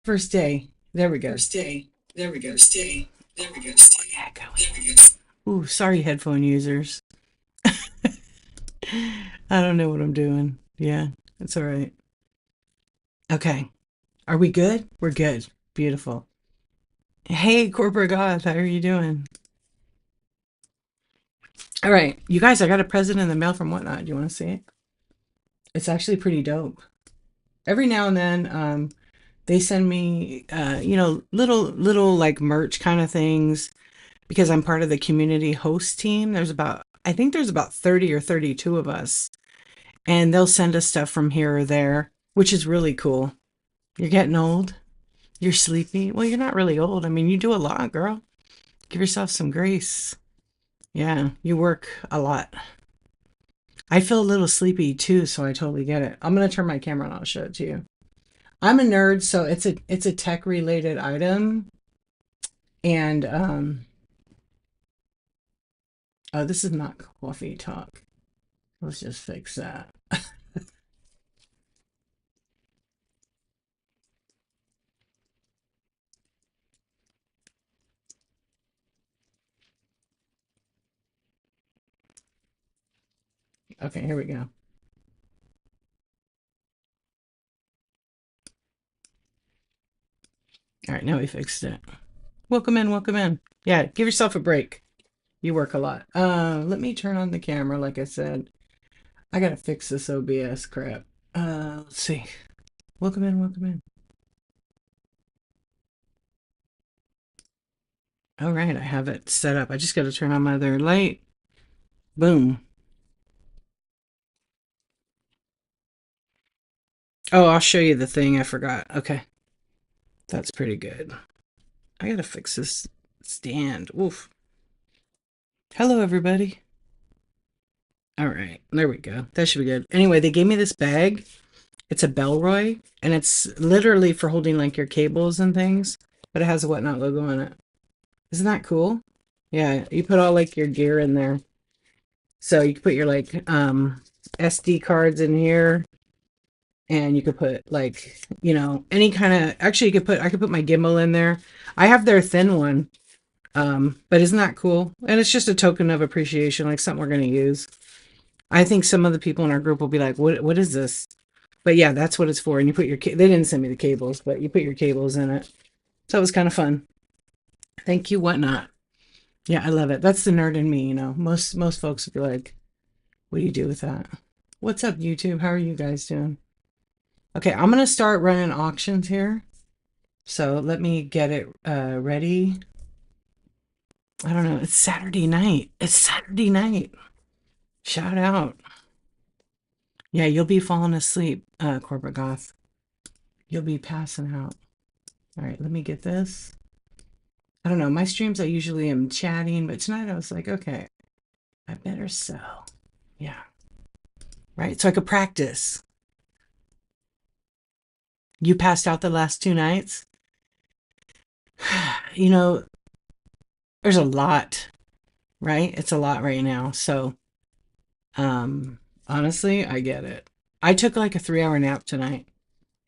First day. There we go. Echoing. Ooh, sorry, headphone users. I don't know what I'm doing. Yeah, it's all right. Okay. Are we good? We're good. Beautiful. Hey, Corporate Goth, how are you doing? All right. You guys, I got a present in the mail from Whatnot. Do you want to see it? It's actually pretty dope. Every now and then, they send me, little like merch kind of things because I'm part of the community host team. I think there's about 30 or 32 of us, and they'll send us stuff from here or there, which is really cool. You're getting old. You're sleepy. Well, you're not really old. I mean, you do a lot, girl. Give yourself some grace. Yeah, you work a lot. I feel a little sleepy too, so I totally get it. I'm gonna turn my camera on. I'll show it to you. I'm a nerd, so it's a tech related item, and oh, this is not coffee talk. Let's just fix that. Okay, here we go. All right, now we fixed it. Welcome in, welcome in. Yeah, give yourself a break. You work a lot. Let me turn on the camera. Like I said, I gotta fix this OBS crap. Let's see. Welcome in, welcome in. All right, I have it set up. I just gotta turn on my other light. Boom. Oh, I'll show you the thing I forgot. Okay, that's pretty good. I gotta fix this stand. Oof. Hello, everybody. All right, there we go. That should be good. Anyway, they gave me this bag. It's a Bellroy, and it's literally for holding like your cables and things, but it has a Whatnot logo on it. Isn't that cool? Yeah, you put all like your gear in there. So you can put your like SD cards in here, and you could put like, any kind of, actually I could put my gimbal in there. I have their thin one. But isn't that cool? And it's just a token of appreciation, like something we're going to use. I think some of the people in our group will be like, what is this? But yeah, that's what it's for. And you put they didn't send me the cables, but you put your cables in it. So it was kind of fun. Thank you, Whatnot. Yeah, I love it. That's the nerd in me, Most folks would be like, what do you do with that? What's up, YouTube? How are you guys doing? Okay, I'm gonna start running auctions here. So let me get it ready. I don't know. It's Saturday night. It's Saturday night. Shout out. Yeah, you'll be falling asleep, Corporate Goth. You'll be passing out. All right, let me get this. I don't know. My streams, I usually am chatting, but tonight I was like, okay, I better sell. Yeah, right. So I could practice. You passed out the last 2 nights. You know, there's a lot, right? It's a lot right now. So, honestly, I get it. I took like a 3 hour nap tonight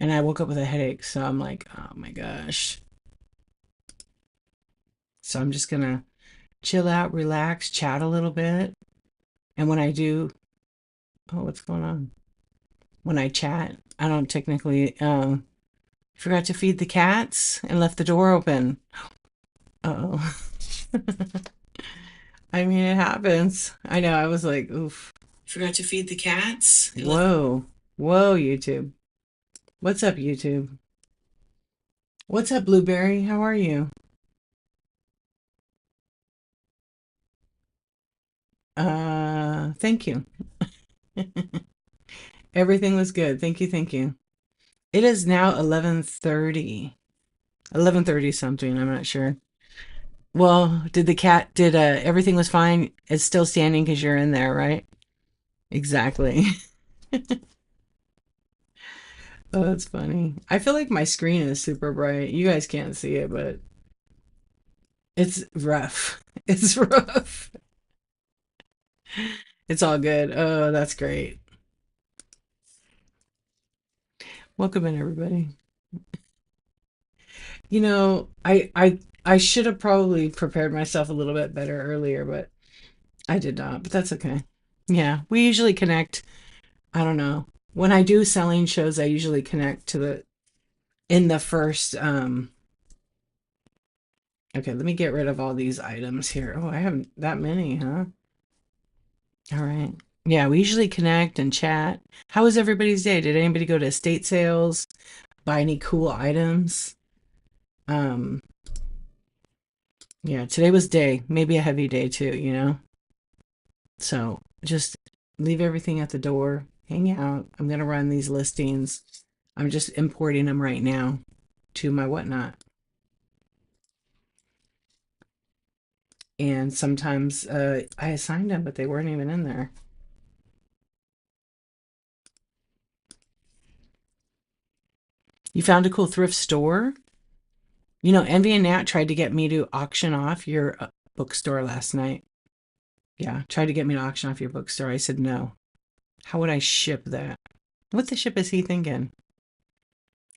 and I woke up with a headache. So I'm like, oh my gosh. So I'm just gonna chill out, relax, chat a little bit. And when I do, oh, what's going on? When I chat, I don't technically, forgot to feed the cats and left the door open. Oh. I mean, it happens. I know. I was like, oof. Forgot to feed the cats. Whoa. Whoa, YouTube. What's up, YouTube? What's up, Blueberry? How are you? Thank you. Everything was good. Thank you, thank you. It is now 11:30. 11:30 something, I'm not sure. Well, did everything was fine? It's still standing because you're in there, right? Exactly. Oh, that's funny. I feel like my screen is super bright. You guys can't see it, but it's rough. It's rough. It's all good. Oh, that's great. Welcome in, everybody. I should have probably prepared myself a little bit better earlier, but I did not. But that's okay. Yeah, we usually connect. I don't know. When I do selling shows, I usually connect to the in the first okay, let me get rid of all these items here. Oh, I haven't that many, huh? All right. Yeah, we usually connect and chat. How was everybody's day? Did anybody go to estate sales, buy any cool items? Um, yeah, today was day, maybe a heavy day too. So just leave everything at the door, hang out. I'm gonna run these listings. I'm just importing them right now to my whatnot. And sometimes I assigned them, but they weren't even in there. You found a cool thrift store? Envy and Nat tried to get me to auction off your bookstore last night. Yeah, tried to get me to auction off your bookstore. I said no. How would I ship that? What the ship is he thinking?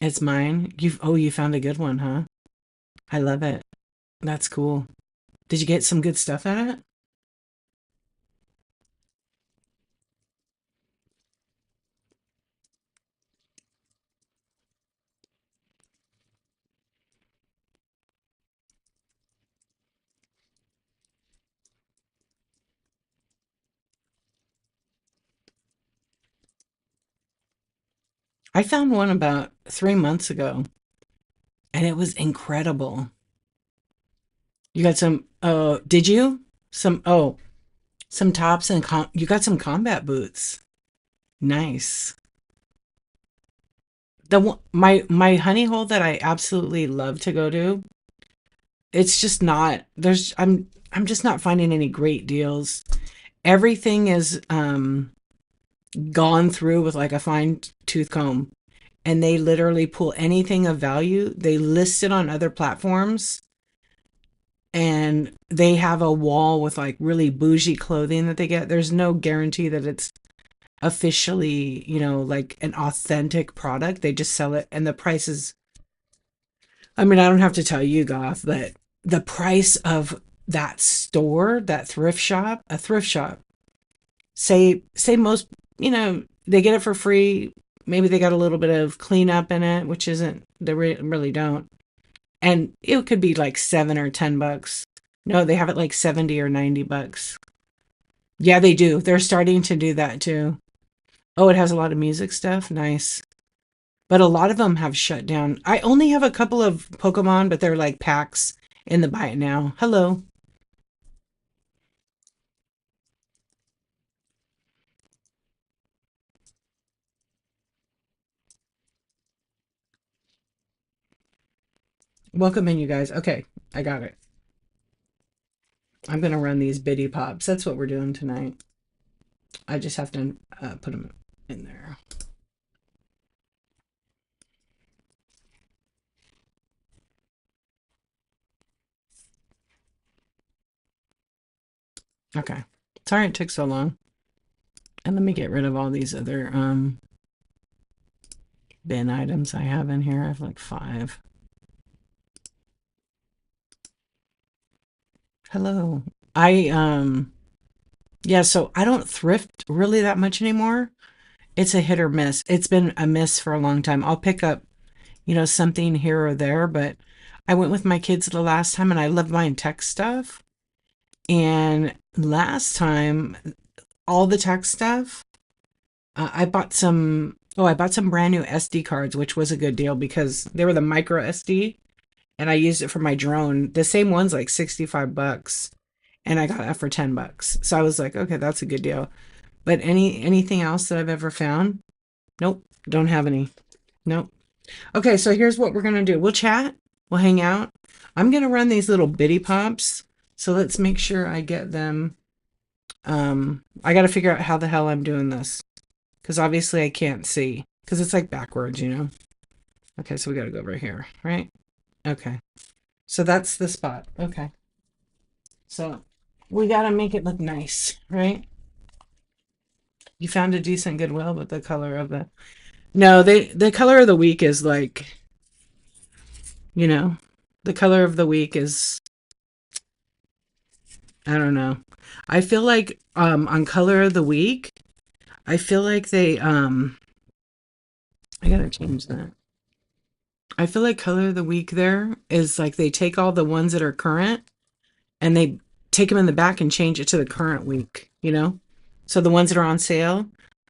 It's mine. You found a good one, huh? I love it. That's cool. Did you get some good stuff at it? I found one about 3 months ago, and it was incredible. You got some? Did you? Some tops and you got some combat boots. Nice. My honey hole that I absolutely love to go to. It's just not there's I'm just not finding any great deals. Everything is gone through with like a fine tooth comb, and they literally pull anything of value. They list it on other platforms, and they have a wall with like really bougie clothing that they get. There's no guarantee that it's officially, like an authentic product. They just sell it, and the price is, I mean, I don't have to tell you, Goth, but the price of that store, that a thrift shop, say most, they get it for free. Maybe they got a little bit of cleanup in it, which isn't, they really don't. And it could be like $7 or $10. No, they have it like 70 or $90. Yeah, they do. They're starting to do that too. Oh, it has a lot of music stuff. Nice. But a lot of them have shut down. I only have a couple of Pokemon, but they're like packs in the buy it now. Hello. Welcome in, you guys. Okay, I got it. I'm going to run these biddy pops. That's what we're doing tonight. I just have to put them in there. Okay. Sorry it took so long. And let me get rid of all these other bin items I have in here. I have like 5. Hello. I yeah, so I don't thrift really that much anymore. It's a hit or miss. It's been a miss for a long time. I'll pick up, something here or there, but I went with my kids the last time and I love buying tech stuff. And last time, all the tech stuff, I bought some brand new SD cards, which was a good deal because they were the micro SD and I used it for my drone. The same one's like $65 and I got that for $10. So I was like, okay, that's a good deal. But anything else that I've ever found? Nope, don't have any. Nope. Okay, so here's what we're gonna do. We'll chat, we'll hang out. I'm gonna run these little bitty pops. So let's make sure I get them. I gotta figure out how the hell I'm doing this. Because obviously I can't see. Because it's like backwards. Okay, so we gotta go over here, right? Okay. So that's the spot. Okay. So we gotta make it look nice, right? You found a decent Goodwill, but the color of the no, the color of the week is like You know, the color of the week is, I don't know. I feel like on color of the week, I feel like I gotta change that. I feel like color of the week there is like they take all the ones that are current and they take them in the back and change it to the current week, you know? So the ones that are on sale,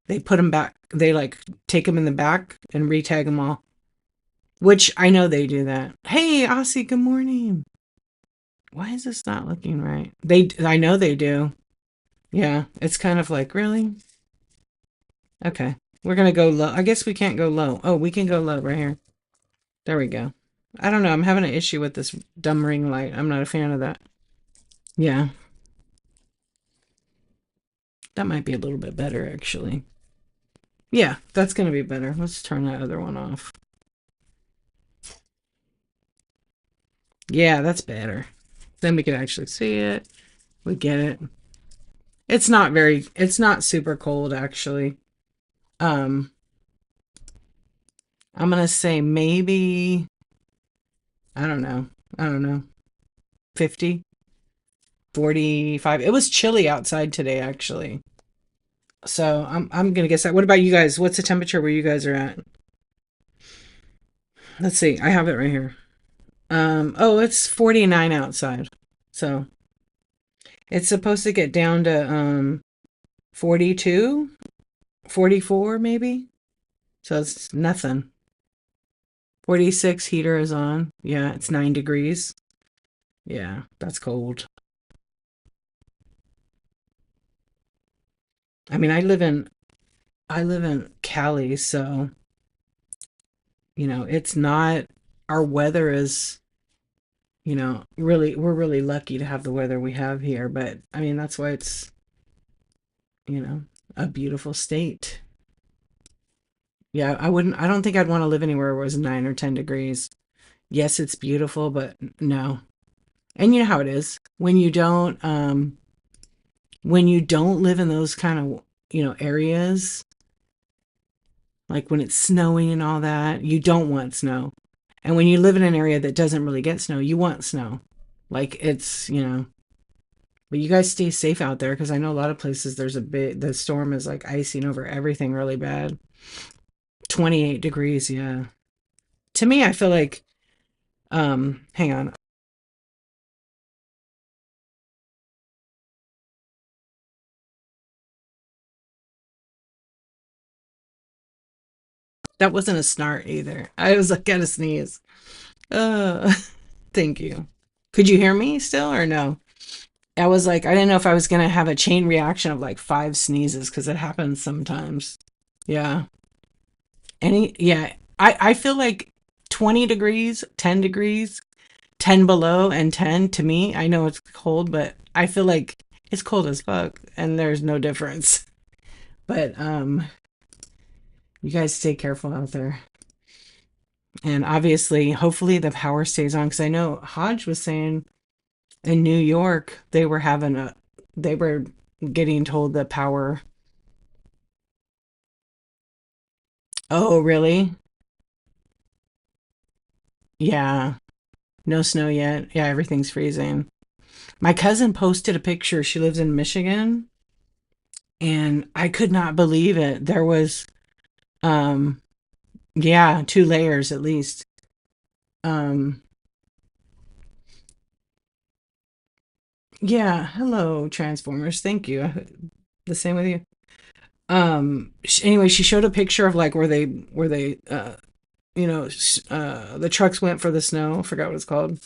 they put them back, they like take them in the back and retag them all, which I know they do that. Hey, Aussie, good morning. Why is this not looking right? I know they do. Yeah, it's kind of like, really? Okay. We're gonna go low. I guess we can't go low. Oh, we can go low right here. There we go. I don't know. I'm having an issue with this dumb ring light. I'm not a fan of that. Yeah, that might be a little bit better, actually. Yeah, that's gonna be better. Let's turn that other one off. Yeah, that's better. Then we can actually see it. We get it. It's not super cold, actually. Um, I'm gonna say maybe, I don't know. I don't know. 50, 45. It was chilly outside today, actually. So I'm gonna guess that. What about you guys? What's the temperature where you guys are at? Let's see. I have it right here. Oh, it's 49 outside. So it's supposed to get down to 42, 44 maybe. So it's nothing. 46 heater is on. Yeah, it's 9 degrees. Yeah, that's cold. I mean, I live in Cali, so it's not our weather is, really we're really lucky to have the weather we have here, but I mean, that's why it's, you know, a beautiful state. Yeah, I don't think I'd want to live anywhere where it was 9 or 10 degrees. Yes, it's beautiful, but no. And you know how it is when you don't live in those kind of, areas, like when it's snowing and all that, you don't want snow. And when you live in an area that doesn't really get snow, you want snow. Like but you guys stay safe out there because I know a lot of places the storm is like icing over everything really bad. 28 degrees, yeah. To me, I feel like, hang on. That wasn't a snart either. I was like, gotta sneeze. Uh, thank you. Could you hear me still or no? I was like, I didn't know if I was gonna have a chain reaction of like 5 sneezes because it happens sometimes. Yeah. Yeah. I feel like 20 degrees, 10 degrees, 10 below, and 10 to me. I know it's cold, but I feel like it's cold as fuck and there's no difference. But you guys stay careful out there. And obviously, hopefully the power stays on because I know Hodge was saying in New York they were getting told the power. Oh, really? Yeah. No snow yet. Yeah, everything's freezing. My cousin posted a picture. She lives in Michigan, and I could not believe it. There was, um, yeah, 2 layers at least. Um, yeah. Hello, Transformers. Thank you. The same with you. Anyway, she showed a picture of like where they the trucks went for the snow. I forgot what it's called.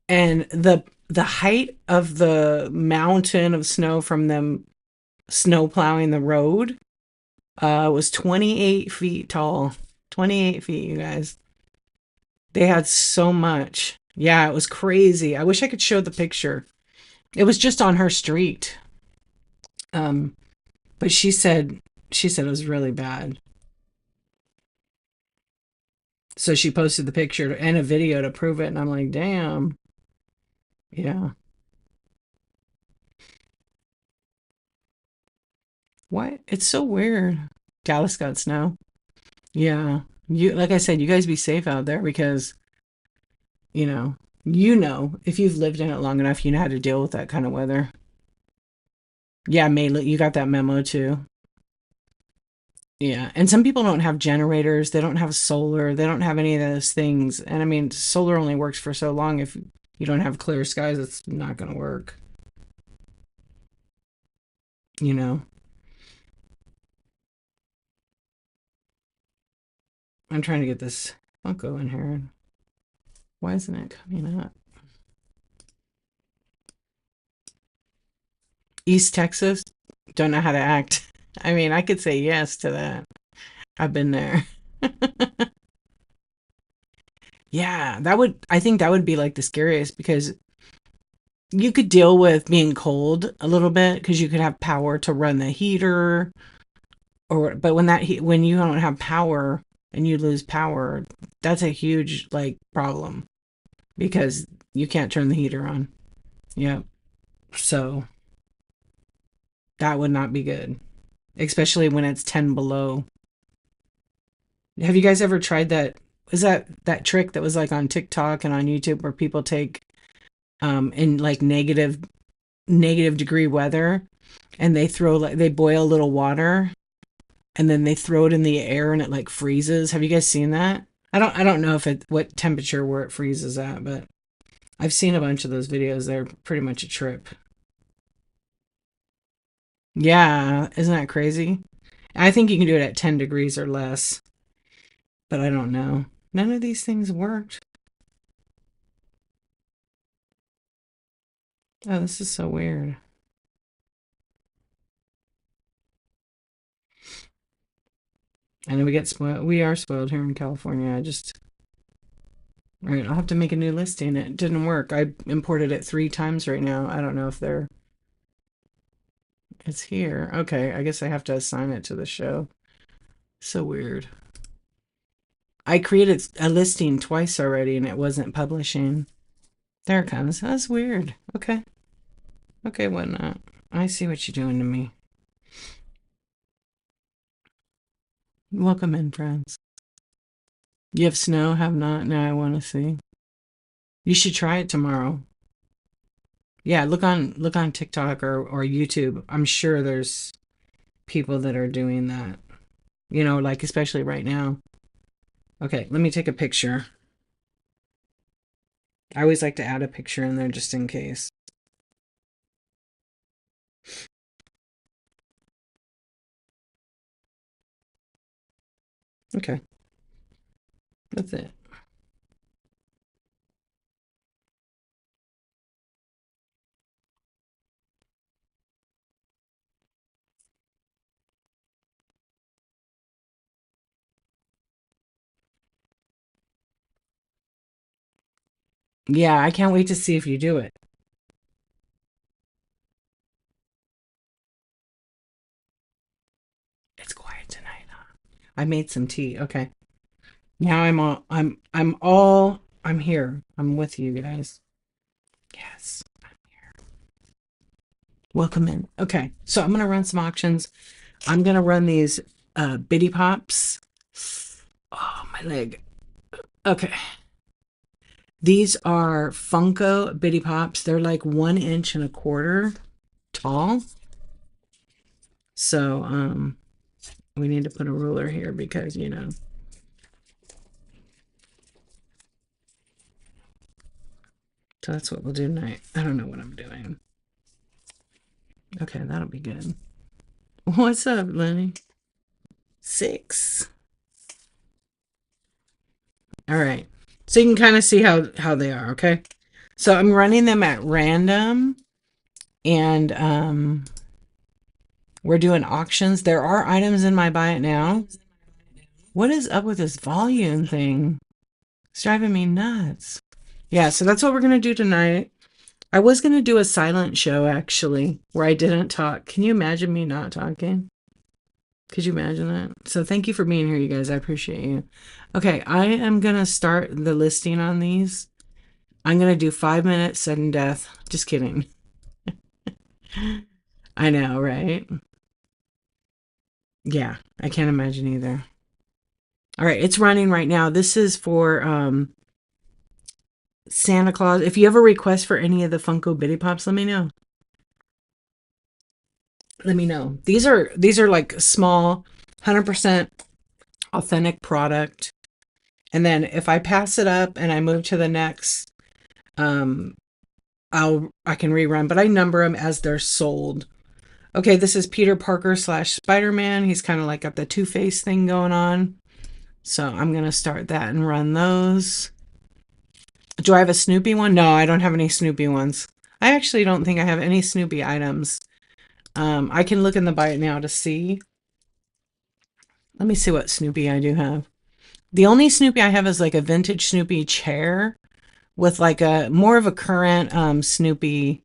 And the height of the mountain of snow from them snow plowing the road was 28 feet tall. 28 feet, you guys. They had so much. Yeah, it was crazy. I wish I could show the picture. It was just on her street. Um, but she said it was really bad. So she posted the picture and a video to prove it, and I'm like, damn. Yeah. What? It's so weird. Dallas got snow. Yeah. Like I said, you guys be safe out there because you know. If you've lived in it long enough, you know how to deal with that kind of weather. Yeah, Mayla, you got that memo too. Yeah, and some people don't have generators, they don't have solar, they don't have any of those things. And I mean, solar only works for so long. If you don't have clear skies, it's not going to work, you know. I'm trying to get this Funko in here. Why isn't it coming up? East Texas, don't know how to act. I mean, I could say yes to that. I've been there. Yeah, I think that would be like the scariest because you could deal with being cold a little bit because you could have power to run the heater but when you don't have power and you lose power, that's a huge like problem because you can't turn the heater on. Yeah. So that would not be good, especially when it's 10 below. Have you guys ever tried that? Is that trick that was like on TikTok and on YouTube where people take in like negative degree weather and they boil a little water and then they throw it in the air and it like freezes. Have you guys seen that? I don't know if it what temperature where it freezes at, but I've seen a bunch of those videos. They're pretty much a trip. Yeah, isn't that crazy? I think you can do it at 10 degrees or less, but I don't know. None of these things worked. Oh, this is so weird. I know we get spoiled. We are spoiled here in California. Right, I'll have to make a new listing. It didn't work. I imported it 3 times right now. I don't know if it's here. Okay, I guess I have to assign it to the show. So weird. I created a listing twice already and it wasn't publishing. There it comes. That's weird. Okay. Okay, whatnot. I see what you're doing to me. Welcome in, friends. You have snow? Have not? Now I want to see. You should try it tomorrow. Yeah, look on TikTok or YouTube. I'm sure there's people that are doing that. Like especially right now. Okay, let me take a picture. I always like to add a picture in there just in case. Okay, that's it. Yeah, I can't wait to see if you do it. It's quiet tonight, huh? I made some tea. Okay. Now I'm here. I'm with you guys. Yes. Welcome in. Okay. So I'm gonna run some auctions. I'm gonna run these bitty pops. Oh, my leg. Okay. These are Funko bitty pops. They're like 1 inch and a quarter tall. So we need to put a ruler here because so that's what we'll do tonight. I don't know what I'm doing. Okay, that'll be good. What's up, Lenny? 6. All right. So you can kind of see how they are, okay? So I'm running them at random and we're doing auctions. There are items in my buy it now. What is up with this volume thing? It's driving me nuts. Yeah, so that's what we're going to do tonight. I was going to do a silent show actually where I didn't talk. Can you imagine me not talking? Could you imagine that? So thank you for being here, you guys. I appreciate you. Okay, I am going to start the listing on these. I'm going to do 5 minutes sudden death. Just kidding. I know, right? Yeah, I can't imagine either. All right, it's running right now. This is for Santa Claus. If you have a request for any of the Funko Bitty Pops, let me know. Let me know. These are like small, 100% authentic product. And then if I pass it up and I move to the next, um, I can rerun, but I number them as they're sold. Okay, this is Peter Parker slash Spider-Man. He's kind of like got the Two-Face thing going on. So I'm gonna start that and run those. Do I have a Snoopy one? No, I don't have any Snoopy ones. I actually don't think I have any Snoopy items. I can look in the bite now to see. Let me see what Snoopy I do have. The only Snoopy I have is like a vintage Snoopy chair with like a more of a current Snoopy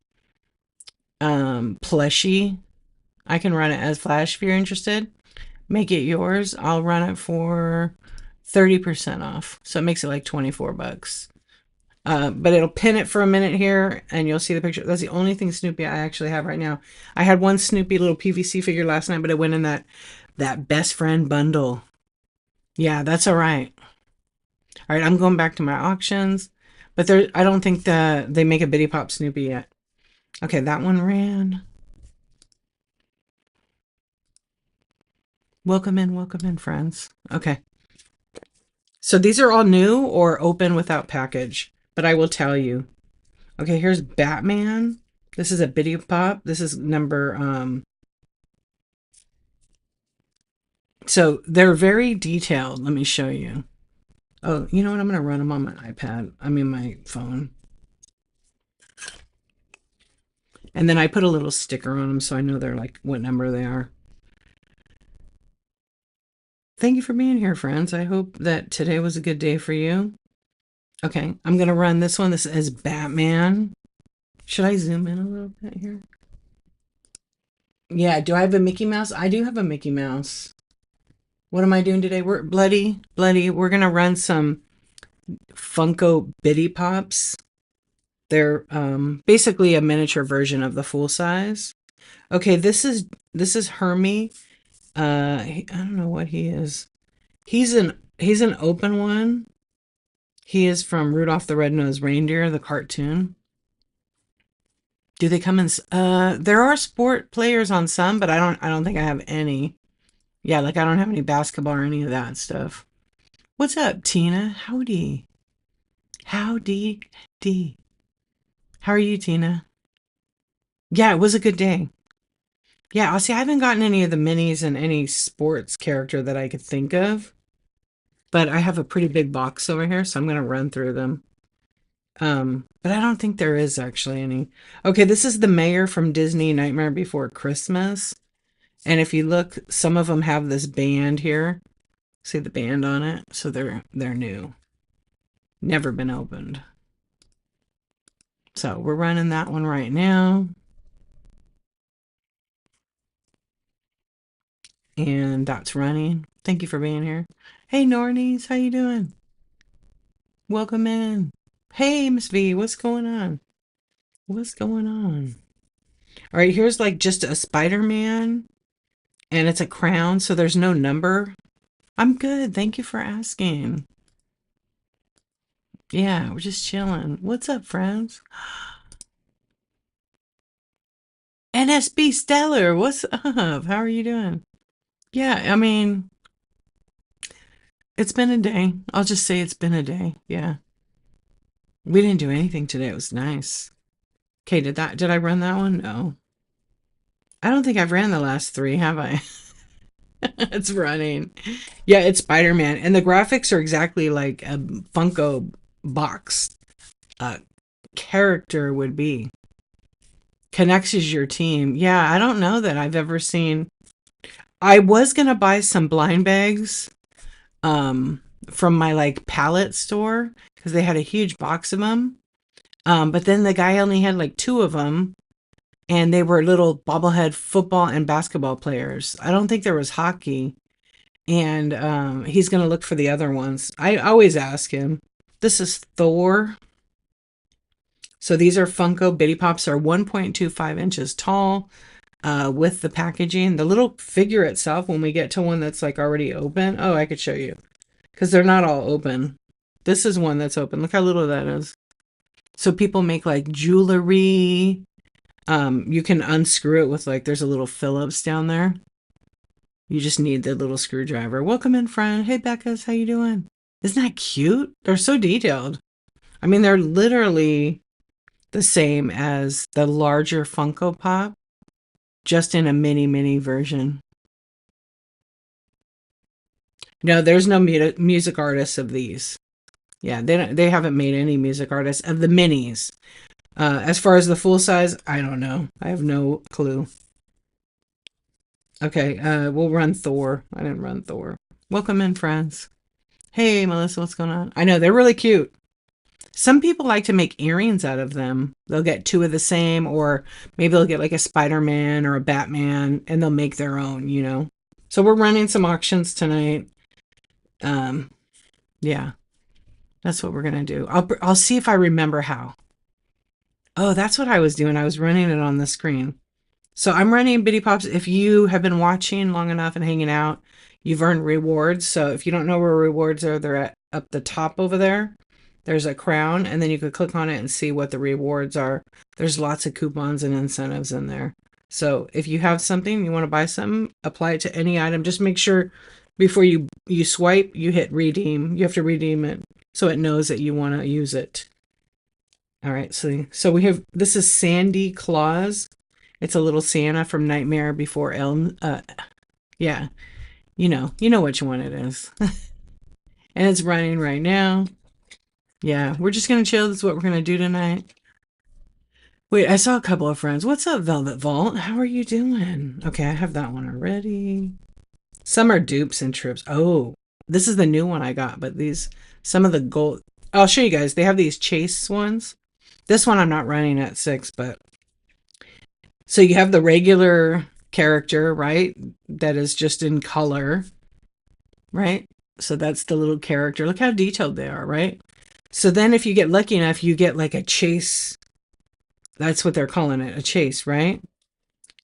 plushie. I can run it as Flash if you're interested. Make it yours. I'll run it for 30% off. So it makes it like 24 bucks. But it'll pin it for a minute here and you'll see the picture. That's the only thing Snoopy I actually have right now. I had one Snoopy little PVC figure last night, but it went in that best friend bundle. Yeah, that's all right. All right, I'm going back to my auctions, but I don't think they make a Bitty Pop Snoopy yet. Okay, that one ran. Welcome in, friends. Okay. So these are all new or open without package, but I will tell you. Okay, here's Batman. This is a Bitty Pop. This is number so they're very detailed. Let me show you. Oh, you know what? I'm going to run them on my iPad. I mean, my phone. And then I put a little sticker on them so I know they're like what number they are. Thank you for being here, friends. I hope that today was a good day for you. Okay, I'm going to run this one. This is Batman. Should I zoom in a little bit here? Yeah, do I have a Mickey Mouse? I do have a Mickey Mouse. What am I doing today? We're bloody. We're going to run some Funko Bitty Pops. They're basically a miniature version of the full size. Okay, this is Hermie. I don't know what he is. He's an open one. He is from Rudolph the Red-Nosed Reindeer, the cartoon. Do they come in? There are sport players on some, but I don't think I have any. Yeah, like I don't have any basketball or any of that stuff. What's up, Tina? Howdy. Howdy. D. How are you, Tina? Yeah, it was a good day. Yeah, I'll see. I haven't gotten any of the minis and any sports character that I could think of, but I have a pretty big box over here, so I'm gonna run through them. But I don't think there is actually any. Okay, this is the mayor from Disney Nightmare Before Christmas. And if you look, some of them have this band here. See the band on it? So they're new. Never been opened. So we're running that one right now. And that's running. Thank you for being here. Hey Nornies, how you doing? Welcome in. Hey Miss V, what's going on? What's going on? All right, here's like just a Spider-Man and it's a crown, so there's no number. I'm good. Thank you for asking. Yeah, we're just chilling. What's up, friends? NSB Stellar, what's up? How are you doing? Yeah, I mean, it's been a day. I'll just say it's been a day. Yeah. We didn't do anything today. It was nice. Okay, did I run that one? No. I don't think I've ran the last three, have I? It's running. Yeah, it's Spider-Man. And the graphics are exactly like a Funko box character would be. Connects your team. Yeah, I don't know that I've ever seen. I was gonna buy some blind bags from my like pallet store because they had a huge box of them. But then the guy only had like two of them and they were little bobblehead football and basketball players. I don't think there was hockey. And he's going to look for the other ones. I always ask him. This is Thor. So these are Funko Bitty Pops are 1.25 inches tall with the packaging. The little figure itself, when we get to one that's like already open. Oh, I could show you. Because they're not all open. This is one that's open. Look how little that is. So people make like jewelry. You can unscrew it with like there's a little Phillips down there. You just need the little screwdriver. Welcome in, friend. Hey, Becca's, how you doing? Isn't that cute? They're so detailed. I mean, they're literally the same as the larger Funko Pop, just in a mini version. No, there's no music artists of these. Yeah, they haven't made any music artists of the minis. As far as the full size, I don't know. I have no clue. Okay, we'll run Thor. I didn't run Thor. Welcome in, friends. Hey, Melissa, what's going on? I know they're really cute. Some people like to make earrings out of them. They'll get two of the same, or maybe they'll get like a Spider-Man or a Batman, and they'll make their own, you know. So we're running some auctions tonight. Um, yeah, that's what we're gonna do. I'll see if I remember how. Oh, that's what I was doing. I was running it on the screen. So I'm running Bitty Pops. If you have been watching long enough and hanging out, you've earned rewards. So if you don't know where rewards are, they're at up the top over there. There's a crown, and then you could click on it and see what the rewards are. There's lots of coupons and incentives in there. So if you have something, you want to buy something, apply it to any item. Just make sure before you swipe, you hit redeem. You have to redeem it so it knows that you want to use it. All right, so we have this is Sandy Claus. It's a little Santa from Nightmare Before Elm. Yeah, you know which one it is, and it's running right now. Yeah, we're just gonna chill. This is what we're gonna do tonight. Wait, I saw a couple of friends. What's up, Velvet Vault? How are you doing? Okay, I have that one already. Some are dupes and trips. Oh, this is the new one I got, but some of the gold. I'll show you guys. They have these chase ones. This one I'm not running at 6, but so you have the regular character, right? That is just in color, right? So that's the little character. Look how detailed they are, right? So then if you get lucky enough, you get like a chase. That's what they're calling it, a chase, right?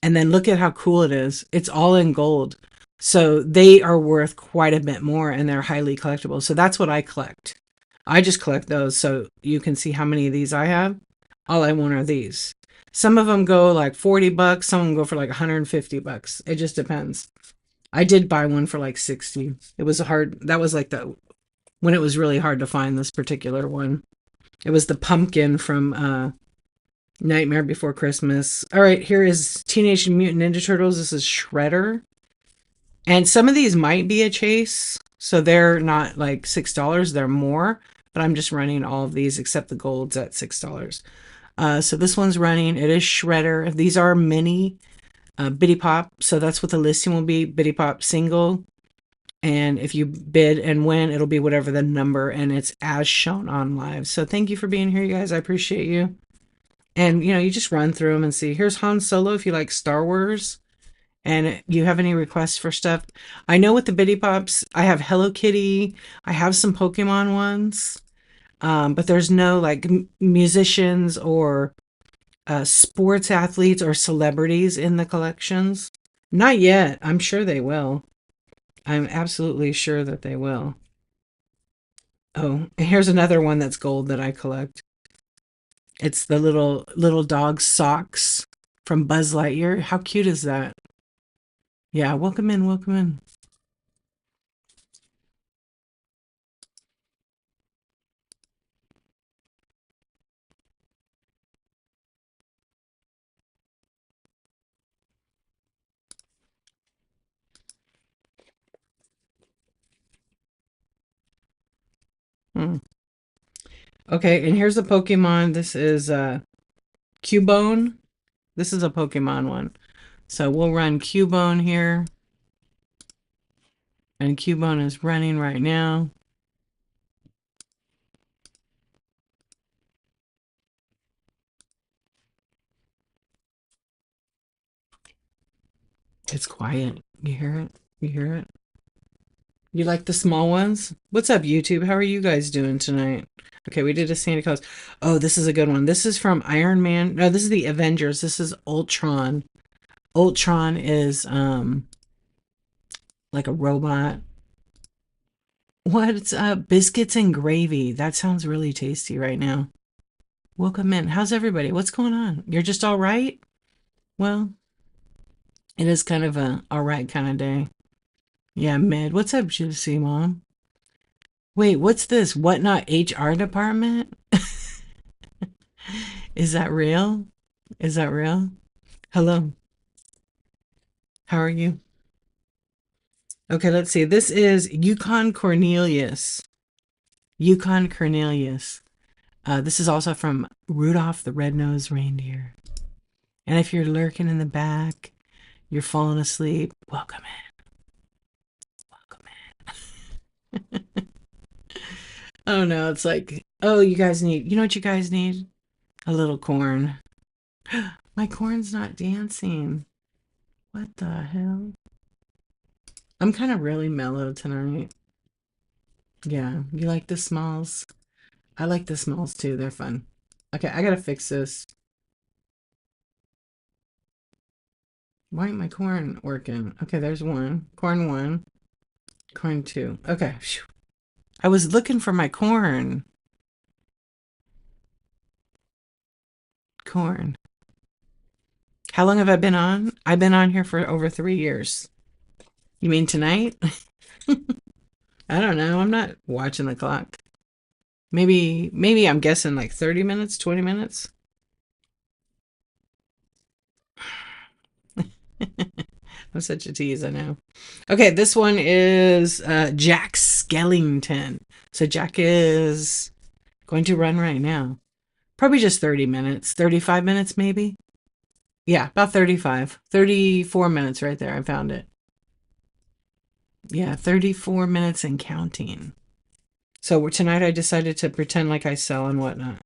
And then look at how cool it is. It's all in gold. So they are worth quite a bit more and they're highly collectible. So that's what I collect. I just collect those so you can see how many of these I have. All I want are these. Some of them go like 40 bucks, some of them go for like 150 bucks. It just depends. I did buy one for like 60. It was hard. That was like when it was really hard to find this particular one. It was the pumpkin from Nightmare Before Christmas. All right, here is Teenage Mutant Ninja Turtles. This is Shredder. And some of these might be a chase, so they're not like $6, they're more. But I'm just running all of these except the gold's at $6. So this one's running. It is Shredder. These are mini Bitty Pop, so that's what the listing will be. Bitty Pop single. And if you bid and win, it'll be whatever the number, and it's as shown on live. So thank you for being here, you guys. I appreciate you. And, you just run through them and see. Here's Han Solo if you like Star Wars and you have any requests for stuff. I know with the Bitty Pops, I have Hello Kitty. I have some Pokemon ones. But there's no like musicians or sports athletes or celebrities in the collections. Not yet. I'm sure they will. I'm absolutely sure that they will. Oh, and here's another one that's gold that I collect. It's the little dog socks from Buzz Lightyear. How cute is that? Yeah, welcome in, welcome in. Hmm. Okay, and here's a Pokemon. This is Cubone. This is a Pokemon one. So we'll run Cubone here. And Cubone is running right now. It's quiet. You hear it? You hear it? You like the small ones? What's up, YouTube? How are you guys doing tonight? Okay, we did a Santa Claus. Oh, this is a good one. This is from Iron Man. No, this is the Avengers. This is Ultron. Ultron is like a robot. What's up? Biscuits and gravy. That sounds really tasty right now. Welcome in. How's everybody? What's going on? You're just all right? Well, it is kind of a all right kind of day. Yeah, mid. What's up, Gypsy Mom? Wait, what's this? What not HR department? Is that real? Is that real? Hello. How are you? Okay, let's see. This is Yukon Cornelius. Yukon Cornelius. This is also from Rudolph the Red-Nosed Reindeer. And if you're lurking in the back, you're falling asleep, welcome in. Welcome in. Oh no, it's like, oh, you know what you guys need? A little corn. My corn's not dancing. What the hell? I'm kind of really mellow tonight. Yeah, you like the smalls? I like the smalls too, they're fun. Okay, I gotta fix this. Why ain't my corn working? Okay, there's one. Corn one. Corn two. Okay. Phew. I was looking for my corn. Corn. How long have I been on? I've been on here for over 3 years. You mean tonight? I don't know. I'm not watching the clock. Maybe I'm guessing like 30 minutes, 20 minutes. I'm such a tease, I know. Okay, this one is Jack Skellington. So Jack is going to run right now. Probably just 30 minutes, 35 minutes maybe. Yeah, about 35. 34 minutes right there. I found it. Yeah, 34 minutes and counting. So tonight I decided to pretend like I sell and whatnot.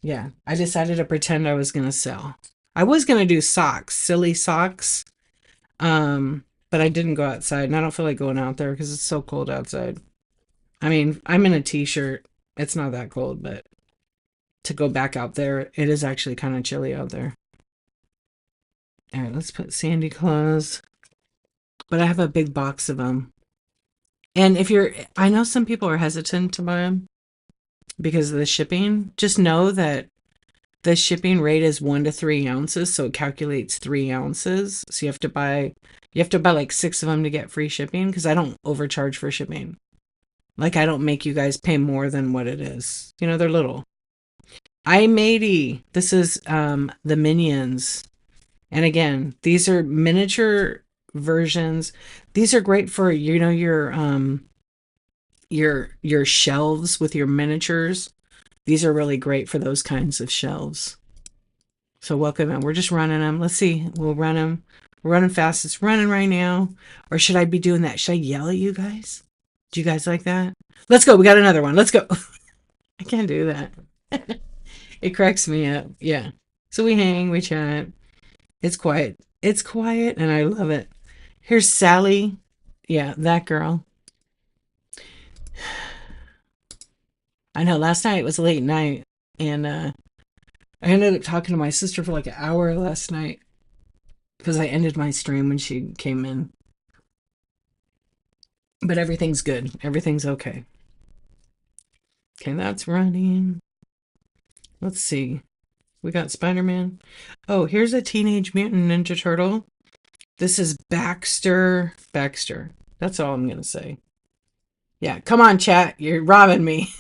Yeah, I decided to pretend I was going to sell. I was going to do socks, silly socks. But I didn't go outside and I don't feel like going out there because it's so cold outside. I mean, I'm in a t-shirt. It's not that cold, but to go back out there, it is actually kind of chilly out there. All right, let's put Sandy Claus. But I have a big box of them. And I know some people are hesitant to buy them because of the shipping. Just know that the shipping rate is 1 to 3 ounces, so it calculates 3 ounces. So you have to buy like 6 of them to get free shipping because I don't overcharge for shipping. Like I don't make you guys pay more than what it is. You know, they're little. I matey. This is the Minions. And again, these are miniature versions. These are great for, your shelves with your miniatures. These are really great for those kinds of shelves. So welcome in. We're just running them. Let's see. We'll run them. We're running fast. It's running right now. Or should I be doing that? Should I yell at you guys? Do you guys like that? Let's go. We got another one. Let's go. I can't do that. It cracks me up. Yeah. So we hang, we chat. It's quiet. It's quiet and I love it. Here's Sally. Yeah, that girl. I know last night was a late night and I ended up talking to my sister for like an hour last night because I ended my stream when she came in. But everything's good. Everything's okay. Okay, that's running. Let's see. We got Spider-Man. Oh, here's a Teenage Mutant Ninja Turtle. This is Baxter. Baxter. That's all I'm going to say. Yeah, come on, chat. You're robbing me.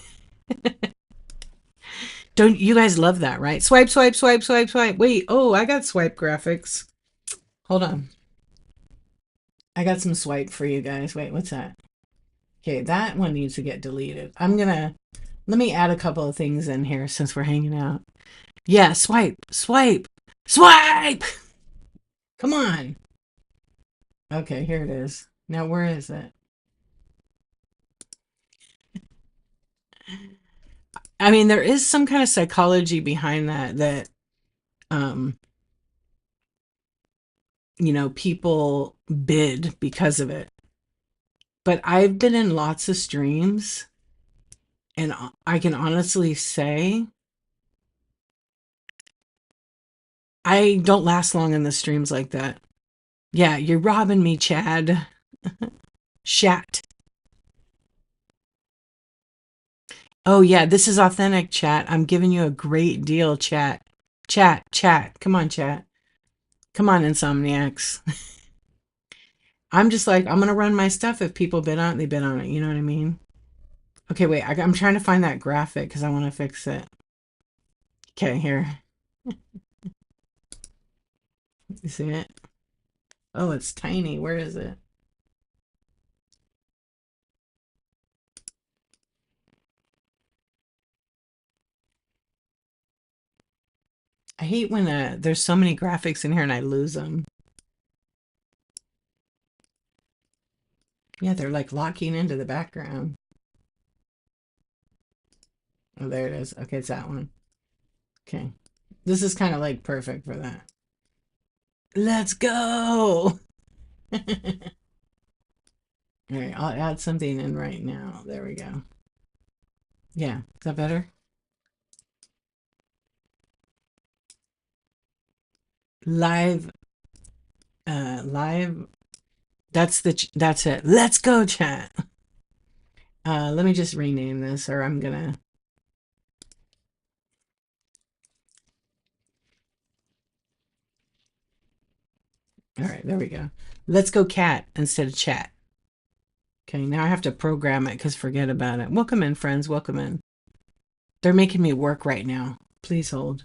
Don't you guys love that, right? Swipe, swipe, swipe, swipe, swipe. Wait, oh, I got swipe graphics. Hold on. I got some swipe for you guys. Wait, what's that? Okay, that one needs to get deleted. Let me add a couple of things in here since we're hanging out. Yeah, swipe, swipe, swipe! Come on. Okay, here it is. Now, where is it? I mean, there is some kind of psychology behind that, um, people bid because of it. But I've been in lots of streams, and I can honestly say I don't last long in the streams like that. Yeah, you're robbing me, Chad. Shat. Oh yeah, this is authentic, chat. I'm giving you a great deal, chat. Chat. Come on, chat. Come on, Insomniacs. I'm just like, I'm gonna run my stuff. If people bid on it, they bid on it. You know what I mean? Okay, wait. I'm trying to find that graphic because I want to fix it. Okay, here. You see it? Oh, it's tiny. Where is it? I hate when there's so many graphics in here and I lose them. Yeah, they're like locking into the background. Oh, there it is. Okay, it's that one. Okay. This is kind of like perfect for that. Let's go. All right, I'll add something in right now. There we go. Yeah, is that better? Live, live. That's it. Let's go, chat. Let me just rename this, or I'm gonna. All right, there we go. Let's go, cat instead of chat. Okay, now I have to program it because forget about it. Welcome in, friends. Welcome in. They're making me work right now. Please hold.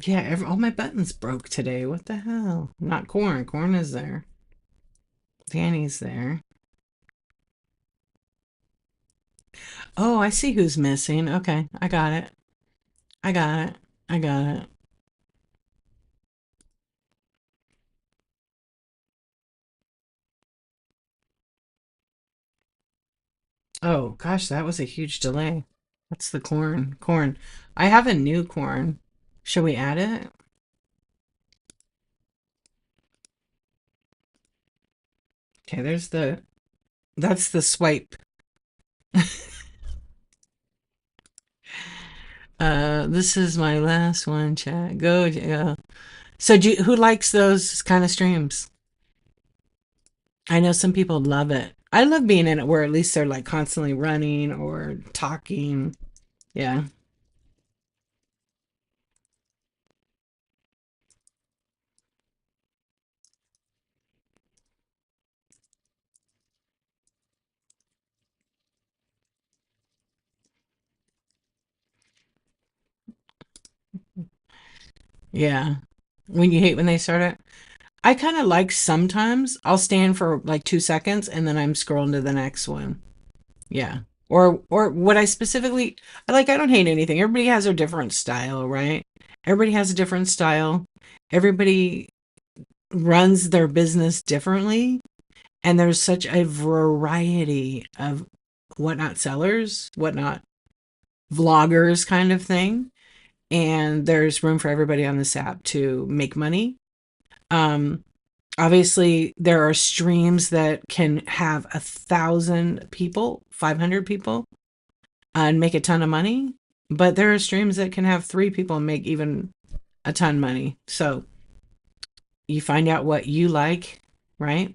Yeah, all my buttons broke today. What the hell? Not corn. Corn is there. Danny's there. Oh, I see who's missing. Okay, I got it. I got it. I got it. Oh, gosh, that was a huge delay. What's the corn? Corn. I have a new corn. Should we add it? Okay, that's the swipe. This is my last one, chat. Go. So who likes those kind of streams? I know some people love it. I love being in it where at least they're like constantly running or talking. Yeah. Yeah. When you hate when they start it. I kind of like sometimes I'll stand for like 2 seconds and then I'm scrolling to the next one. Yeah. Or what I specifically I don't hate anything. Everybody has their different style, right? Everybody has a different style. Everybody runs their business differently. And there's such a variety of whatnot sellers, whatnot vloggers kind of thing. And there's room for everybody on this app to make money. Um, Obviously, there are streams that can have 1,000 people, 500 people, and make a ton of money. But there are streams that can have 3 people and make even a ton of money. So you find out what you like, right?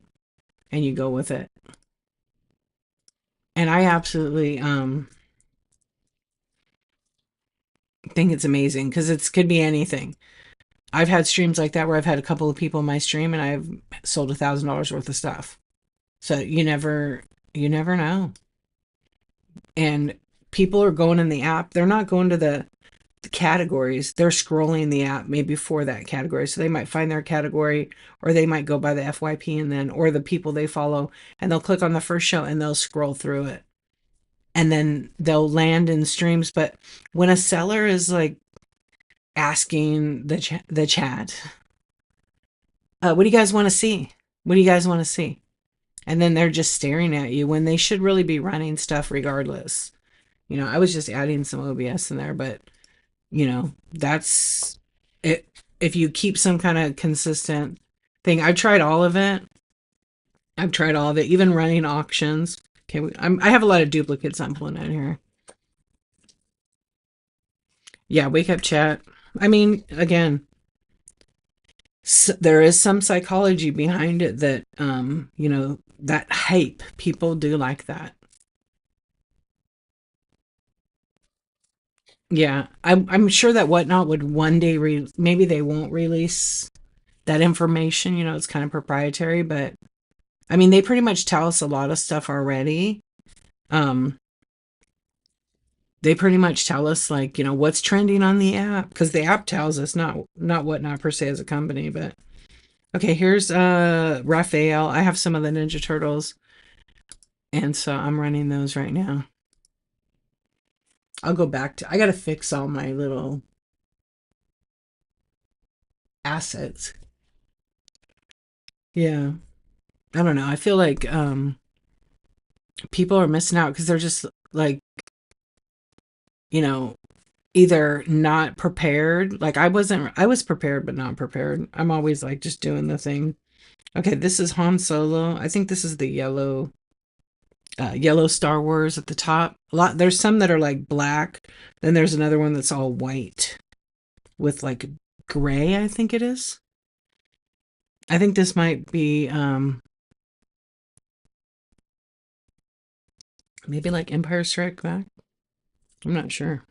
And you go with it. And I absolutely think it's amazing because it could be anything. I've had streams like that where I've had a couple of people in my stream and I've sold $1,000 worth of stuff. So you never know. And people are going in the app. They're not going to the categories. They're scrolling the app maybe for that category. So they might find their category or they might go by the FYP and then, or the people they follow, and they'll click on the first show and they'll scroll through it. And then they'll land in streams. But when a seller is like asking the chat, what do you guys want to see? What do you guys want to see? And then they're just staring at you when they should really be running stuff regardless. I was just adding some OBS in there, but that's it. If you keep some kind of consistent thing, I've tried all of it. I've tried all of it, even running auctions. Okay, I have a lot of duplicates I'm pulling out here. Yeah, wake up chat. I mean, again, there is some psychology behind it that, that hype, people do like that. Yeah, I'm sure that Whatnot would one day maybe they won't release that information. It's kind of proprietary, but I mean, they pretty much tell us a lot of stuff already. Um, they pretty much tell us like, what's trending on the app because the app tells us, not Whatnot per se as a company, but okay, here's Raphael. I have some of the Ninja Turtles, and so I'm running those right now. I'll go back to I gotta fix all my little assets. Yeah. I don't know. I feel like people are missing out because they're just like, you know, either not prepared. Like I was prepared but not prepared. I'm always like just doing the thing. Okay, this is Han Solo. I think this is the yellow Star Wars at the top. There's some that are like black. Then there's another one that's all white with like gray, I think it is. I think this might be maybe like Empire Strike Back. I'm not sure.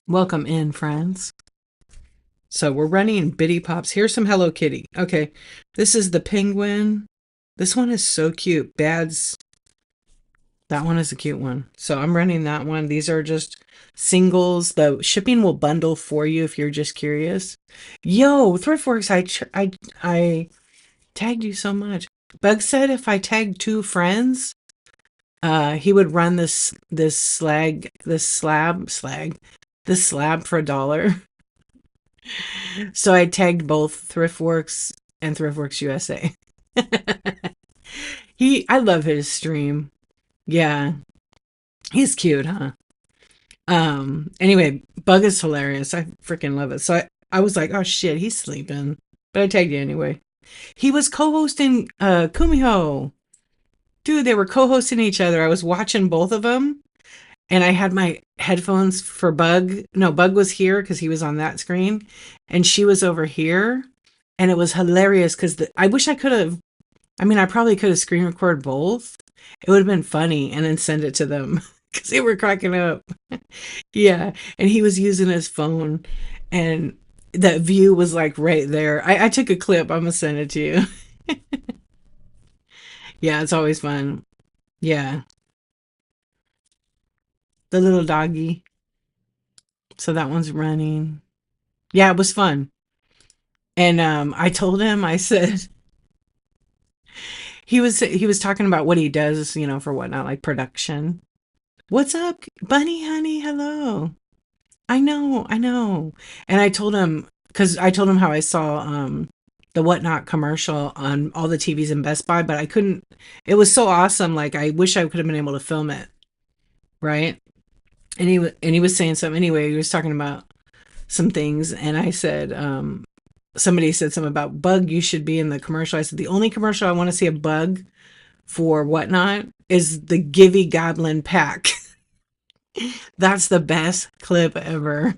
Welcome in, friends. So we're running Bitty Pops. Here's some Hello Kitty. Okay, this is the penguin. This one is so cute. That one is a cute one. So I'm running that one. These are just singles. The shipping will bundle for you if you're just curious. Yo, Thriftworks, I tagged you so much. Bug said if I tagged two friends, he would run this slab for $1. So I tagged both Thriftworks and Thriftworks USA. I love his stream. Yeah, he's cute, huh? Anyway, Bug is hilarious. I freaking love it. So I was like, oh shit, he's sleeping. But I tagged you anyway. He was co-hosting Kumiho. Dude, they were co-hosting each other. I was watching both of them and I had my headphones for Bug. No, Bug was here because he was on that screen and she was over here. And it was hilarious because I wish I could have, I mean, I probably could have screen recorded both. It would have been funny and then send it to them because they were cracking up. Yeah. And he was using his phone and that view was like right there. I took a clip. I'm going to send it to you. Yeah, it's always fun. Yeah. The little doggy. So that one's running. Yeah, it was fun. And I told him, I said, he was talking about what he does, for whatnot, like production. What's up, bunny honey? Hello. I know, I know. And I told him because I told him how I saw the whatnot commercial on all the TVs in Best Buy, but I couldn't. It was so awesome. Like I wish I could have been able to film it, right? And he was saying something anyway. He was talking about some things, and I said, somebody said something about Bug. You should be in the commercial. I said the only commercial I want to see a Bug for whatnot is the Givey Goblin pack. That's the best clip ever.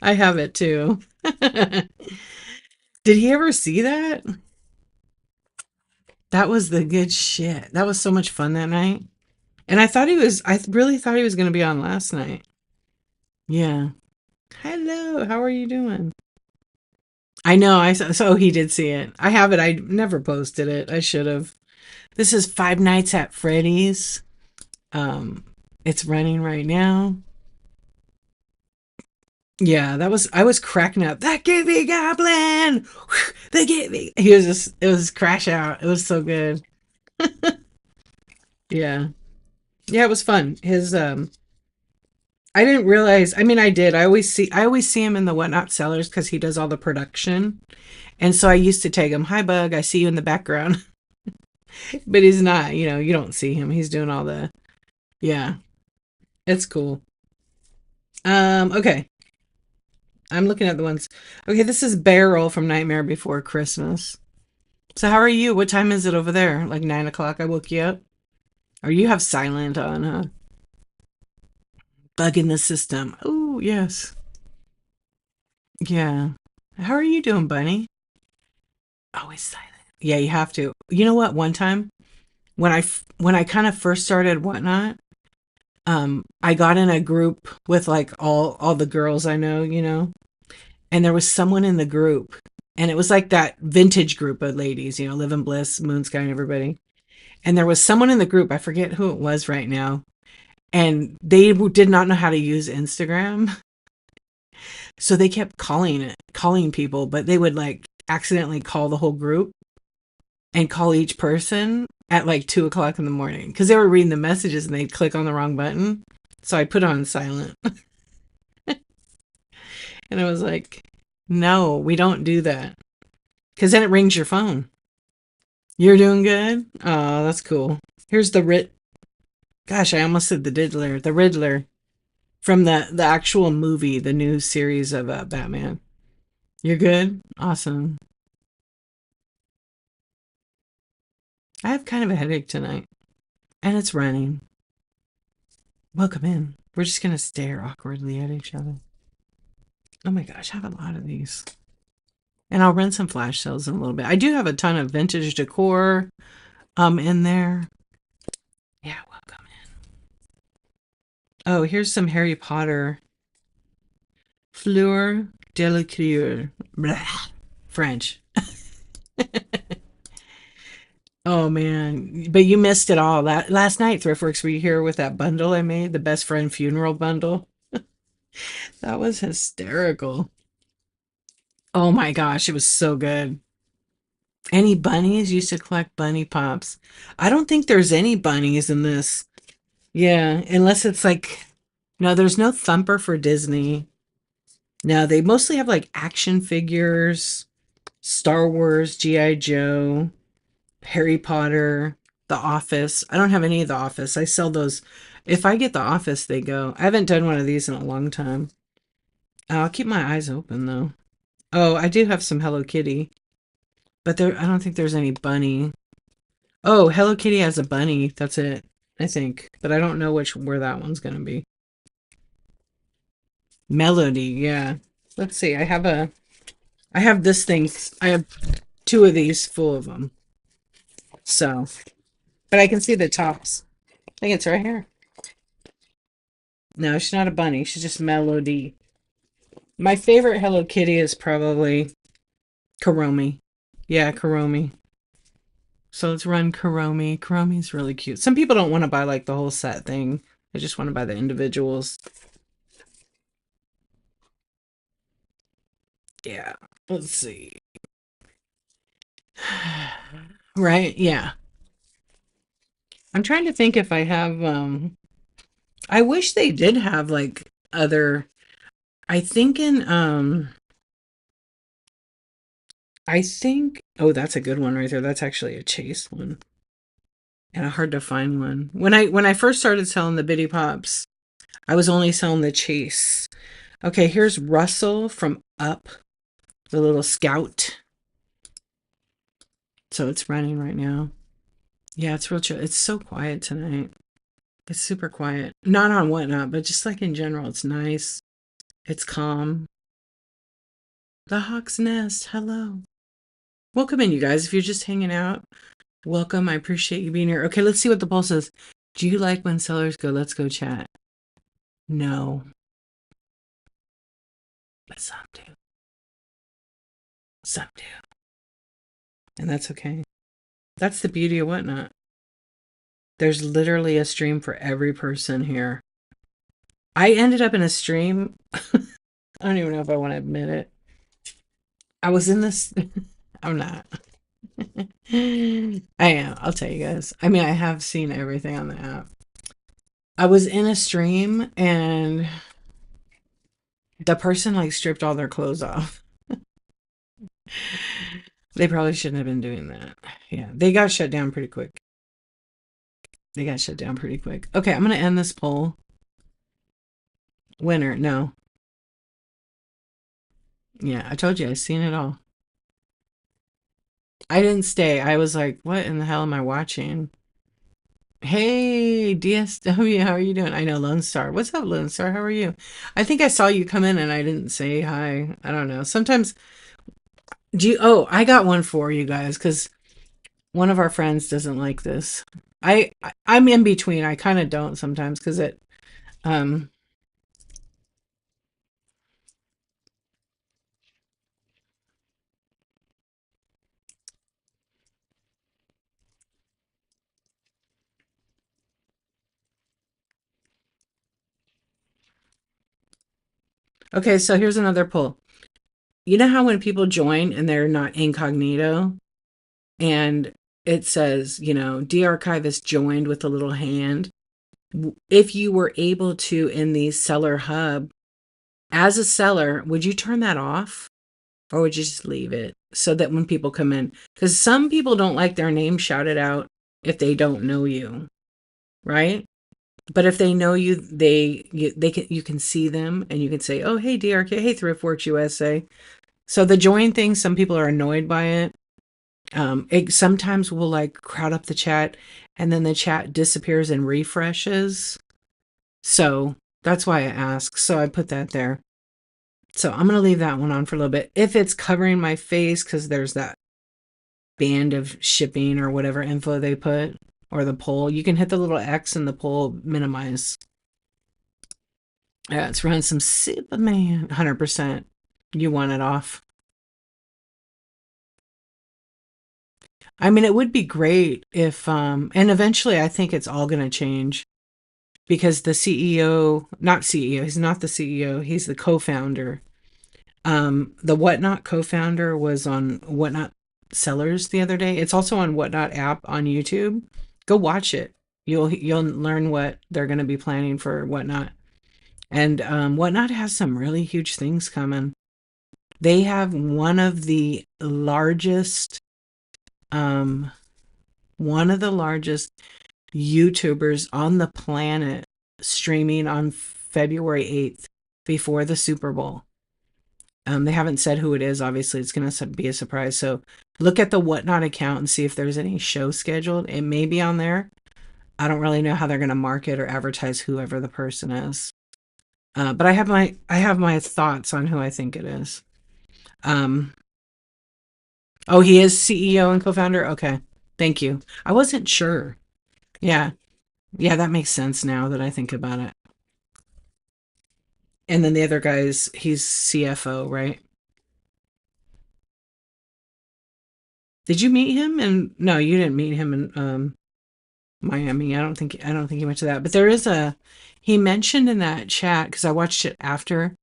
I have it too. Did he ever see that? That was the good shit. That was so much fun that night. And I really thought he was going to be on last night. Yeah. Hello, how are you doing? I know, so he did see it. I have it. I never posted it. I should have. This is Five Nights at Freddy's. Um, it's running right now. Yeah, I was cracking up. That gave me goblin. They gave me. It was crash out. It was so good. Yeah, yeah, it was fun. I didn't realize. I mean, I did. I always see him in the Whatnot Cellars because he does all the production, and so I used to tag him. Hi, Bug. I see you in the background, but he's not. You don't see him. He's doing all the. Yeah, it's cool. Okay. I'm looking at the ones. Okay, this is Beryl from Nightmare Before Christmas. So how are you? What time is it over there? Like 9 o'clock? I woke you up. Or you have silent on, huh? Bug in the system. Oh yes, yeah. How are you doing, Bunny? Always silent. Yeah, you have to. You know what? One time when I kind of first started Whatnot, I got in a group with like all the girls I know, and there was someone in the group, and it was like that vintage group of ladies, Live in Bliss, Moon Sky, and everybody. And there was someone in the group, I forget who it was right now, and they did not know how to use Instagram, so they kept calling people, but they would like accidentally call the whole group and call each person at like 2 o'clock in the morning because they were reading the messages and they'd click on the wrong button. So I put on silent and I was like, no, we don't do that because then it rings your phone. You're doing good. Oh, that's cool. Here's the Gosh, I almost said the Diddler. The Riddler from the actual movie, the new series of Batman. You're good. Awesome. I have kind of a headache tonight, and it's running. Welcome in. We're just gonna stare awkwardly at each other. Oh my gosh, I have a lot of these. And I'll run some flash sales in a little bit. I do have a ton of vintage decor in there. Yeah, welcome in. Oh, here's some Harry Potter. Fleur de la Cour. Blah. French. Oh man, but you missed it all. Last night, Thriftworks, were you here with that bundle I made? The best friend funeral bundle? That was hysterical. Oh my gosh, it was so good. Any bunnies? Used to collect bunny pops. I don't think there's any bunnies in this. Yeah, unless it's like, no, there's no Thumper for Disney. No, they mostly have like action figures, Star Wars, G.I. Joe, Harry Potter, The Office. I don't have any of The Office. I sell those. If I get The Office, they go. I haven't done one of these in a long time. I'll keep my eyes open though. Oh, I do have some Hello Kitty, but I don't think there's any bunny. Oh, Hello Kitty has a bunny. That's it, I think. But I don't know where that one's gonna be. Melody, yeah. Let's see. I have this thing. I have two of these full of them. So, but I can see the tops. I think it's right here. No, she's not a bunny. She's just Melody. My favorite Hello Kitty is probably Karomi. Yeah, Karomi. So let's run Karomi. Karomi's really cute. Some people don't want to buy like the whole set thing. They just want to buy the individuals. Yeah. Let's see. Right? Yeah. I'm trying to think if I have I wish they did have like other I think in I think oh that's a good one right there. That's actually a chase one. And a hard to find one. When I first started selling the Bitty Pops, I was only selling the chase. Okay, here's Russell from Up, the little scout. So it's running right now. Yeah, it's real chill. It's so quiet tonight. It's super quiet. Not on Whatnot, but just like in general, it's nice. It's calm. The Hawk's Nest. Hello. Welcome in, you guys. If you're just hanging out, welcome. I appreciate you being here. Okay, let's see what the poll says. Do you like when sellers go, let's go chat? No. But some do. Some do. And that's okay. That's the beauty of Whatnot. There's literally a stream for every person here. I ended up in a stream. I don't even know if I want to admit it. I was in this. I'm not. I am. I'll tell you guys. I mean, I have seen everything on the app. I was in a stream and the person like stripped all their clothes off. They probably shouldn't have been doing that. Yeah, they got shut down pretty quick. Okay, I'm going to end this poll. Winner, no. Yeah, I told you, I've seen it all. I didn't stay. I was like, what in the hell am I watching? Hey, DSW, how are you doing? I know, Lone Star. What's up, Lone Star? How are you? I think I saw you come in and I didn't say hi. I don't know. Sometimes Do you? Oh, I got one for you guys because one of our friends doesn't like this. I'm in between. I kind of don't sometimes because it. Um. Okay, so here's another poll. You know how when people join and they're not incognito, and it says, de-archivist joined with a little hand. If you were able to in the seller hub, as a seller, would you turn that off or would you just leave it so that when people come in, because some people don't like their name shouted out if they don't know you, right? But if they know you, you can see them and you can say, "Oh, hey DRK, hey Thriftworks USA." So the join thing, some people are annoyed by it. It sometimes will like crowd up the chat and then the chat disappears and refreshes. So that's why I ask. So I put that there. So I'm going to leave that one on for a little bit. If it's covering my face, because there's that band of shipping or whatever info they put, or the poll, you can hit the little X and the poll minimize. Yeah, it's running some Superman. 100%. You want it off. I mean, it would be great if, and eventually I think it's all going to change because the CEO, not CEO, he's not the CEO, he's the co-founder. The Whatnot co-founder was on Whatnot Sellers the other day. It's also on Whatnot app on YouTube. Go watch it. You'll learn what they're going to be planning for Whatnot. And Whatnot has some really huge things coming. They have um, one of the largest YouTubers on the planet streaming on February 8th before the Super Bowl. They haven't said who it is. Obviously, it's going to be a surprise. So look at the Whatnot account and see if there's any show scheduled. It may be on there. I don't really know how they're going to market or advertise whoever the person is. But I have my thoughts on who I think it is. Um, oh, he is CEO and co-founder. Okay, thank you. I wasn't sure. Yeah, yeah, that makes sense now that I think about it. And then the other guy's he's CFO, right? Did you meet him? And no, you didn't meet him in Miami. I don't think he went to that. But there is a he mentioned in that chat because I watched it after,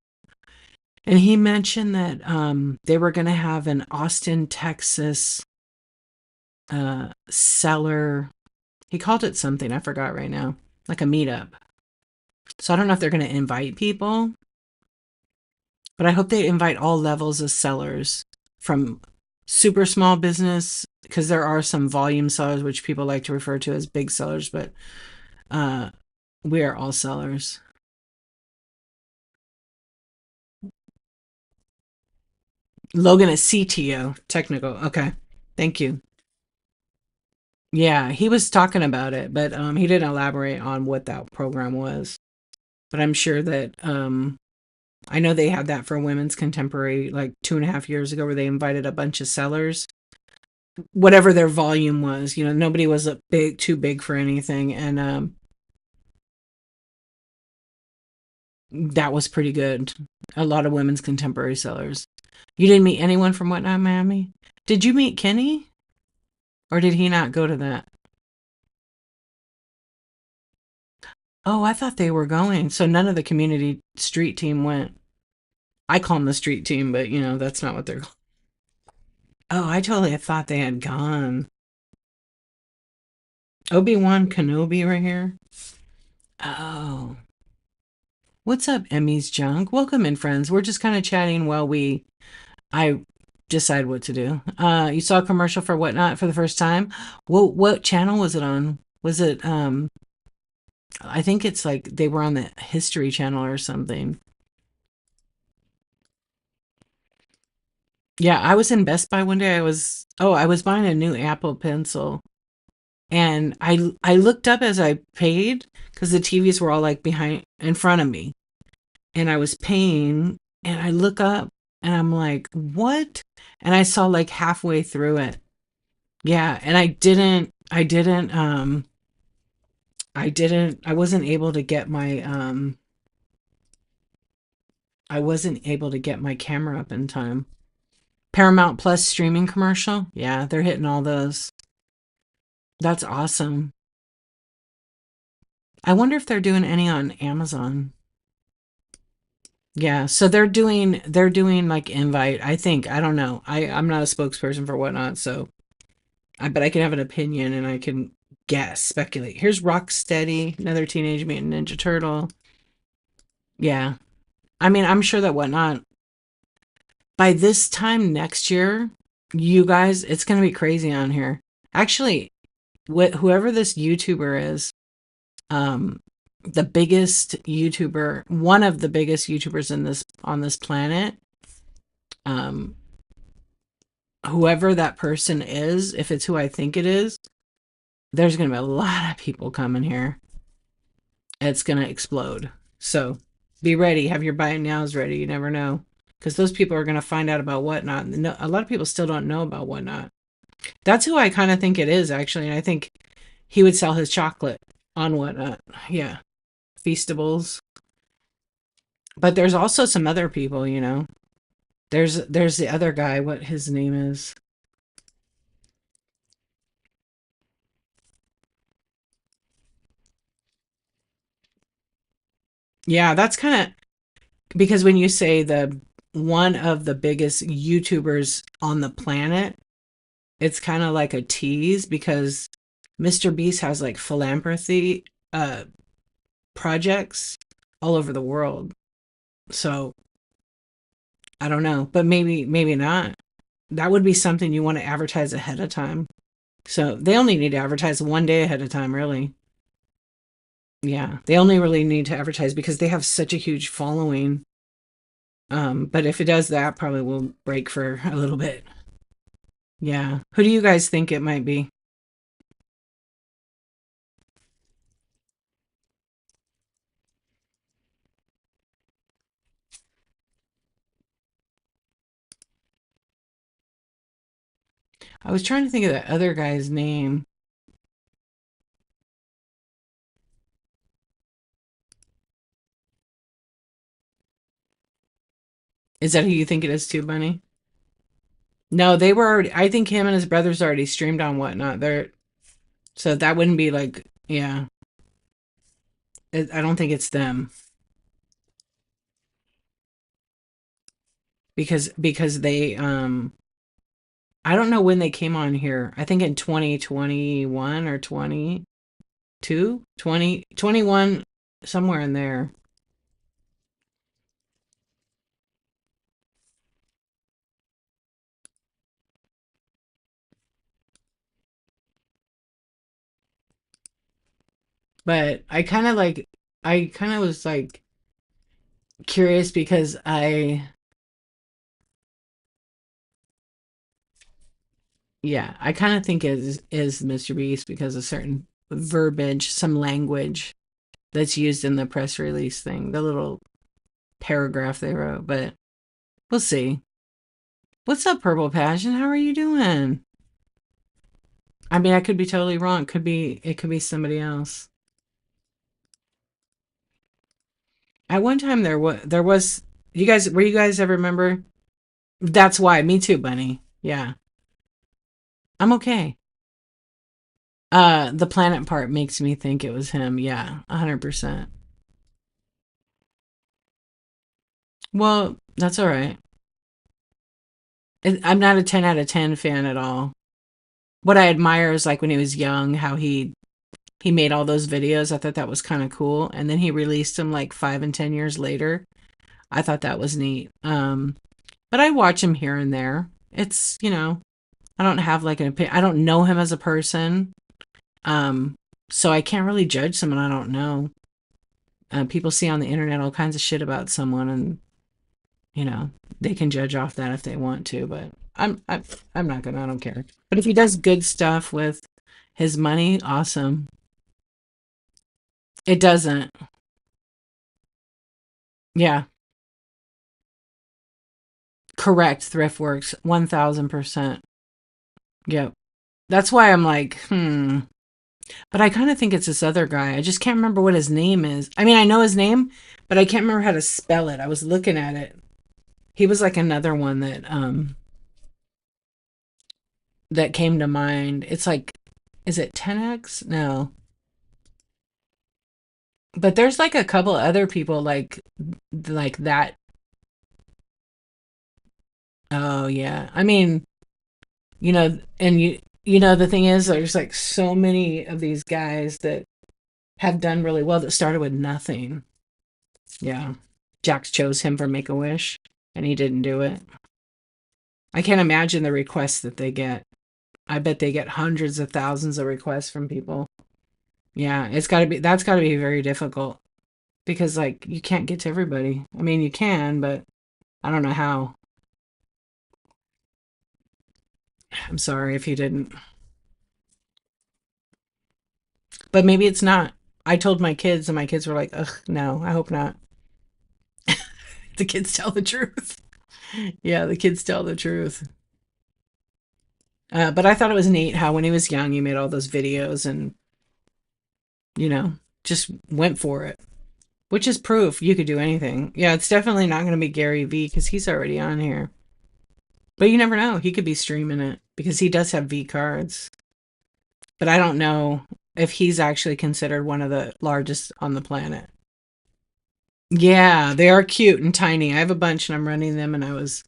and he mentioned that they were going to have an Austin, Texas seller. He called it something I forgot right now, like a meetup. So I don't know if they're going to invite people, but I hope they invite all levels of sellers from super small business because there are some volume sellers which people like to refer to as big sellers, but uh, we are all sellers. Logan is CTO, technical. Okay, thank you. Yeah, he was talking about it, but he didn't elaborate on what that program was. But I'm sure that I know they had that for women's contemporary like 2.5 years ago, where they invited a bunch of sellers, whatever their volume was. Nobody was too big for anything, and that was pretty good. A lot of women's contemporary sellers. You didn't meet anyone from Whatnot Miami? Did you meet Kenny, or did he not go to that? Oh, I thought they were going. So none of the community street team went. I call them the street team, but that's not what they're called. Oh, I totally thought they had gone. Obi-Wan Kenobi right here. Oh. What's up, Emmy's Junk? Welcome in, friends. We're just kind of chatting while I decide what to do. You saw a commercial for Whatnot for the first time? What channel was it on? Was it I think it's like they were on the History Channel or something. Yeah, I was in Best Buy one day. I was buying a new Apple Pencil, and I looked up as I paid because the TVs were all like behind in front of me, and I was paying, and I look up And I'm like, what? And I saw like halfway through it. Yeah, and I wasn't able to get my camera up in time. Paramount Plus streaming commercial. Yeah, they're hitting all those. That's awesome. I wonder if they're doing any on Amazon. Yeah, so they're doing like invite. I think I don't know. I'm not a spokesperson for whatnot, so but I can have an opinion and I can guess, speculate. Here's Rocksteady, another Teenage Mutant Ninja Turtle. Yeah, I mean I'm sure that whatnot by this time next year, you guys, it's gonna be crazy on here. Actually, whoever this YouTuber is, um, the biggest YouTuber, one of the biggest YouTubers in this on this planet, um, whoever that person is, if it's who I think it is, there's gonna be a lot of people coming here. It's gonna explode. So be ready. Have your buy it nows ready. You never know, because those people are gonna find out about whatnot. No, a lot of people still don't know about whatnot. That's who I kind of think it is actually, and I think he would sell his chocolate on whatnot. Yeah, Feastables. But there's also some other people, you know. There's the other guy. What his name is? Yeah, that's kind of because when you say the one of the biggest YouTubers on the planet, it's kind of like a tease because Mr. Beast has like philanthropy uh projects all over the world. So I don't know, but maybe not. That would be something you want to advertise ahead of time. So they only need to advertise one day ahead of time, really. Yeah, they only really need to advertise because they have such a huge following. But if it does that, probably will break for a little bit. Yeah. Who do you guys think it might be? I was trying to think of that other guy's name. Is that who you think it is too, Bunny? No, they were already. I think him and his brothers already streamed on whatnot. So that wouldn't be like, yeah. I don't think it's them because they I don't know when they came on here. I think in 2021 or 22, 2021, somewhere in there. But I kind of was like curious because yeah, I kind of think is Mr. Beast because of certain verbiage, some language that's used in the press release thing, the little paragraph they wrote. But we'll see. What's up, Purple Passion? How are you doing? I mean, I could be totally wrong. It could be somebody else. At one time there was you guys ever remember? That's why. Me too, Bunny. Yeah. I'm okay. The planet part makes me think it was him. Yeah, 100%. Well, that's all right. I'm not a 10 out of 10 fan at all. What I admire is like when he was young, how he made all those videos. I thought that was kind of cool, and then he released them like 5 and 10 years later. I thought that was neat. But I watch him here and there. It's I don't have like an opinion. I don't know him as a person, um, so I can't really judge someone I don't know. People see on the internet all kinds of shit about someone, and you know they can judge off that if they want to. But I'm not gonna. I don't care. But if he does good stuff with his money, awesome. It doesn't. Yeah, Correct. Thrift works 1000%. Yep. That's why I'm like, But I kind of think it's this other guy. I just can't remember what his name is. I mean, I know his name, but I can't remember how to spell it. I was looking at it. He was like another one that came to mind. It's like, is it 10x? No. But there's like a couple other people like that. Oh yeah. I mean, and the thing is there's like so many of these guys that have done really well that started with nothing. Yeah. Jax chose him for Make a Wish and he didn't do it. I can't imagine the requests that they get. I bet they get hundreds of thousands of requests from people. Yeah, that's got to be very difficult because like you can't get to everybody. I mean, you can, but I don't know how. I'm sorry if you didn't. But maybe it's not. I told my kids and my kids were like, "Ugh, no, I hope not." The kids tell the truth. Yeah, the kids tell the truth. But I thought it was neat how when he was young, he made all those videos and, you know, just went for it, which is proof you could do anything. Yeah, it's definitely not going to be Gary V because he's already on here. But you never know. He could be streaming it because he does have V cards. But I don't know if he's actually considered one of the largest on the planet. Yeah, they are cute and tiny. I have a bunch and I'm running them and I was,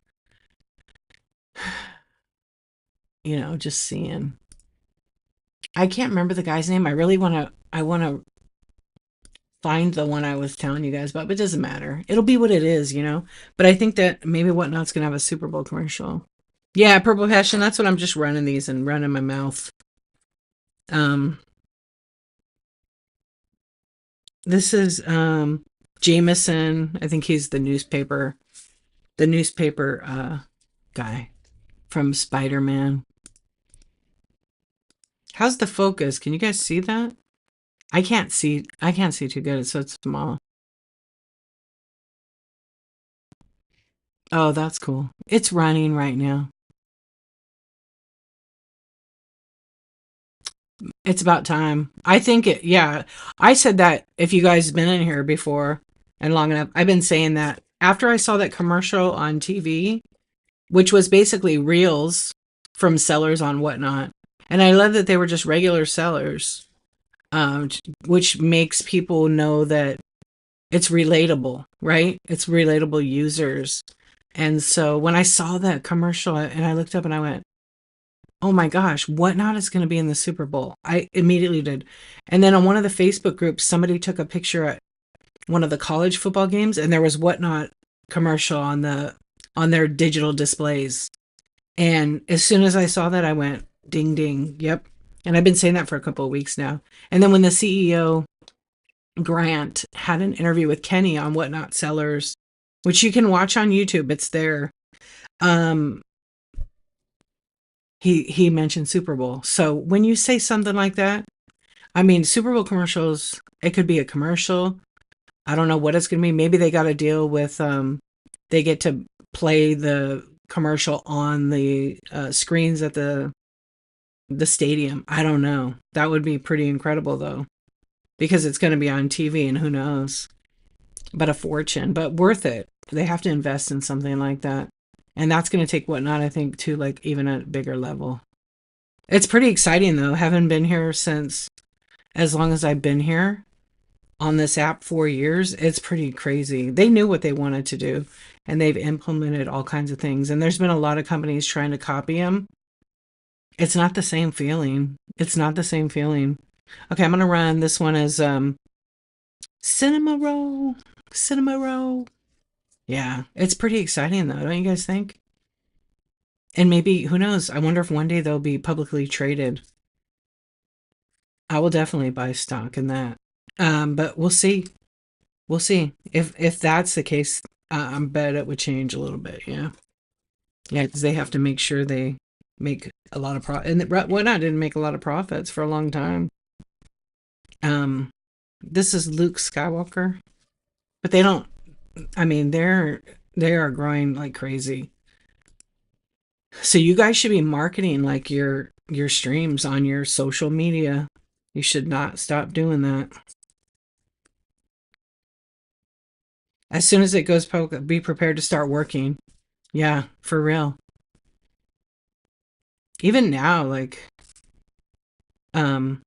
just seeing. I can't remember the guy's name. I want to find the one I was telling you guys about, but it doesn't matter. It'll be what it is. But I think that maybe Whatnot's gonna have a Super Bowl commercial. Yeah, Purple Passion. That's what I'm just running these and running my mouth. Um, this is Jameson. I think he's the newspaper guy from Spider-Man. How's the focus? Can you guys see that? I can't see. I can't see too good. It's so small. Oh, that's cool. It's running right now. It's about time. I think yeah. I said that if you guys been in here before and long enough, I've been saying that after I saw that commercial on TV, which was basically reels from sellers on Whatnot. And I love that they were just regular sellers, which makes people know that it's relatable, right? It's relatable users. And so when I saw that commercial and I looked up and I went, oh my gosh, Whatnot is going to be in the Super Bowl. I immediately did. And then on one of the Facebook groups, somebody took a picture at one of the college football games and there was Whatnot commercial on their digital displays. And as soon as I saw that, I went, ding, ding. Yep. And I've been saying that for a couple of weeks now. And then when the CEO, Grant, had an interview with Kenny on Whatnot Sellers, which you can watch on YouTube, it's there. Um, he mentioned Super Bowl. So when you say something like that, I mean, Super Bowl commercials, it could be a commercial. I don't know what it's going to be. Maybe they got to deal with, they get to play the commercial on the screens at the stadium. I don't know. That would be pretty incredible though, because it's going to be on TV and who knows. But a fortune, but worth it. They have to invest in something like that. And that's going to take Whatnot, I think, to like even a bigger level. It's pretty exciting though. Haven't been here since as long as I've been here on this app 4 years. It's pretty crazy. They knew what they wanted to do and they've implemented all kinds of things. And there's been a lot of companies trying to copy them. It's not the same feeling. It's not the same feeling. Okay, I'm gonna run. This one is Cinema Roll. Cinema Roll. Yeah, it's pretty exciting though, don't you guys think? And maybe, who knows? I wonder if one day they'll be publicly traded. I will definitely buy stock in that. But we'll see. We'll see. If that's the case, I bet it would change a little bit. Yeah, yeah, because they have to make sure they make a lot of profit. And Whatnot didn't make a lot of profits for a long time. Um, this is Luke Skywalker, but they don't. I mean, they are growing like crazy. So you guys should be marketing like your streams on your social media. You should not stop doing that. As soon as it goes public, be prepared to start working. Yeah, for real. Even now, like, um,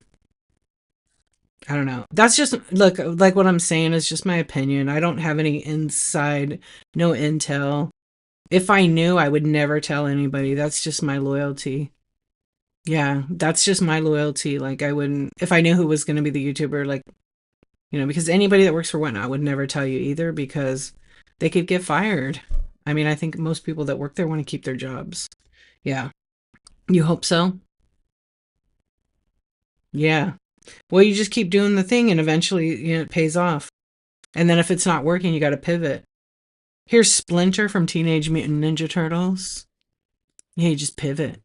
I don't know. That's just look like what I'm saying is just my opinion. I don't have any inside, no intel. If I knew, I would never tell anybody. That's just my loyalty. Yeah, that's just my loyalty. Like I wouldn't if I knew who was going to be the YouTuber, like, because anybody that works for Whatnot would never tell you either because they could get fired. I mean, I think most people that work there want to keep their jobs. Yeah. You hope so? Yeah. Well, you just keep doing the thing and eventually, it pays off. And then if it's not working, you got to pivot. Here's Splinter from Teenage Mutant Ninja Turtles. Yeah, you just pivot.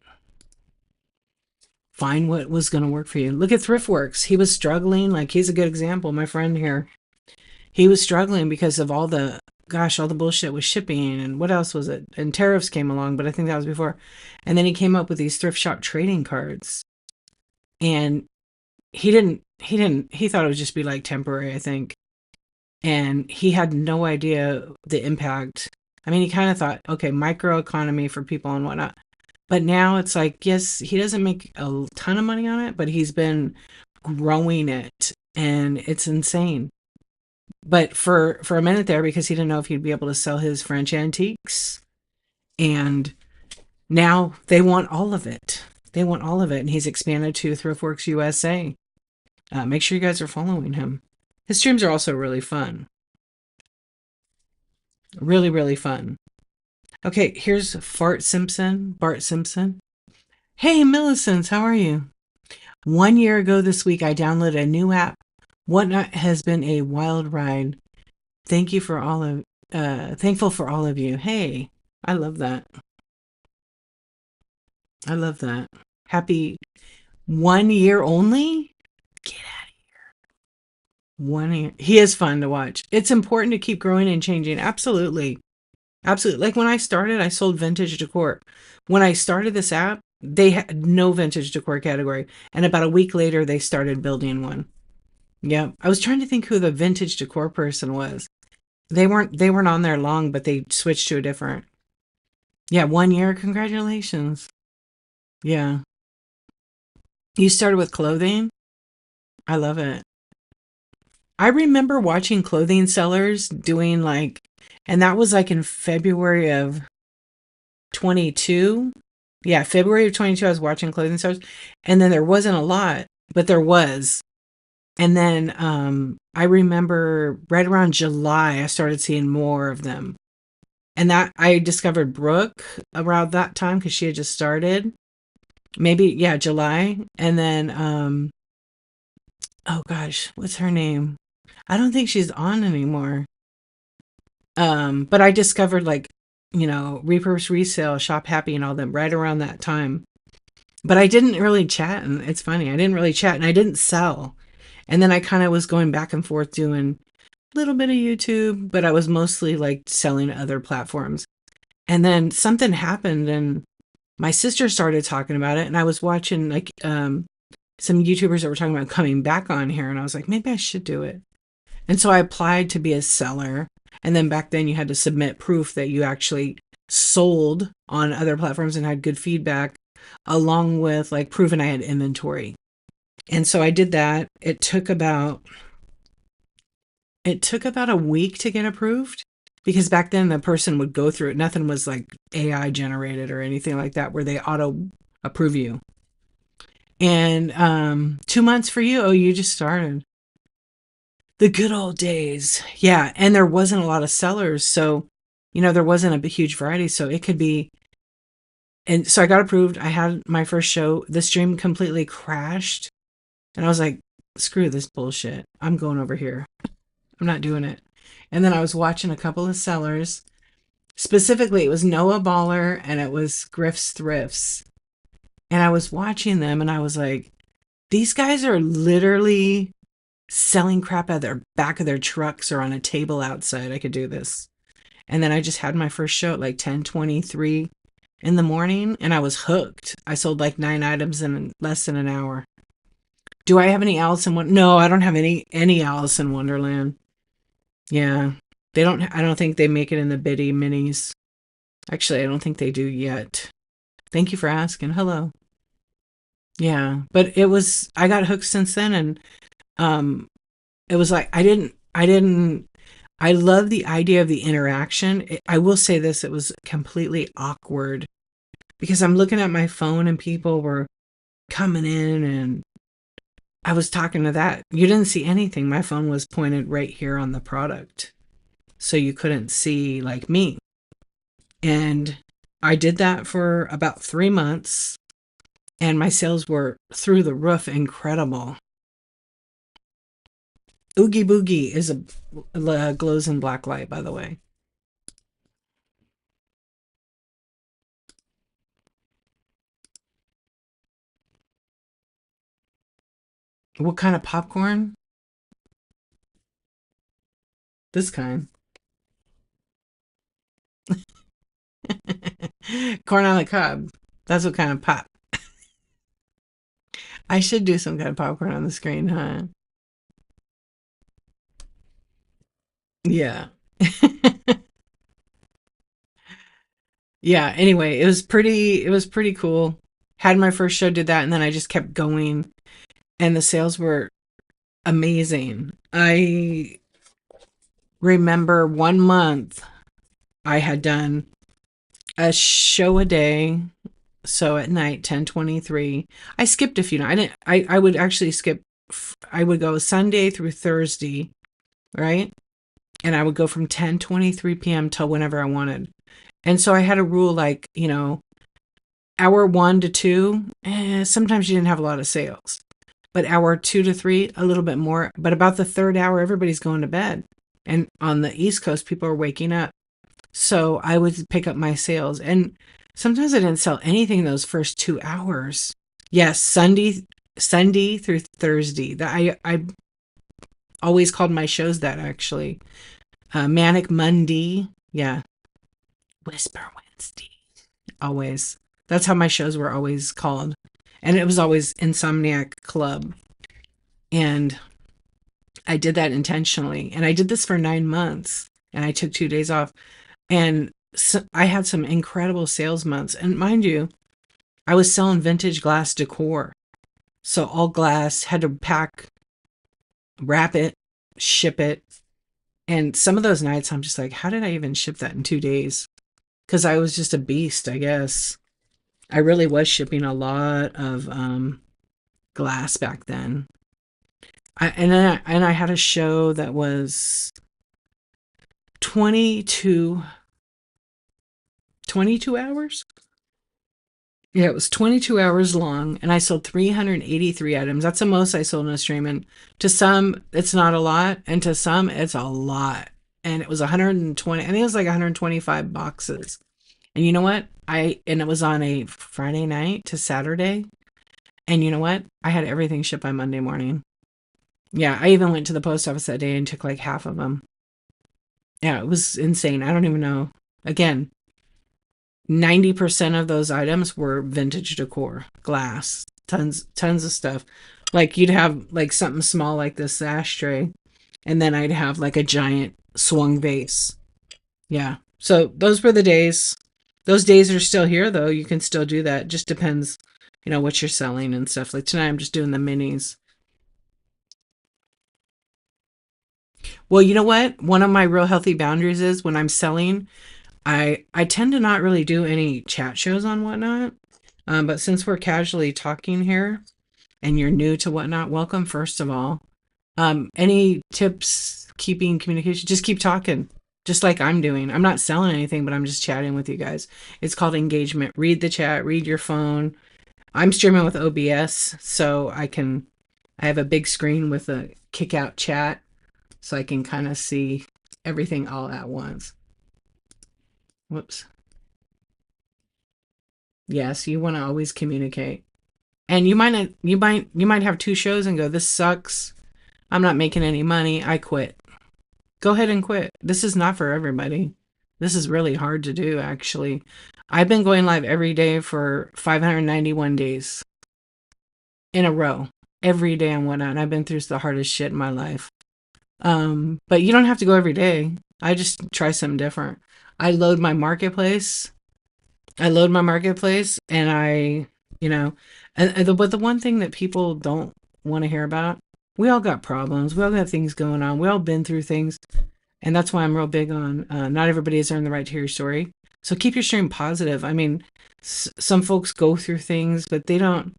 Find what was going to work for you. Look at Thriftworks. He was struggling. Like, he's a good example. My friend here, he was struggling because of all the bullshit with shipping and what else was it? And tariffs came along, but I think that was before. And then he came up with these thrift shop trading cards. And he thought it would just be like temporary, I think. And he had no idea the impact. I mean, he kind of thought, okay, microeconomy for people and whatnot. But now it's like, yes, he doesn't make a ton of money on it, but he's been growing it and it's insane. But for a minute there, because he didn't know if he'd be able to sell his French antiques, and now they want all of it. They want all of it, and he's expanded to Thriftworks USA. Make sure you guys are following him. His streams are also really fun. Really, really fun. Okay, here's Bart Simpson. Hey, Millicent, how are you? 1 year ago this week, I downloaded a new app. Whatnot has been a wild ride. Thank you for all of, thankful for all of you. Hey, I love that. I love that. Happy 1 year only? Get out of 1 year. He is fun to watch. It's important to keep growing and changing. Absolutely. Absolutely. Like when I started, I sold vintage decor. When I started this app, they had no vintage decor category. And about a week later, they started building one. Yeah. I was trying to think who the vintage decor person was. They weren't on there long, but they switched to a different. Yeah, 1 year. Congratulations. Yeah. You started with clothing? I love it. I remember watching clothing sellers doing and that was like in February of 22. Yeah, February of 22, I was watching clothing stores, and then there wasn't a lot, but there was. And then I remember right around July, I started seeing more of them. And that I discovered Brooke around that time because she had just started. Maybe, yeah, July. And then, oh gosh, what's her name? I don't think she's on anymore. But I discovered Repurpose Resale, Shop Happy, and all them right around that time. But I didn't really chat, and it's funny, I didn't really chat, and I didn't sell. And then I kind of was going back and forth doing a little bit of YouTube, but I was mostly like selling to other platforms. And then something happened, and my sister started talking about it, and I was watching some YouTubers that were talking about coming back on here, and I was like, maybe I should do it. And so I applied to be a seller. And then back then you had to submit proof that you actually sold on other platforms and had good feedback, along with proving I had inventory. And so I did that. It took about a week to get approved because back then the person would go through it. Nothing was like AI generated or anything like that where they auto approve you. And 2 months for you. Oh, you just started. The good old days. Yeah. And there wasn't a lot of sellers. So, there wasn't a huge variety. So it could be. And so I got approved. I had my first show. The stream completely crashed. And I was like, screw this bullshit. I'm going over here. I'm not doing it. And then I was watching a couple of sellers. Specifically, it was Noah Baller and it was Griff's Thrifts. And I was watching them and I was like, these guys are literally selling crap out their back of their trucks or on a table outside. I could do this. And then I just had my first show at 10:23. in the morning and I was hooked. I sold like 9 items in less than an hour. Do I have any Alice in Wonderland? No, I don't have any Alice in Wonderland. Yeah. They don't I don't think they make it in the Biddy minis. Actually, I don't think they do yet. Thank you for asking. Hello. Yeah, but I got hooked since then and um it was like I love the idea of the interaction. I will say this, it was completely awkward because I'm looking at my phone and people were coming in and I was talking to that. You didn't see anything. My phone was pointed right here on the product. So you couldn't see like me. And I did that for about 3 months and my sales were through the roof, incredible. Oogie Boogie is a glows in black light, by the way. What kind of popcorn? This kind. Corn on the cob. That's what kind of pop. I should do some kind of popcorn on the screen, huh? Yeah. Yeah, anyway, it was pretty cool. Had my first show, did that, and then I just kept going and the sales were amazing. I remember 1 month I had done a show a day. So at night, 10:23. I skipped a few. I didn't. I would actually skip. I would go Sunday through Thursday, right? And I would go from 10:23 p.m. till whenever I wanted. And so I had a rule like, hour 1 to 2. Sometimes you didn't have a lot of sales, but hour 2 to 3, a little bit more. But about the third hour, everybody's going to bed, and on the East Coast, people are waking up. So I would pick up my sales. And sometimes I didn't sell anything in those first 2 hours. Yes, Sunday through Thursday. That I always called my shows that actually. Manic Monday. Yeah. Whisper Wednesday. Always. That's how my shows were always called. And it was always Insomniac Club. And I did that intentionally. And I did this for 9 months. And I took 2 days off. And so I had some incredible sales months. And mind you, I was selling vintage glass decor. So all glass, had to pack, wrap it, ship it. And some of those nights I'm just like, how did I even ship that in 2 days? Because I was just a beast, I guess. I really was shipping a lot of glass back then. And I had a show that was 22 22 hours. Yeah, it was 22 hours long, and I sold 383 items. That's the most I sold in a stream. And to some, it's not a lot, and to some, it's a lot. And it was 120, I think it was like 125 boxes. And you know what? And it was on a Friday night to Saturday. And you know what? I had everything shipped by Monday morning. Yeah, I even went to the post office that day and took like half of them. Yeah, it was insane. I don't even know. Again, 90% of those items were vintage decor, glass, tons of stuff. Like you'd have like something small like this ashtray, and then I'd have like a giant swung vase. Yeah. So those were the days. Those days are still here though. You can still do that. Just depends, what you're selling and stuff. Like tonight I'm just doing the minis. Well, you know what? One of my real healthy boundaries is when I'm selling, I tend to not really do any chat shows on Whatnot. But since we're casually talking here and you're new to Whatnot, welcome first of all. Any tips keeping communication? Just keep talking, just like I'm doing. I'm not selling anything, but I'm just chatting with you guys. It's called engagement. Read the chat, read your phone. I'm streaming with OBS, so I have a big screen with a kick out chat, so I can kind of see everything all at once. Whoops. Yes, you want to always communicate. And you might have two shows and go, this sucks. I'm not making any money. I quit. Go ahead and quit. This is not for everybody. This is really hard to do, actually. I've been going live every day for 591 days in a row, every day and whatnot. And I've been through the hardest shit in my life. But you don't have to go every day. I just try something different. I load my marketplace. I load my marketplace and you know, but the one thing that people don't want to hear about, we all got problems. We all got things going on. We all been through things. And that's why I'm real big on not everybody has earned the right to hear your story. So keep your stream positive. I mean, some folks go through things, but they don't,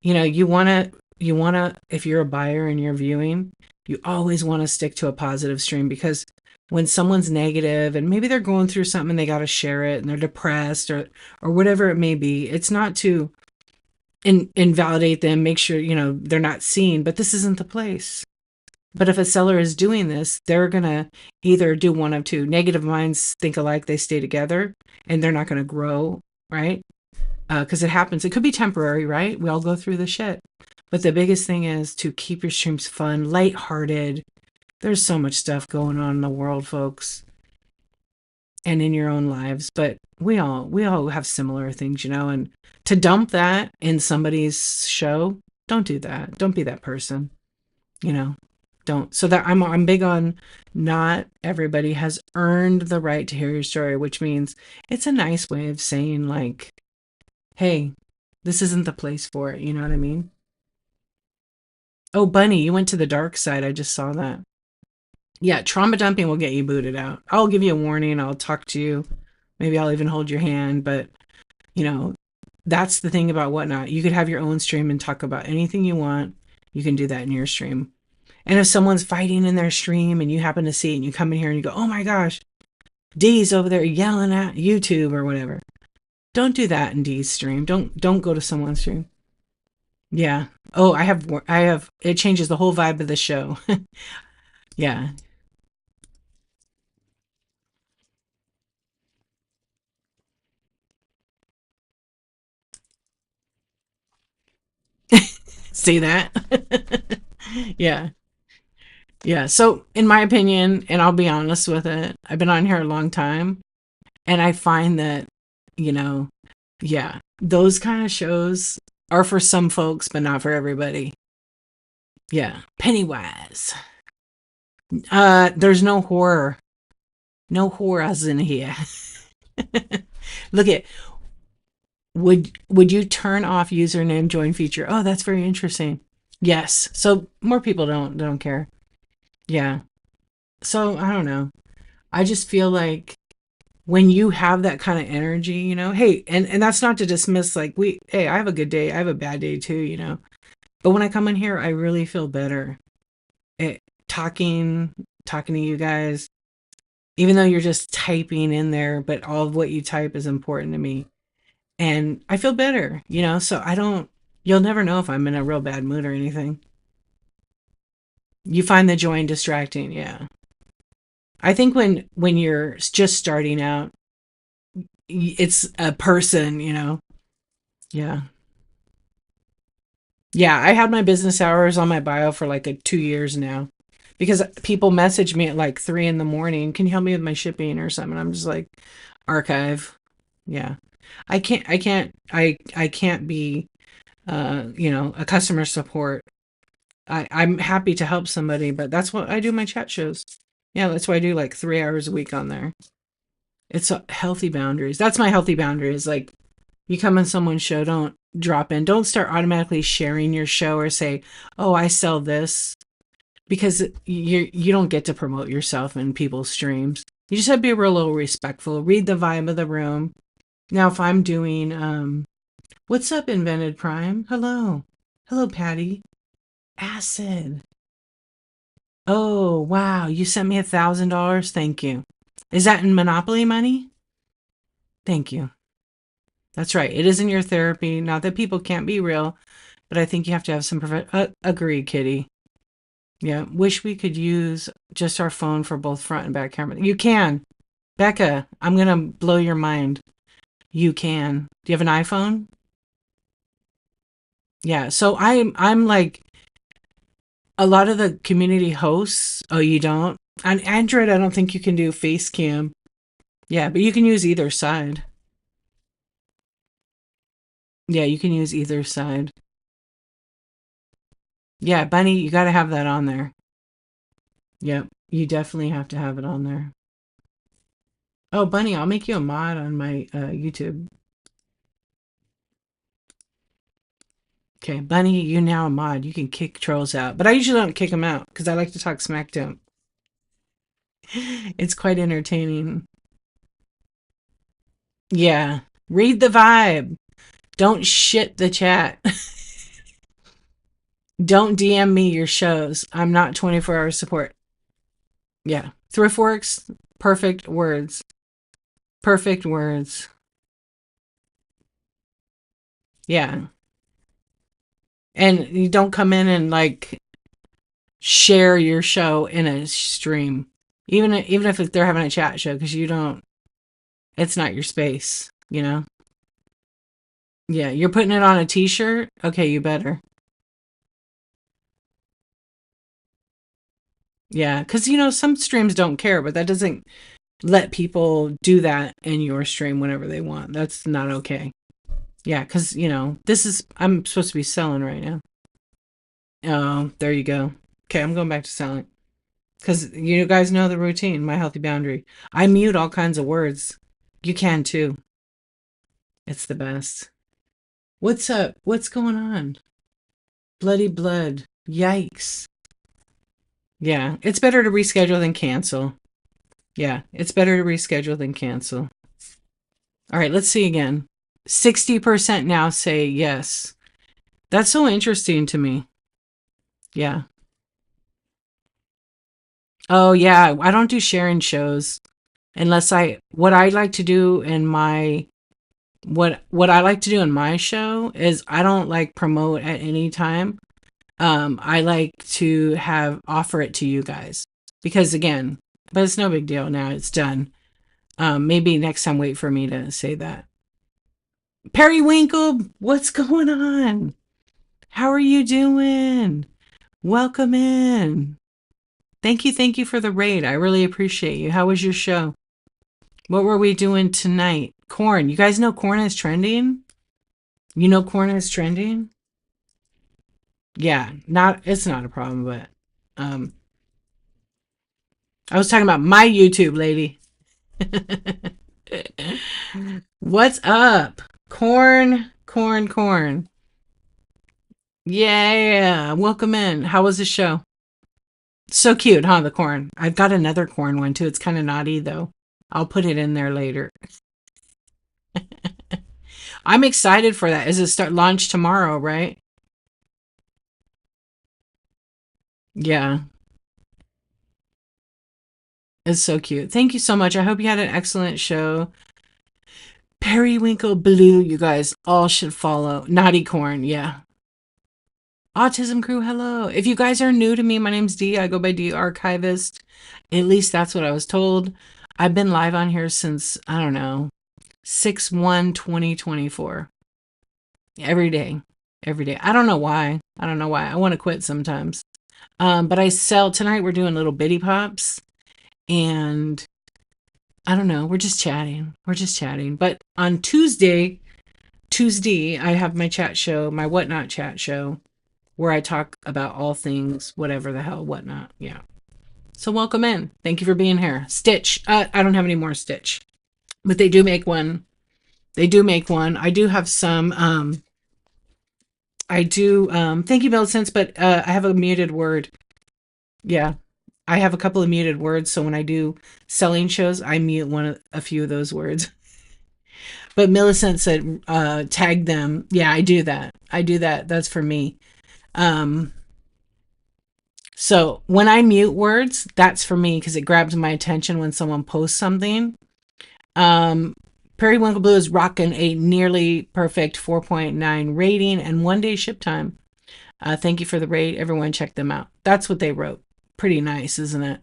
you want to, if you're a buyer and you're viewing, you always want to stick to a positive stream because when someone's negative and maybe they're going through something and they got to share it and they're depressed or whatever it may be, it's not to invalidate them, make sure, they're not seen, but this isn't the place. But if a seller is doing this, they're going to either do one of two. Negative minds think alike, they stay together, and they're not going to grow, right? Because it happens. It could be temporary, right? We all go through the shit. But the biggest thing is to keep your streams fun, lighthearted. There's so much stuff going on in the world, folks, and in your own lives. But we all have similar things, and to dump that in somebody's show, don't do that. Don't be that person, you know. Don't. So that I'm big on not everybody has earned the right to hear your story, which means it's a nice way of saying like, hey, this isn't the place for it. You know what I mean? Oh, Bunny, you went to the dark side. I just saw that. Yeah, trauma dumping will get you booted out. I'll give you a warning. I'll talk to you. Maybe I'll even hold your hand. But, you know, that's the thing about Whatnot. You could have your own stream and talk about anything you want. You can do that in your stream. And if someone's fighting in their stream and you happen to see it and you come in here and you go, oh my gosh, Dee's over there yelling at YouTube or whatever. Don't do that in Dee's stream. Don't go to someone's stream. Yeah. Oh, it changes the whole vibe of the show. Yeah. See that? Yeah. Yeah. So, in my opinion, and I'll be honest with it, I've been on here a long time, and I find that, you know, yeah, those kind of shows are for some folks, but not for everybody. Yeah. Pennywise. There's no horror. No horrors in here. Look at would you turn off username join feature? Oh, that's very interesting. Yes. So more people don't care. Yeah. So I don't know. I just feel like when you have that kind of energy, hey, and that's not to dismiss like hey, I have a good day, I have a bad day too. But when I come in here, I really feel better. It, talking to you guys, even though you're just typing in there, but all of what you type is important to me. And I feel better. So you'll never know if I'm in a real bad mood or anything. You find the joy in distracting, yeah. I think when you're just starting out, it's a person. Yeah. Yeah, I had my business hours on my bio for like 2 years now. Because people message me at like 3 in the morning, can you help me with my shipping or something? I'm just like, archive. Yeah. I can't be a customer support. I'm happy to help somebody, but that's what I do my chat shows. Yeah, that's why I do like 3 hours a week on there. It's healthy boundaries. That's my healthy boundaries. Like, you come on someone's show, don't drop in. Don't start automatically sharing your show or say, oh, I sell this. Because you don't get to promote yourself in people's streams. You just have to be real little respectful. Read the vibe of the room. Now, if I'm doing, what's up, Invented Prime? Hello. Hello, Patty. Acid. Oh, wow. You sent me $1,000. Thank you. Is that in Monopoly money? Thank you. That's right. It isn't your therapy. Not that people can't be real, but I think you have to have some agree, Kitty. Yeah. Wish we could use just our phone for both front and back camera. You can. Becca, I'm going to blow your mind. You can. Do you have an iPhone? Yeah. So I'm like a lot of the community hosts. Oh, you don't? On Android, I don't think you can do face cam. Yeah, but you can use either side. Yeah, you can use either side. Yeah, Bunny, you got to have that on there. Yep, you definitely have to have it on there. Oh, Bunny, I'll make you a mod on my YouTube. Okay, Bunny, you're now a mod. You can kick trolls out. But I usually don't kick them out because I like to talk smack to them. It's quite entertaining. Yeah. Read the vibe. Don't shit the chat. Don't DM me your shows. I'm not 24-hour support. Yeah. Thriftworks, perfect words. Perfect words. Yeah. And you don't come in and like share your show in a stream. Even if they're having a chat show, because you don't, it's not your space, you know? Yeah, you're putting it on a t-shirt? Okay, you better. Yeah, because some streams don't care, but that doesn't let people do that in your stream whenever they want. That's not okay. Yeah, because, I'm supposed to be selling right now. Oh, there you go. Okay, I'm going back to selling. Because you guys know the routine, my healthy boundary. I mute all kinds of words. You can too. It's the best. What's up? What's going on? Bloody blood. Yikes. Yeah, it's better to reschedule than cancel. Yeah, it's better to reschedule than cancel. All right, let's see again. 60% now say yes. That's so interesting to me. Yeah. Oh, yeah. I don't do sharing shows unless what I like to do in my, what I like to do in my show is I don't like promote at any time. I like to offer it to you guys because again, but it's no big deal now. It's done. Maybe next time wait for me to say that. Periwinkle, what's going on? How are you doing? Welcome in. Thank you for the raid. I really appreciate you. How was your show? What were we doing tonight? Corn. You guys know corn is trending? You know corn is trending? Yeah, it's not a problem, but um I was talking about my YouTube, lady. What's up? Corn, corn, corn. Yeah, welcome in. How was the show? So cute, huh? The corn. I've got another corn one too. It's kind of naughty though. I'll put it in there later. I'm excited for that. Is it start launch tomorrow, right? Yeah, it's so cute. Thank you so much. I hope you had an excellent show. Periwinkle Blue, you guys all should follow. Naughty Corn, yeah. Autism Crew, hello. If you guys are new to me, my name's Dee. I go by Dee Archivist. At least that's what I was told. I've been live on here since, I don't know, 6/1/2024. Every day. Every day. I don't know why. I don't know why. I want to quit sometimes. But I sell tonight. We're doing little bitty pops, and I don't know. We're just chatting. We're just chatting. But on Tuesday, I have my chat show, my whatnot chat show, where I talk about all things, whatever the hell, whatnot. Yeah. So welcome in. Thank you for being here. Stitch. I don't have any more Stitch, but they do make one. They do make one. I do have some. I do. Thank you, Millicent, but I have a muted word. Yeah. I have a couple of muted words, so when I do selling shows, I mute a few of those words. But Millicent said, tag them. Yeah, I do that. I do that. That's for me. So when I mute words, that's for me because it grabs my attention when someone posts something. Periwinkle Blue is rocking a nearly perfect 4.9 rating and 1 day ship time. Thank you for the raid. Everyone check them out. That's what they wrote. Pretty nice, isn't it?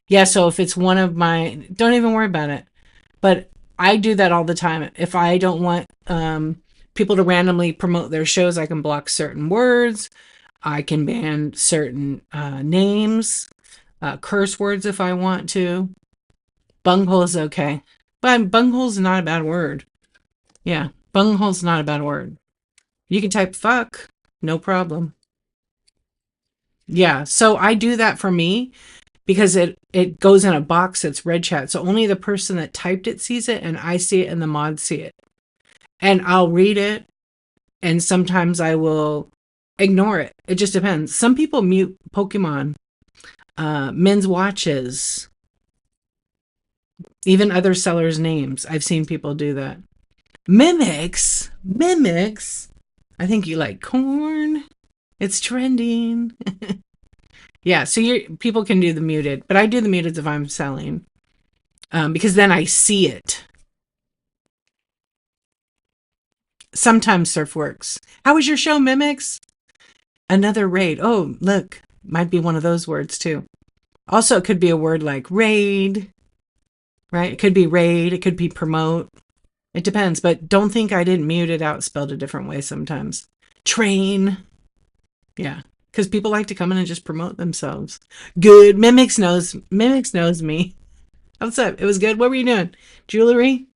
Yeah, so if it's one of my, don't even worry about it. But I do that all the time. If I don't want people to randomly promote their shows, I can block certain words. I can ban certain names, curse words if I want to. Bunghole is okay. But bunghole's not a bad word. Yeah, bunghole's not a bad word. You can type fuck, no problem. Yeah, so I do that for me because it goes in a box that's red chat. So only the person that typed it sees it, and I see it and the mods see it. And I'll read it, and sometimes I will ignore it. It just depends. Some people mute Pokemon, men's watches, even other sellers' names. I've seen people do that. Mimics? Mimics? I think you like corn. It's trending. Yeah, so people can do the muted, but I do the muted if I'm selling, because then I see it. Sometimes surf works. How was your show, Mimics? Another raid. Oh, look, might be one of those words too. Also, it could be a word like raid, right? It could be raid. It could be promote. It depends, but don't think I didn't mute it out, spelled a different way sometimes. Train. Yeah, because people like to come in and just promote themselves. Good. Mimics knows me. What's up? It was good. What were you doing? Jewelry?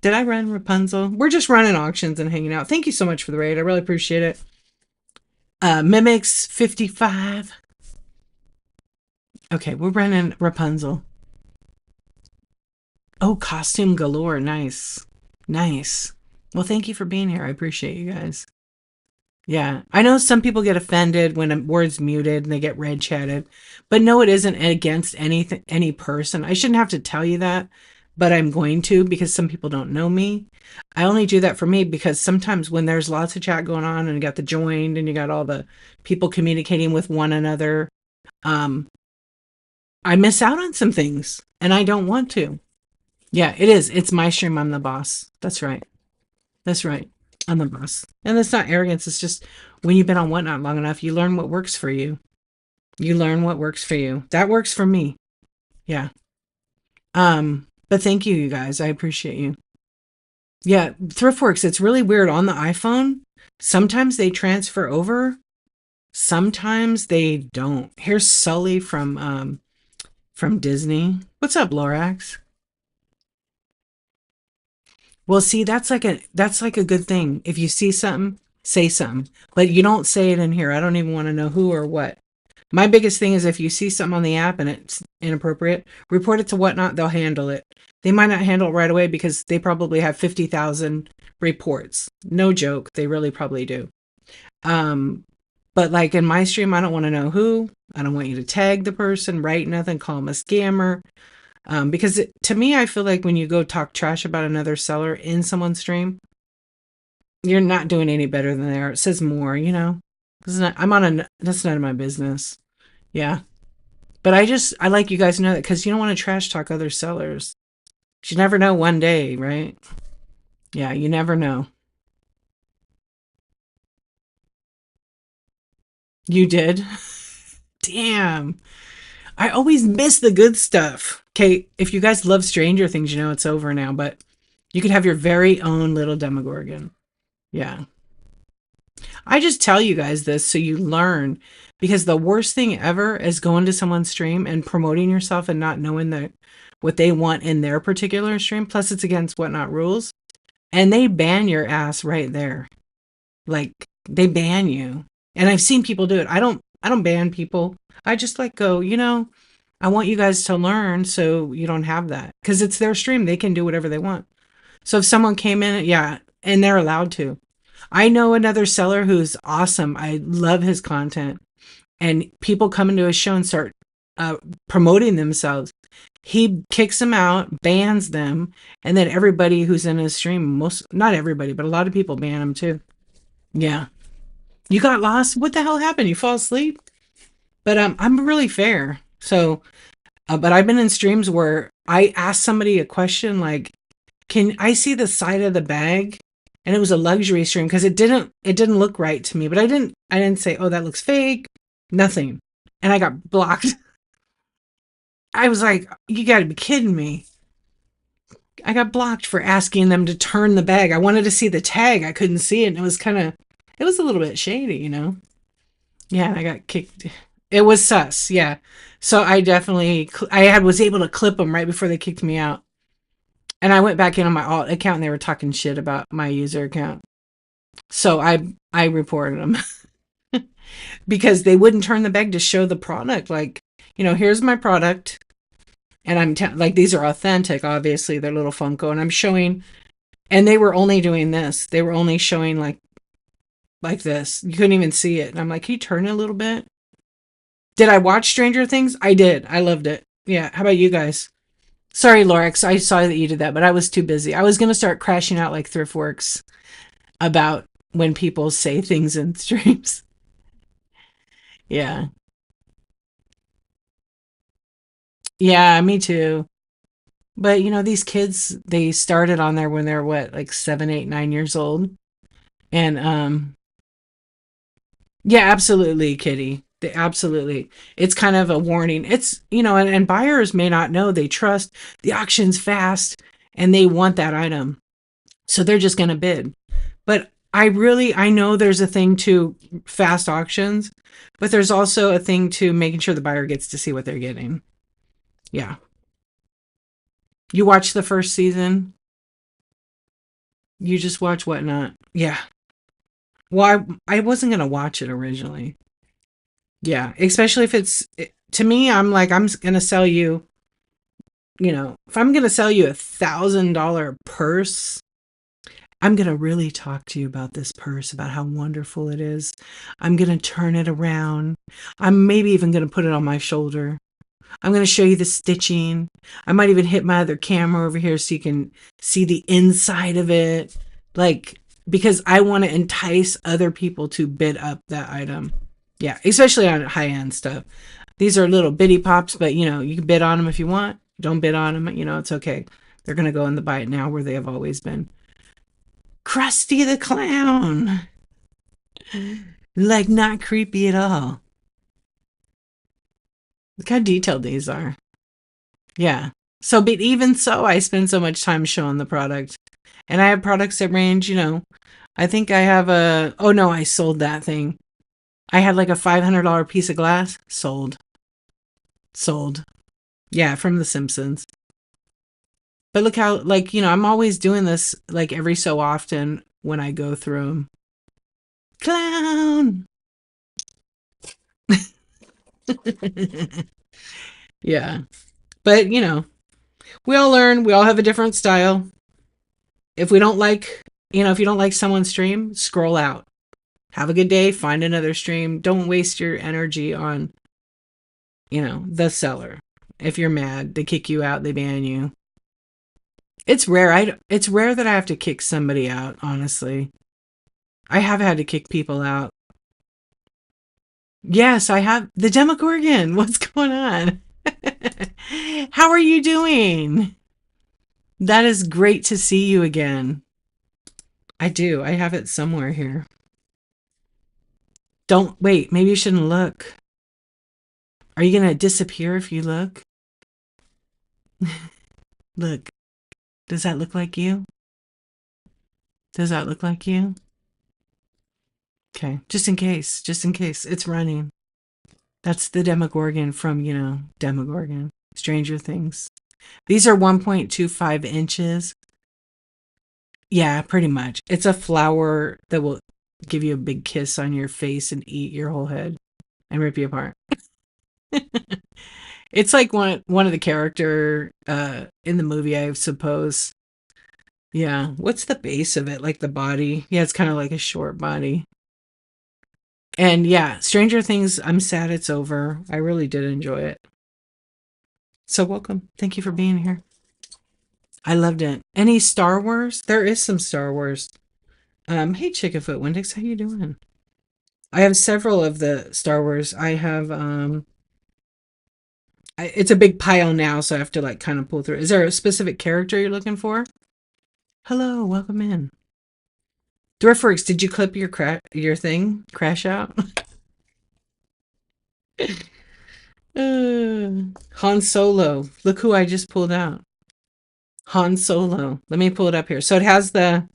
Did I run Rapunzel? We're just running auctions and hanging out. Thank you so much for the raid. I really appreciate it. Mimics 55. Okay, we're running Rapunzel. Oh, costume galore. Nice. Nice. Well, thank you for being here. I appreciate you guys. Yeah, I know some people get offended when a word's muted and they get red chatted, but no, it isn't against any person. I shouldn't have to tell you that, but I'm going to because some people don't know me. I only do that for me because sometimes when there's lots of chat going on and you got the joined and you got all the people communicating with one another, um, I miss out on some things and I don't want to. Yeah, it is. It's my stream. I'm the boss. That's right. That's right. I'm the boss. And that's not arrogance. It's just when you've been on Whatnot long enough, you learn what works for you. You learn what works for you. That works for me. Yeah. But thank you, you guys. I appreciate you. Yeah, ThriftWorks, it's really weird on the iPhone. Sometimes they transfer over. Sometimes they don't. Here's Sully from Disney. What's up, Lorax? Well, see, that's like a good thing. If you see something, say something. But you don't say it in here. I don't even want to know who or what. My biggest thing is if you see something on the app and it's inappropriate, report it to Whatnot. They'll handle it. They might not handle it right away because they probably have 50,000 reports. No joke. They really probably do. Um, but like in my stream, I don't want to know who. I don't want you to tag the person, write nothing, call them a scammer. Because to me, I feel like when you go talk trash about another seller in someone's stream, you're not doing any better than they are. It says more, you know. That's none of my business. Yeah, but I like you guys to know that because you don't want to trash talk other sellers. You never know one day, right? Yeah, you never know. You did? Damn. I always miss the good stuff. Okay, if you guys love Stranger Things, you know it's over now, but you could have your very own little Demogorgon. Yeah. I just tell you guys this so you learn because the worst thing ever is going to someone's stream and promoting yourself and not knowing what they want in their particular stream. Plus, it's against Whatnot rules, and they ban your ass right there. Like they ban you, and I've seen people do it. I don't ban people. I just like go. I want you guys to learn so you don't have that because it's their stream. They can do whatever they want. So if someone came in, yeah, and they're allowed to. I know another seller who's awesome. I love his content. And people come into his show and start promoting themselves. He kicks them out, bans them, and then everybody who's in his stream, not everybody, but a lot of people ban him too. Yeah. You got lost? What the hell happened? You fall asleep? But I'm really fair. So, but I've been in streams where I asked somebody a question like, can I see the side of the bag? And it was a luxury stream because it didn't look right to me. But I didn't say, oh, that looks fake. Nothing. And I got blocked. I was like, you gotta be kidding me. I got blocked for asking them to turn the bag. I wanted to see the tag. I couldn't see it. And it was a little bit shady, you know? Yeah, and I got kicked. It was sus, yeah. So I definitely, was able to clip them right before they kicked me out. And I went back in on my alt account and they were talking shit about my user account. So I reported them because they wouldn't turn the bag to show the product. Like, here's my product. And like, these are authentic, obviously. They're little Funko. And I'm showing, and they were only doing this. They were only showing like this. You couldn't even see it. And I'm like, can you turn it a little bit? Did I watch Stranger Things? I did. I loved it. Yeah. How about you guys? Sorry, Lorex. I saw that you did that, but I was too busy. I was going to start crashing out like Thriftworks about when people say things in streams. Yeah. Yeah, me too. But these kids, they started on there when they're what, like 7, 8, 9 years old. And yeah, absolutely, Kitty. Absolutely. It's kind of a warning. It's, and buyers may not know, they trust the auction's fast and they want that item. So they're just going to bid. But I know there's a thing to fast auctions, but there's also a thing to making sure the buyer gets to see what they're getting. Yeah. You watch the first season? You just watch Whatnot? Yeah. Well, I wasn't going to watch it originally. Yeah. Especially if to me, I'm like, I'm going to sell you, if I'm going to sell you $1,000 purse, I'm going to really talk to you about this purse, about how wonderful it is. I'm going to turn it around. I'm maybe even going to put it on my shoulder. I'm going to show you the stitching. I might even hit my other camera over here so you can see the inside of it. Like, because I want to entice other people to bid up that item. Yeah, especially on high-end stuff. These are little bitty pops, but, you can bid on them if you want. Don't bid on them. It's okay. They're going to go in the buy it now where they have always been. Krusty the Clown. Like, not creepy at all. Look how detailed these are. Yeah. So, but even so, I spend so much time showing the product. And I have products that range, I think I have oh no, I sold that thing. I had like a $500 piece of glass. Sold. Yeah, from The Simpsons. But look how, like, I'm always doing this, like, every so often when I go through them. Clown! Yeah. But, we all learn. We all have a different style. If we don't like, if you don't like someone's stream, scroll out. Have a good day. Find another stream. Don't waste your energy on, the seller. If you're mad, they kick you out, they ban you. It's rare. It's rare that I have to kick somebody out, honestly. I have had to kick people out. Yes, I have. The Demogorgon. What's going on? How are you doing? That is great to see you again. I do. I have it somewhere here. Don't wait. Maybe you shouldn't look. Are you going to disappear if you look? Look. Does that look like you? Does that look like you? Okay. Just in case. Just in case. It's running. That's the Demogorgon from, Demogorgon. Stranger Things. These are 1.25 inches. Yeah, pretty much. It's a flower that will give you a big kiss on your face and eat your whole head and rip you apart. It's like one of the character in the movie, I suppose. Yeah. What's the base of it? Like the body? Yeah, it's kind of like a short body. And yeah, Stranger Things, I'm sad it's over. I really did enjoy it. So welcome. Thank you for being here. I loved it. Any Star Wars? There is some Star Wars. Hey Chickafoot Windix, how you doing? I have several of the Star Wars. I have it's a big pile now, so I have to like kind of pull through. Is there a specific character you're looking for? Hello, welcome in. Dwarfworks, did you clip your thing? Crash out? Han Solo. Look who I just pulled out. Han Solo. Let me pull it up here. So it has the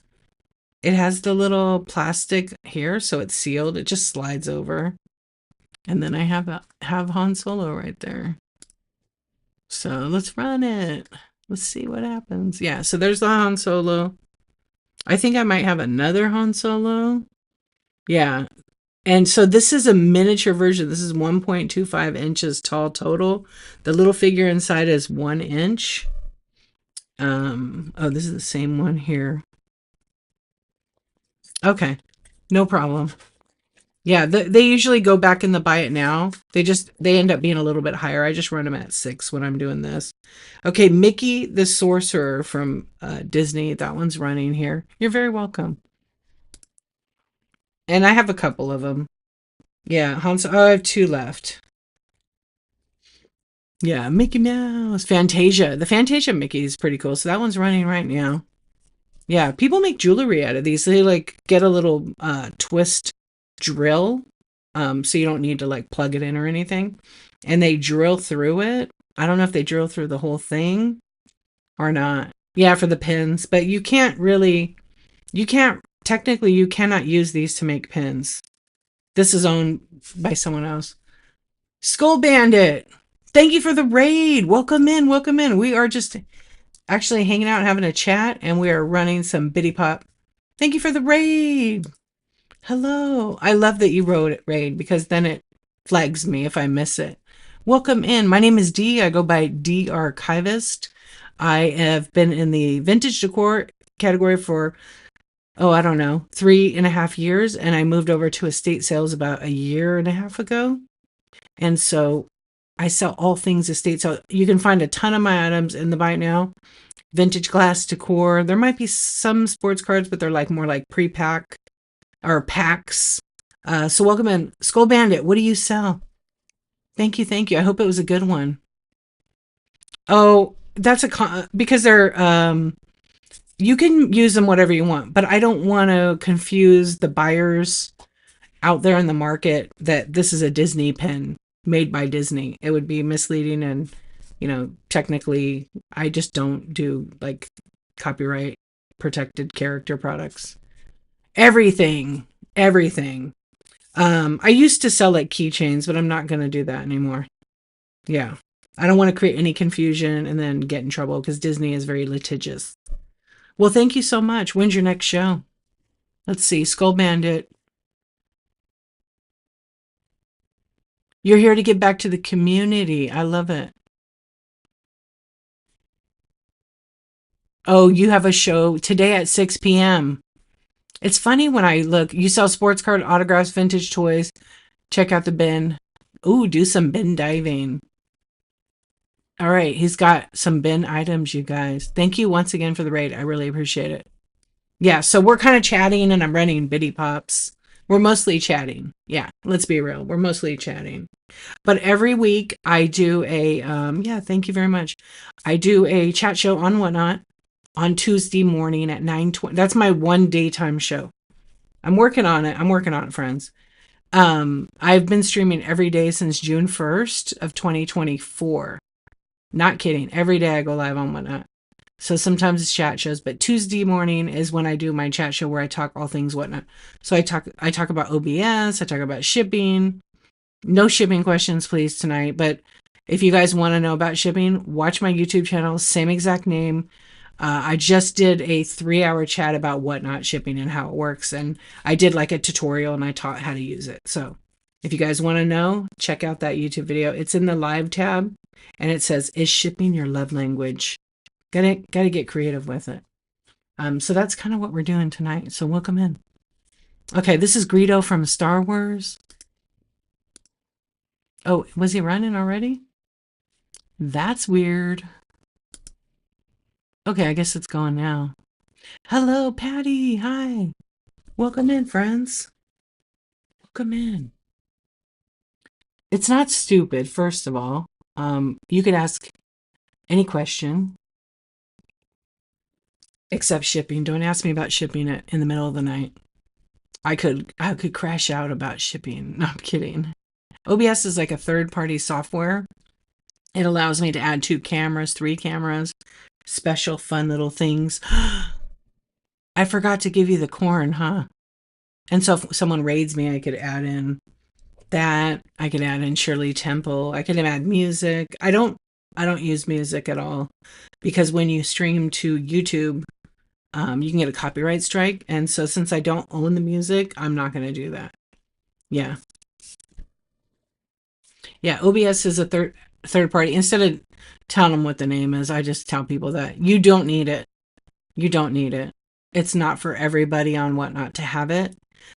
little plastic here, so it's sealed. It just slides over. And then I have Han Solo right there. So let's run it. Let's see what happens. Yeah, so there's the Han Solo. I think I might have another Han Solo. Yeah. And so this is a miniature version. This is 1.25 inches tall total. The little figure inside is 1 inch. Oh, this is the same one here. Okay, no problem. Yeah, they usually go back in the buy it now. They end up being a little bit higher. I just run them at 6 when I'm doing this. Okay, Mickey the Sorcerer from Disney. That one's running here. You're very welcome. And I have a couple of them. Yeah, Hans. Oh, I have two left. Yeah, Mickey Mouse, Fantasia. The Fantasia Mickey is pretty cool. So that one's running right now. Yeah, people make jewelry out of these. They like get a little twist drill, so you don't need to like plug it in or anything, and they drill through it. I don't know if they drill through the whole thing or not. Yeah, for the pins, but you can't technically you cannot use these to make pins. This is owned by someone else. Skull Bandit, thank you for the raid. Welcome in, welcome in. We are just actually hanging out and having a chat, and we are running some Bitty Pop. Thank you for the raid. Hello. I love that you wrote it, raid, because then it flags me if I miss it. Welcome in. My name is Dee. I go by D Archivist. I have been in the vintage decor category for, oh, I don't know, 3.5 years, and I moved over to estate sales about a year and a half ago. And so I sell all things estate. So you can find a ton of my items in the buy now. Vintage glass decor. There might be some sports cards, but they're like more like pre-pack or packs. So welcome in. Skull Bandit, what do you sell? Thank you, thank you. I hope it was a good one. Oh, that's because they're you can use them whatever you want, but I don't want to confuse the buyers out there in the market that this is a Disney pin made by Disney. It would be misleading, and technically I just don't do like copyright protected character products. Everything. I used to sell like keychains, but I'm not going to do that anymore. Yeah. I don't want to create any confusion and then get in trouble because Disney is very litigious. Well, thank you so much. When's your next show? Let's see. Skull Bandit. You're here to give back to the community. I love it. Oh, you have a show today at 6 p.m. It's funny when I look. You sell sports card, autographs, vintage toys. Check out the bin. Ooh, do some bin diving. All right, he's got some bin items, you guys. Thank you once again for the raid. I really appreciate it. Yeah, so we're kind of chatting, and I'm running Bitty Pops. We're mostly chatting. Yeah, let's be real. We're mostly chatting. But every week I do a, yeah, thank you very much. I do a chat show on Whatnot on Tuesday morning at 9:20. That's my one daytime show. I'm working on it. Friends. I've been streaming every day since June 1st of 2024. Not kidding. Every day I go live on Whatnot. So sometimes it's chat shows, but Tuesday morning is when I do my chat show where I talk all things Whatnot. So I talk about OBS, I talk about shipping. No shipping questions, please, tonight. But if you guys want to know about shipping, watch my YouTube channel, same exact name. I just did a 3-hour chat about Whatnot shipping and how it works. And I did like a tutorial and I taught how to use it. So if you guys want to know, check out that YouTube video. It's in the live tab and it says, is shipping your love language? Gotta get creative with it. So that's kind of what we're doing tonight. So welcome in. Okay, this is Greedo from Star Wars. Oh, was he running already? That's weird. Okay, I guess it's going now. Hello, Patty. Hi. Welcome in, friends. Welcome in. It's not stupid, first of all. You could ask any question except shipping. Don't ask me about shipping it in the middle of the night. I could crash out about shipping. No, I'm kidding. OBS is like a third-party software. It allows me to add 2 cameras, 3 cameras, special fun little things. I forgot to give you the corn, huh? And so if someone raids me, I could add in that. I could add in Shirley Temple. I could add music. I don't use music at all. because when you stream to YouTube, you can get a copyright strike. And so since I don't own the music, I'm not going to do that. Yeah. Yeah. OBS is a third party. Instead of telling them what the name is, I just tell people that you don't need it. You don't need it. It's not for everybody on Whatnot to have it.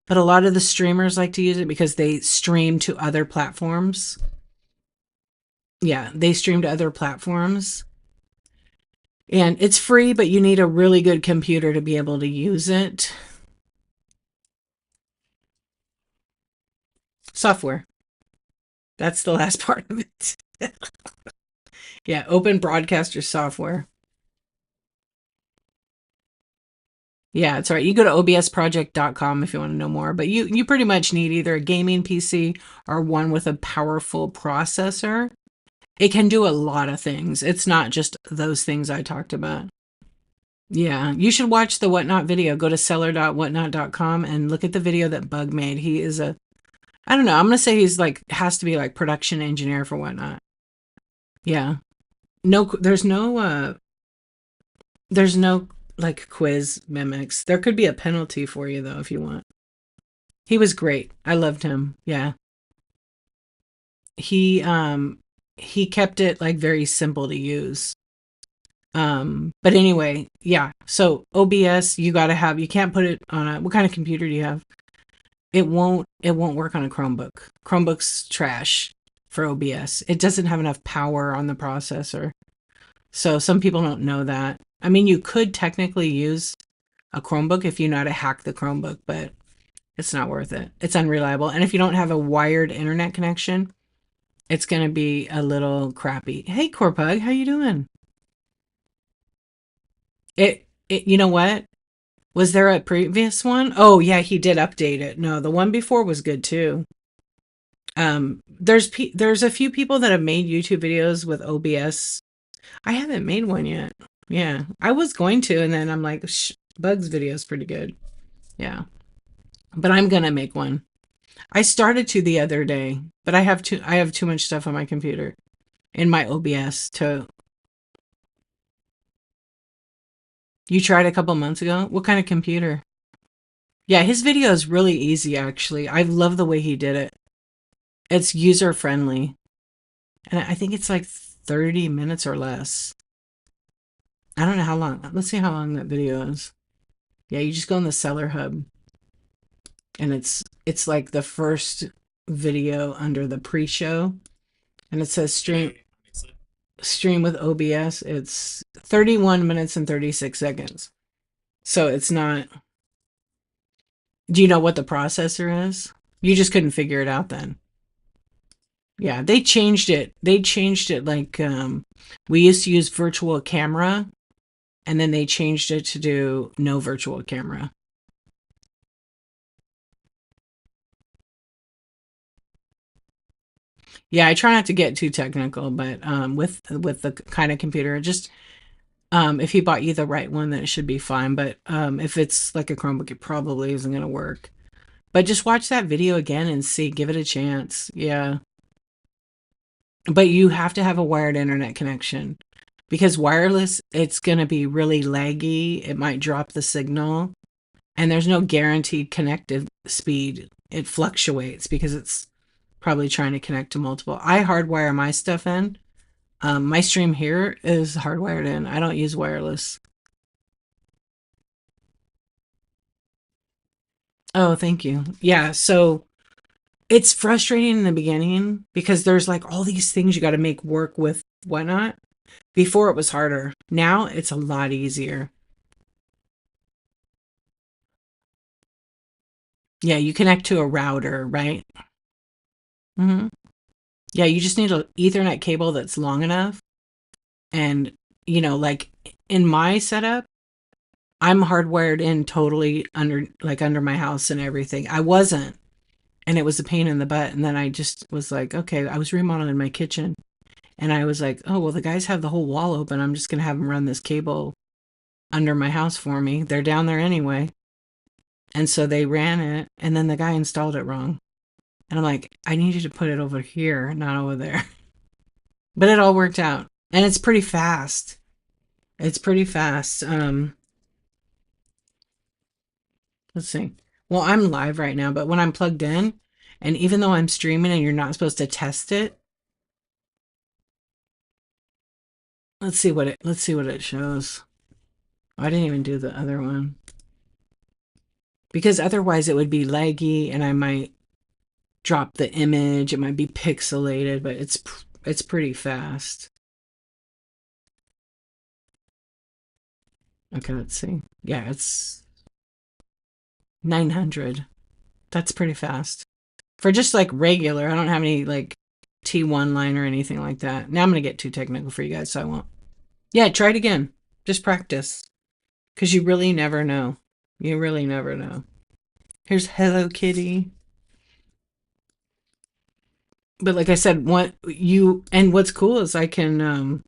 But a lot of the streamers like to use it because they stream to other platforms. Yeah, they stream to other platforms. And it's free, but you need a really good computer to be able to use it. Software. That's the last part of it. Yeah, open broadcaster software. Yeah, it's all right. You go to obsproject.com if you want to know more, but you pretty much need either a gaming PC or one with a powerful processor. It can do a lot of things. It's not just those things I talked about. Yeah, you should watch the Whatnot video. Go to seller.whatnot.com and look at the video that Bug made. He is I don't know, I'm going to say he's like, has to be like production engineer for Whatnot. Yeah. No, there's no like quiz mimics. There could be a penalty for you though, if you want. He was great. I loved him. Yeah. He, he kept it like very simple to use. But anyway, yeah. So OBS, you can't put it on what kind of computer do you have? It won't work on a Chromebook. Chromebook's trash for OBS. It doesn't have enough power on the processor. So some people don't know that. I mean, you could technically use a Chromebook if you know how to hack the Chromebook, but it's not worth it. It's unreliable. And if you don't have a wired internet connection, it's going to be a little crappy. Hey, Corpug, how you doing? You know what? Was there a previous one? Oh, yeah, he did update it. No, the one before was good too. There's a few people that have made YouTube videos with OBS. I haven't made one yet. Yeah, I was going to, and then I'm like, Bug's video is pretty good. Yeah, but I'm gonna make one. I started to the other day, but I have too much stuff on my computer in my OBS to. You tried a couple months ago? What kind of computer? Yeah, his video is really easy actually. I love the way he did it. It's user friendly. And I think it's like 30 minutes or less. I don't know how long. Let's see how long that video is. Yeah, you just go in the Seller Hub and it's like the first video under the pre-show and it says stream with OBS. It's 31 minutes and 36 seconds. So it's not. Do you know what the processor is? You just couldn't figure it out then. Yeah, they changed it. They changed it like we used to use virtual camera and then they changed it to do no virtual camera. Yeah, I try not to get too technical, but with the kind of computer, just if you bought you the right one, then it should be fine. But if it's like a Chromebook, it probably isn't going to work. But just watch that video again and see, give it a chance. Yeah. But you have to have a wired internet connection because wireless, it's going to be really laggy. It might drop the signal and there's no guaranteed connective speed. It fluctuates because it's probably trying to connect to multiple. I hardwire my stuff in. My stream here is hardwired in. I don't use wireless. Oh, thank you. Yeah, so it's frustrating in the beginning because there's like all these things you got to make work with Whatnot. Before it was harder. Now it's a lot easier. Yeah, you connect to a router, right? Hmm. Yeah, you just need an Ethernet cable that's long enough. And, like in my setup, I'm hardwired in totally under my house and everything. I wasn't. And it was a pain in the butt. And then I just was like, okay, I was remodeling my kitchen. And I was like, oh, well, the guys have the whole wall open. I'm just going to have them run this cable under my house for me. They're down there anyway. And so they ran it. And then the guy installed it wrong. And I'm like, I need you to put it over here, not over there. But it all worked out. And it's pretty fast. It's pretty fast. Let's see. Well, I'm live right now, but when I'm plugged in, and even though I'm streaming and you're not supposed to test it, let's see what it shows. Oh, I didn't even do the other one. Because otherwise it would be laggy and I might drop the image, it might be pixelated, but it's pretty fast. Okay, let's see. Yeah, it's 900. That's pretty fast. For just like regular, I don't have any like T1 line or anything like that. Now I'm going to get too technical for you guys, so I won't. Yeah, try it again. Just practice. Because you really never know. You really never know. Here's Hello Kitty. But like I said, what's cool is I can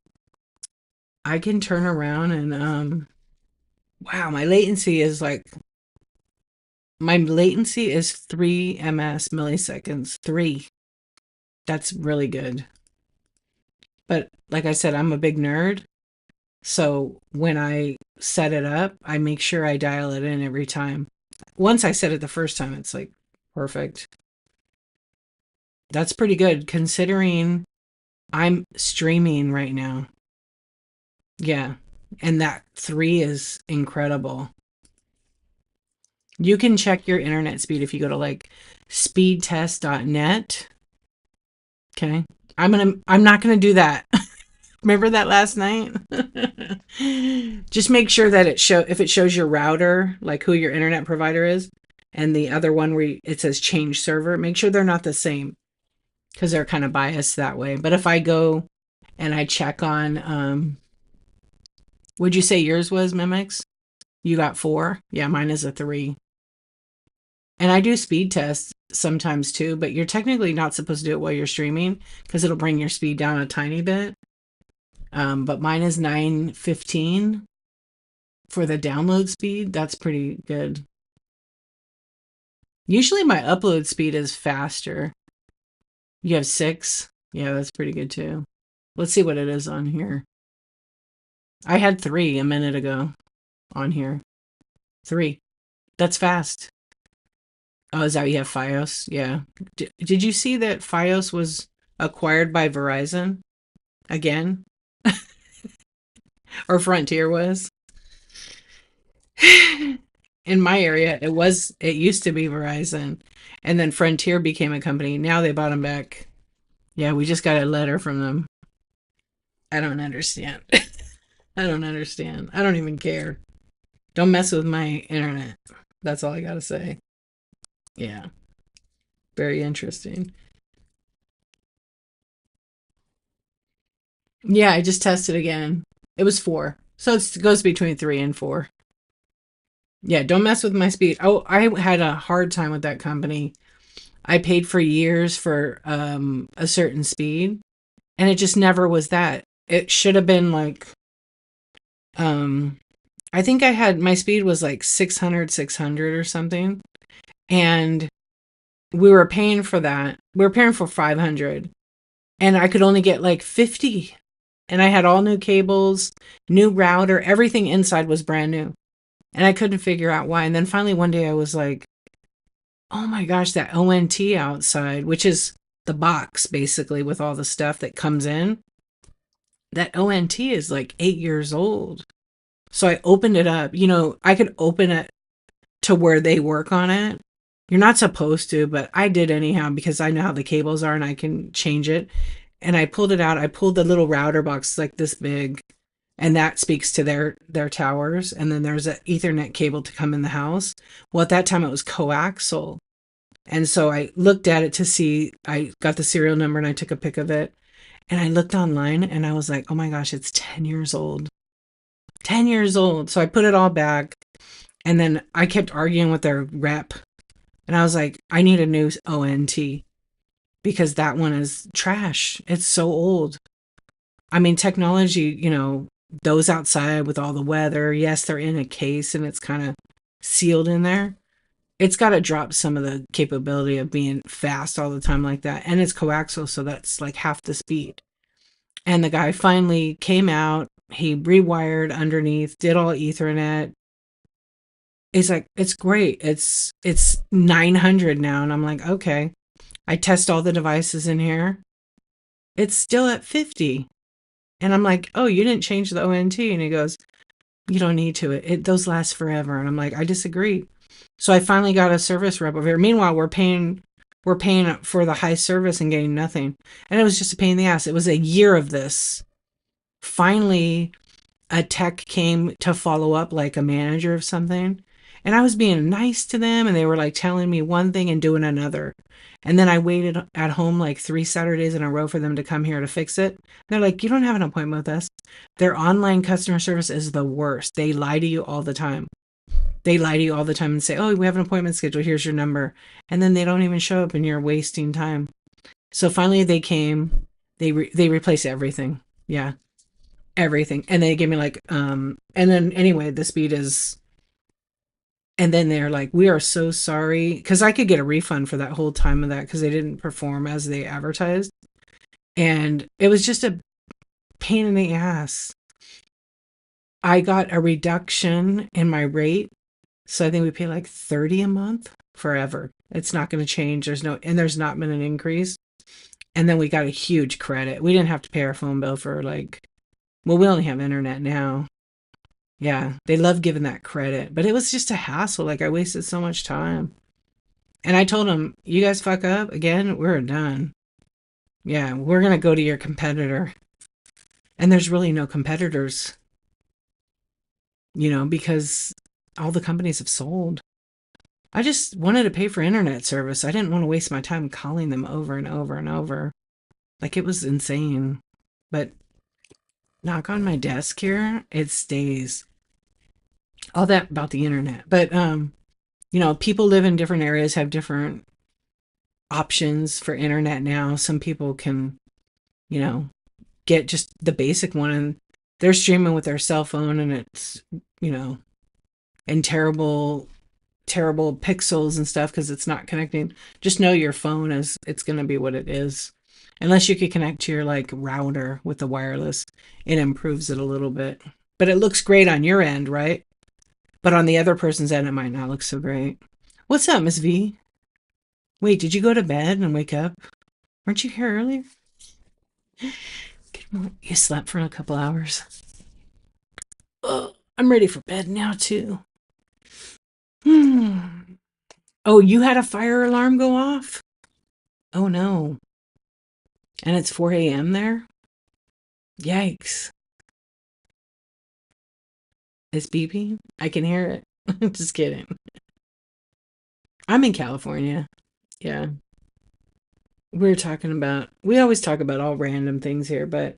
turn around and wow, my latency is 3 ms milliseconds. 3. That's really good. But like I said, I'm a big nerd. So when I set it up, I make sure I dial it in every time. Once I set it the first time, it's like perfect. That's pretty good considering I'm streaming right now. Yeah. And that 3 is incredible. You can check your internet speed if you go to like speedtest.net. Okay. I'm not gonna do that. Remember that last night? Just make sure that if it shows your router, like who your internet provider is, and the other one where it says change server, make sure they're not the same because they're kind of biased that way. But if I go and I check on, would you say yours was Mimics? You got 4? Yeah, mine is a 3. And I do speed tests sometimes too, but you're technically not supposed to do it while you're streaming because it'll bring your speed down a tiny bit. But mine is 915 for the download speed. That's pretty good. Usually my upload speed is faster. You have 6? Yeah, that's pretty good too. Let's see what it is on here. I had 3 a minute ago on here. 3. That's fast. Oh, is that you have Fios? Yeah. Did you see that Fios was acquired by Verizon again? Or Frontier was? In my area, it used to be Verizon, and then Frontier became a company. Now they bought them back. Yeah, we just got a letter from them. I don't understand. I don't understand. I don't even care. Don't mess with my internet. That's all I gotta say. Yeah, very interesting. Yeah, I just tested again. It was 4. So it goes between 3 and 4. Yeah, don't mess with my speed. Oh, I had a hard time with that company. I paid for years for a certain speed, and it just never was that. It should have been like um I think I had my speed was like 600 or something, and we were paying for that. We were paying for 500, and I could only get like 50. And I had all new cables, new router, everything inside was brand new. And I couldn't figure out why. And then finally one day I was like, oh my gosh, that ONT outside, which is the box basically with all the stuff that comes in, that ONT is like 8 years old. So I opened it up. I could open it to where they work on it. You're not supposed to, but I did anyhow because I know how the cables are and I can change it. And I pulled it out. I pulled the little router box like this big, and that speaks to their towers. And then there's an Ethernet cable to come in the house. Well, at that time it was coaxial. And so I looked at it to see, I got the serial number and I took a pic of it. And I looked online and I was like, oh my gosh, it's 10 years old. 10 years old. So I put it all back. And then I kept arguing with their rep. And I was like, I need a new ONT because that one is trash. It's so old. I mean, technology, those outside with all the weather, yes, they're in a case and it's kind of sealed in there. It's got to drop some of the capability of being fast all the time like that. And it's coaxial, so that's like half the speed. And the guy finally came out. He rewired underneath, did all Ethernet. It's like it's great. It's 900 now, and I'm like, okay. I test all the devices in here. It's still at 50. And I'm like, oh, you didn't change the ONT. And he goes, you don't need to. Those last forever. And I'm like, I disagree. So I finally got a service rep over here. Meanwhile, we're paying for the high service and getting nothing. And it was just a pain in the ass. It was a year of this. Finally, a tech came to follow up, like a manager of something. And I was being nice to them, and they were like telling me one thing and doing another. And then I waited at home like 3 Saturdays in a row for them to come here to fix it. They're like, you don't have an appointment with us. Their online customer service is the worst. They lie to you all the time. They lie to you all the time and say, oh, we have an appointment scheduled. Here's your number. And then they don't even show up and you're wasting time. So finally they came. They replaced everything. Yeah, everything. And they gave me like, and then anyway, the speed is, and then they're like, we are so sorry. Because I could get a refund for that whole time of that because they didn't perform as they advertised. And it was just a pain in the ass. I got a reduction in my rate. So I think we pay like 30 a month forever. It's not going to change. There's not been an increase. And then we got a huge credit. We didn't have to pay our phone bill for like, well, we only have internet now. Yeah, they love giving that credit, but it was just a hassle. Like I wasted so much time. And I told them, you guys fuck up again, we're done. Yeah, we're going to go to your competitor. And there's really no competitors, because all the companies have sold. I just wanted to pay for internet service. I didn't want to waste my time calling them over and over and over. Like it was insane. But knock on my desk here, it stays. All that about the internet. But people live in different areas, have different options for internet now. Some people can, you know, get just the basic one and they're streaming with their cell phone and it's, in terrible pixels and stuff because it's not connecting. Just know your phone is it's going to be what it is. Unless you could connect to your like router with the wireless, it improves it a little bit. But it looks great on your end, right? But on the other person's end, it might not look so great. What's up, Miss V? Wait, did you go to bed and wake up? Weren't you here earlier? You slept for a couple hours. Oh, I'm ready for bed now, too. Hmm. Oh, you had a fire alarm go off? Oh, no. And it's 4 a.m. there? Yikes. It's beeping? I can hear it. Just kidding. I'm in California. Yeah. We always talk about all random things here, but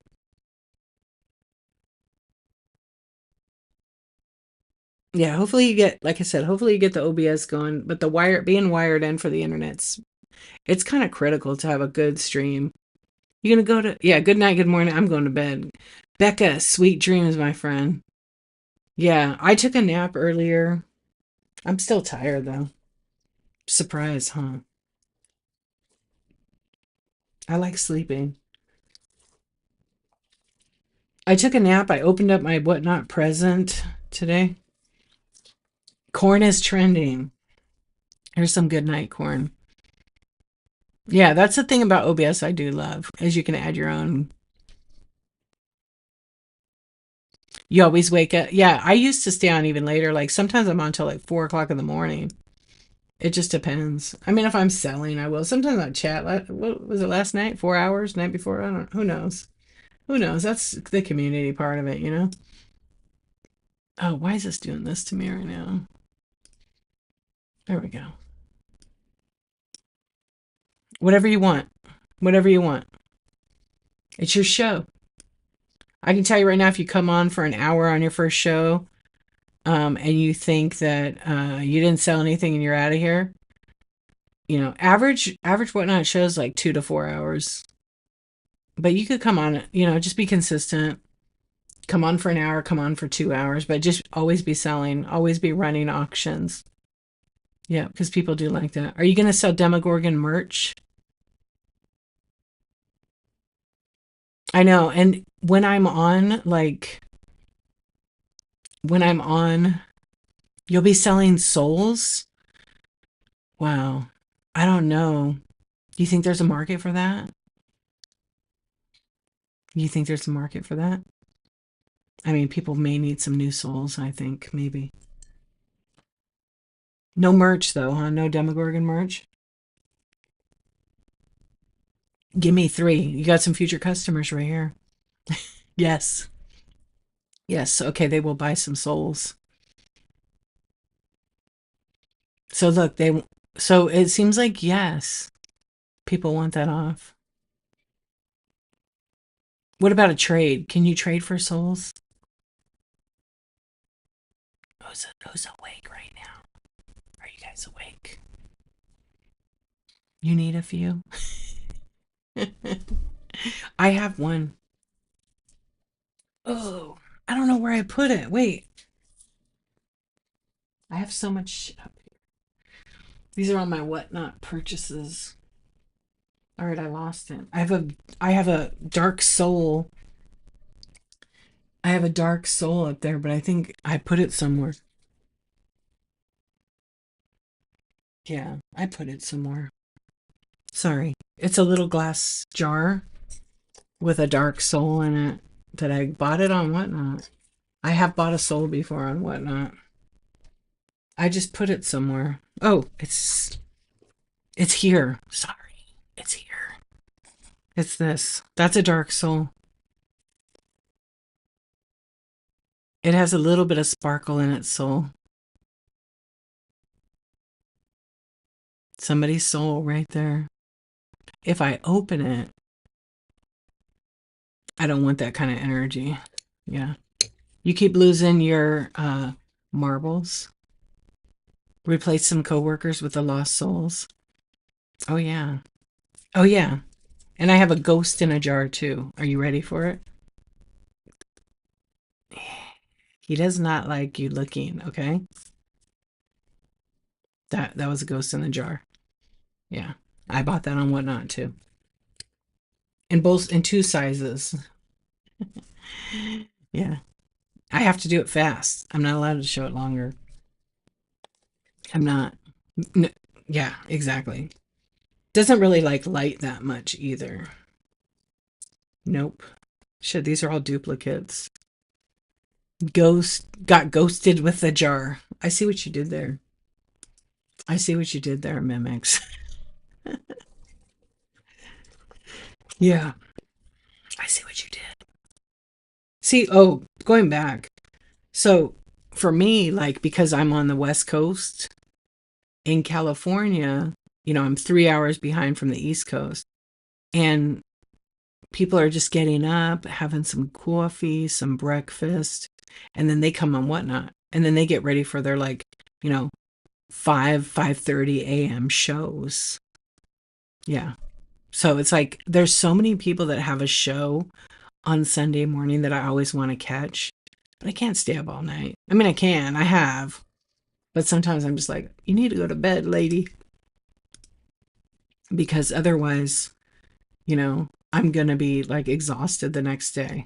yeah, hopefully like I said, hopefully you get the OBS going, but being wired in for the it's kind of critical to have a good stream. You're gonna yeah, good night, good morning. I'm going to bed. Becca, sweet dreams, my friend. Yeah, I took a nap earlier. I'm still tired though. Surprise, huh? I like sleeping. I took a nap. I opened up my whatnot present today. Corn is trending. Here's some good night corn. Yeah, that's the thing about OBS I do love, is you can add your own. You always wake up. Yeah, I used to stay on even later. Like sometimes I'm on till like 4 o'clock in the morning. It just depends. I mean, if I'm selling, I will. Sometimes I chat. What was it last night? 4 hours? Night before? I don't. Who knows? Who knows? That's the community part of it. Oh, why is this doing this to me right now? There we go. Whatever you want. Whatever you want. It's your show. I can tell you right now, if you come on for an hour on your first show, and you think that you didn't sell anything and you're out of here, average whatnot shows like 2 to 4 hours. But you could come on, just be consistent. Come on for an hour, come on for 2 hours, but just always be selling, always be running auctions. Yeah, because people do like that. Are you going to sell Demogorgon merch? I know. And when I'm on, like, when I'm on, you'll be selling souls? Wow. I don't know. Do you think there's a market for that? You think there's a market for that? I mean, people may need some new souls, I think, maybe. No merch, though, huh? No Demogorgon merch? Give me three. You got some future customers right here. Yes. Yes. Okay, they will buy some souls. So look, so it seems like yes, people want that off. What about a trade? Can you trade for souls? Who's awake right now? Are you guys awake? You need a few? I have one. Oh, I don't know where I put it. Wait, I have so much shit up here. These are all my whatnot purchases. All right, I lost it. I have a dark soul. I have a dark soul up there, but I think I put it somewhere. Yeah, I put it somewhere. Sorry. It's a little glass jar with a dark soul in it that I bought it on Whatnot. I have bought a soul before on Whatnot. I just put it somewhere. Oh, it's here. Sorry. It's here. It's this. That's a dark soul. It has a little bit of sparkle in its soul. Somebody's soul right there. If I open it, I don't want that kind of energy. Yeah. You keep losing your marbles. Replace some coworkers with the lost souls. Oh yeah. Oh yeah. And I have a ghost in a jar too. Are you ready for it? He does not like you looking, okay? That was a ghost in the jar. Yeah. I bought that on Whatnot too. In two sizes. Yeah. I have to do it fast. I'm not allowed to show it longer. I'm not. N yeah, exactly. Doesn't really like light that much either. Nope. Shit, these are all duplicates. Ghost got ghosted with the jar. I see what you did there. I see what you did there, Mimics. Yeah, I see what you did. See, oh, going back. So for me, like, because I'm on the West Coast in California, I'm 3 hours behind from the East Coast. And people are just getting up, having some coffee, some breakfast, and then they come on Whatnot. And then they get ready for their, like, you know, 5:30 a.m. shows. Yeah. So it's like there's so many people that have a show on Sunday morning that I always want to catch, but I can't stay up all night. I mean, I can, I have, but sometimes I'm just like, you need to go to bed, lady, because otherwise, I'm going to be like exhausted the next day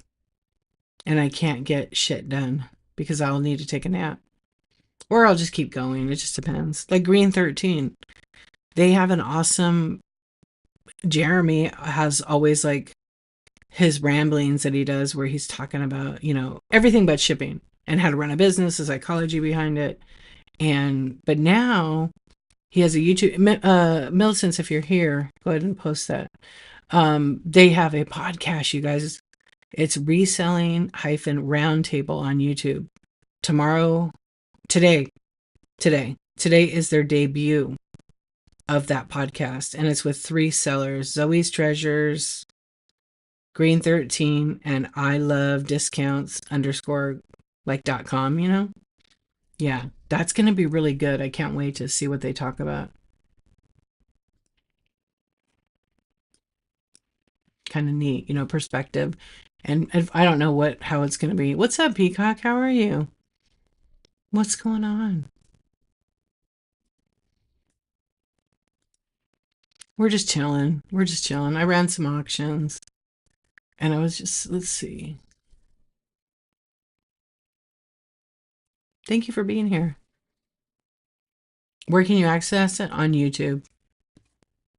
and I can't get shit done because I'll need to take a nap or I'll just keep going. It just depends. Like Green 13, they have an awesome, Jeremy has always like his ramblings that he does where he's talking about, everything but shipping and how to run a business, the psychology behind it. But now he has a YouTube, Millicent, if you're here, go ahead and post that. They have a podcast, you guys. It's reselling hyphen roundtable on YouTube. Tomorrow, today, today is their debut of that podcast. And it's with three sellers, Zoe's Treasures, Green 13, and I love discounts underscore like .com. Yeah, that's going to be really good. I can't wait to see what they talk about. Kind of neat, perspective. And I don't know how it's going to be. What's up, Peacock? How are you? What's going on? We're just chilling. We're just chilling. I ran some auctions and I was just, let's see. Thank you for being here. Where can you access it? On YouTube.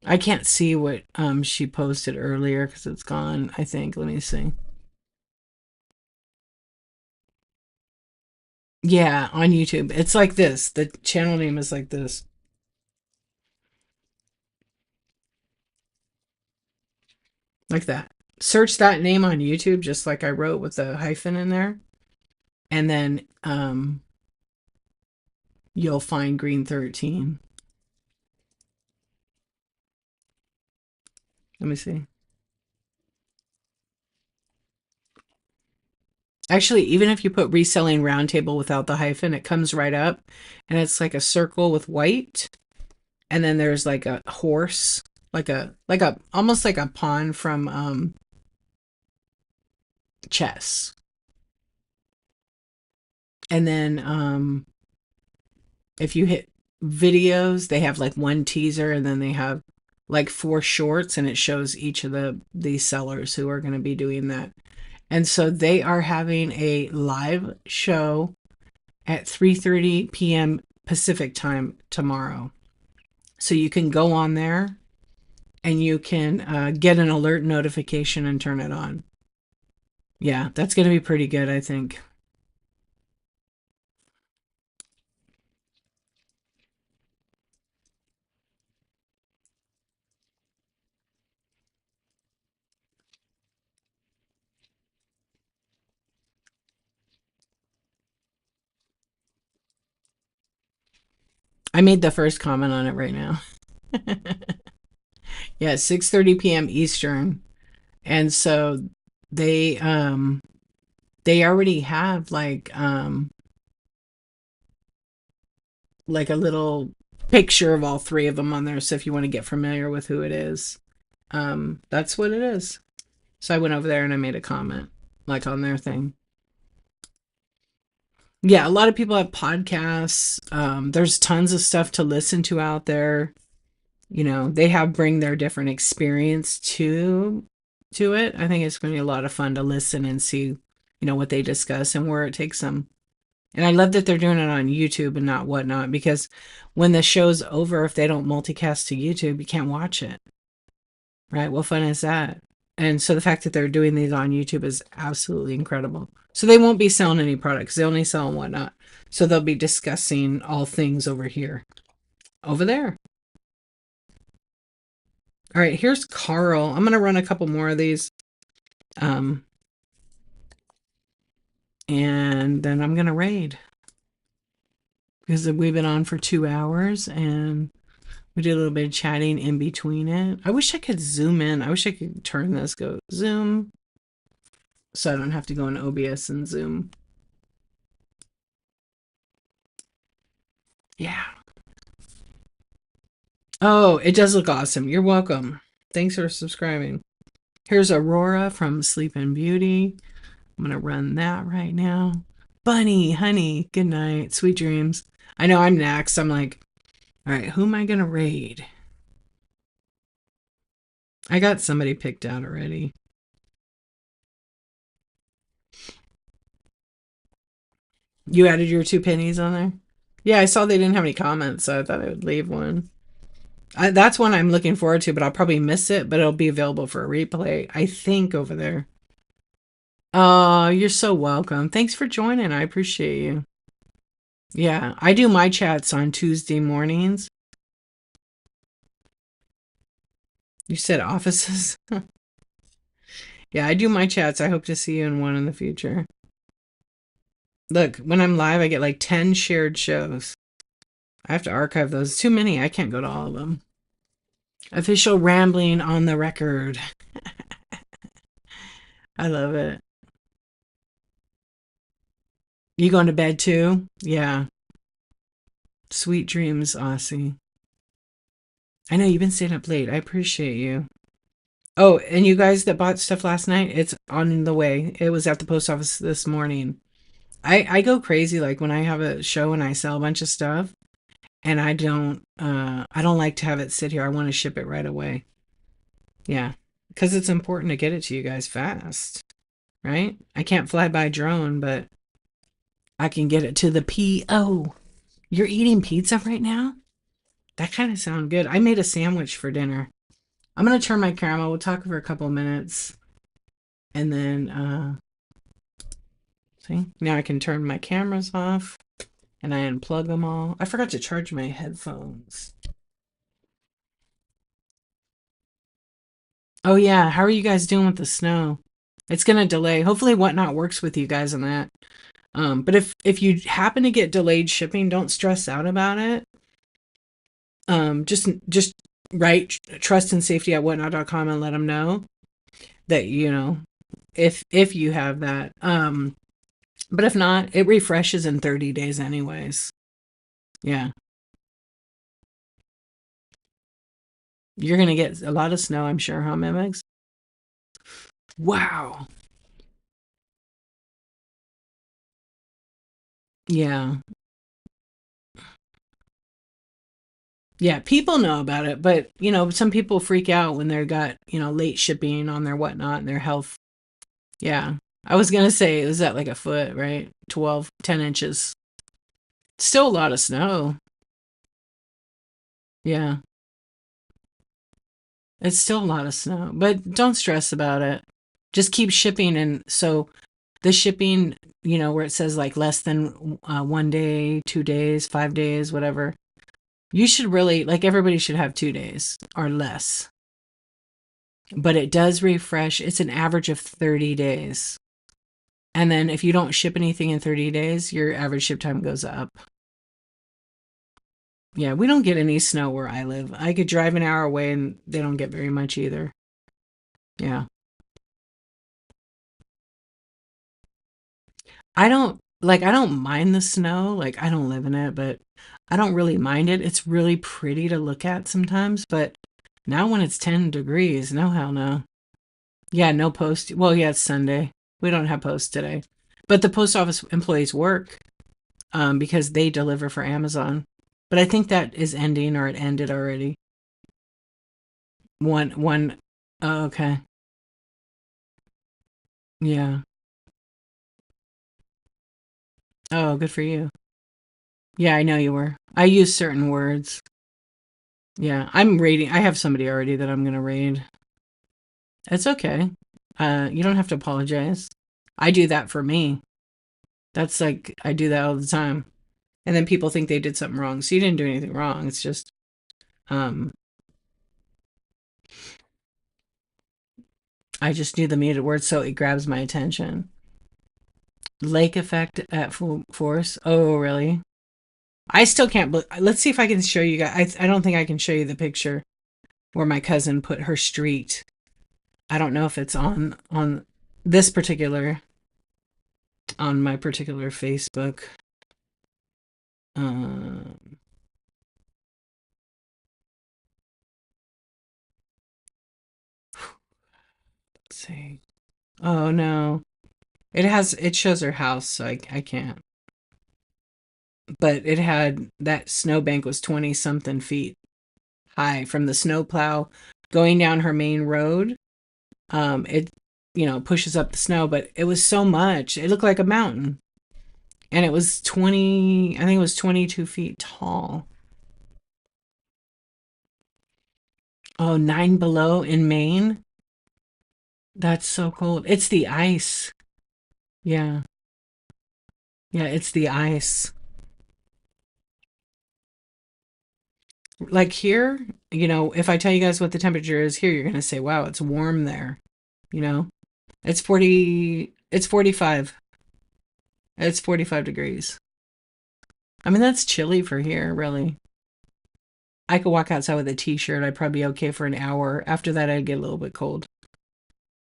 I can't see what she posted earlier because it's gone, I think. Let me see. Yeah, on YouTube. It's like this. The channel name is like this. Like that. Search that name on YouTube, just like I wrote with the hyphen in there. And then you'll find Green 13. Let me see. Actually, even if you put reselling roundtable without the hyphen, it comes right up and it's like a circle with white. And then there's like a horse, like a almost like a pawn from chess. And then if you hit videos, they have like one teaser and then they have like four shorts and it shows each of these sellers who are going to be doing that. And so they are having a live show at 3:30 p.m. Pacific time tomorrow. So you can go on there and you can get an alert notification and turn it on. Yeah, that's going to be pretty good, I think. I made the first comment on it right now. Yeah, 6:30 p.m. Eastern. And so they they already have like a little picture of all three of them on there. So if you want to get familiar with who it is, that's what it is. So I went over there and I made a comment like on their thing. Yeah, a lot of people have podcasts. There's tons of stuff to listen to out there. You know, they have bring their different experience to it. I think it's going to be a lot of fun to listen and see, what they discuss and where it takes them. And I love that they're doing it on YouTube and not whatnot because when the show's over, if they don't multicast to YouTube, you can't watch it. Right? What fun is that? And so the fact that they're doing these on YouTube is absolutely incredible. So they won't be selling any products. They only sell whatnot. So they'll be discussing all things over here. Over there. All right, here's Carl. I'm going to run a couple more of these. Um, and then I'm going to raid. Because we've been on for 2 hours and we did a little bit of chatting in between it. I wish I could zoom in. I wish I could turn this, go zoom. So I don't have to go in OBS and zoom. Yeah. Oh, it does look awesome. You're welcome. Thanks for subscribing. Here's Aurora from Sleep and Beauty. I'm going to run that right now. Bunny, honey, good night. Sweet dreams. I know I'm next. I'm like, all right, who am I going to raid? I got somebody picked out already. You added your two pennies on there? Yeah, I saw they didn't have any comments, so I thought I would leave one. That's one I'm looking forward to, but I'll probably miss it, but it'll be available for a replay, I think, over there. Oh, you're so welcome. Thanks for joining. I appreciate you. Yeah, I do my chats on Tuesday mornings. You said offices? Yeah, I do my chats. I hope to see you in one in the future. Look, when I'm live, I get like 10 shared shows. I have to archive those. Too many. I can't go to all of them. Official rambling on the record. I love it. You going to bed too? Yeah. Sweet dreams, Aussie. I know you've been staying up late. I appreciate you. Oh, and you guys that bought stuff last night, it's on the way. It was at the post office this morning. I go crazy like when I have a show and I sell a bunch of stuff and I don't like to have it sit here. I want to ship it right away. Yeah. Because it's important to get it to you guys fast. Right? I can't fly by drone, but I can get it to the PO. You're eating pizza right now? That kind of sounds good. I made a sandwich for dinner. I'm gonna turn my camera. We'll talk for a couple minutes, and then see. Now I can turn my cameras off, and I unplug them all. I forgot to charge my headphones. Oh yeah, how are you guys doing with the snow? It's gonna delay. Hopefully, Whatnot works with you guys on that. But if you happen to get delayed shipping, don't stress out about it. Just write trust and safety at whatnot.com and let them know that if you have that. But if not, it refreshes in 30 days anyways. Yeah, you're gonna get a lot of snow, I'm sure, huh, Mimics? Wow. Yeah. Yeah, people know about it, but some people freak out when they've got, late shipping on their whatnot and their health. Yeah. I was gonna say, it was at like a foot, right? 12, 10 inches. Still a lot of snow. Yeah. It's still a lot of snow, but don't stress about it. Just keep shipping. And so the shipping, where it says like less than 1 day, 2 days, 5 days, whatever, you should really, like, everybody should have 2 days or less. But it does refresh. It's an average of 30 days. And then if you don't ship anything in 30 days, your average ship time goes up. Yeah, we don't get any snow where I live. I could drive an hour away and they don't get very much either. Yeah. I don't mind the snow. Like, I don't live in it, but I don't really mind it. It's really pretty to look at sometimes, but now when it's 10 degrees, no hell no. Yeah, no post. Well, yeah, it's Sunday. We don't have post today. But the post office employees work because they deliver for Amazon. But I think that is ending, or it ended already. One. Oh, okay. Yeah. Oh, good for you. Yeah, I know you were. I use certain words. Yeah, I'm raiding. I have somebody already that I'm gonna raid. It's okay. You don't have to apologize. I do that for me. That's like, I do that all the time. And then people think they did something wrong. So you didn't do anything wrong. It's just, um, I just do the muted word so it grabs my attention. Lake effect at full force. Oh, really? I still can't. Let's see if I can show you guys. I don't think I can show you the picture where my cousin put her street. I don't know if it's on this particular on my particular Facebook. Um, let's see. Oh no, it shows her house, so I can't. But it had that snowbank was 20 something feet high from the snowplow going down her main road. It pushes up the snow, but it was so much. It looked like a mountain. And it was 20, I think it was 22 feet tall. Oh, 9 below in Maine? That's so cold. It's the ice. Yeah. Yeah, it's the ice. Like here, if I tell you guys what the temperature is here, you're going to say, wow, it's warm there. You know, it's 45. It's 45 degrees. I mean, that's chilly for here, really. I could walk outside with a t-shirt. I'd probably be okay for an hour. After that, I'd get a little bit cold.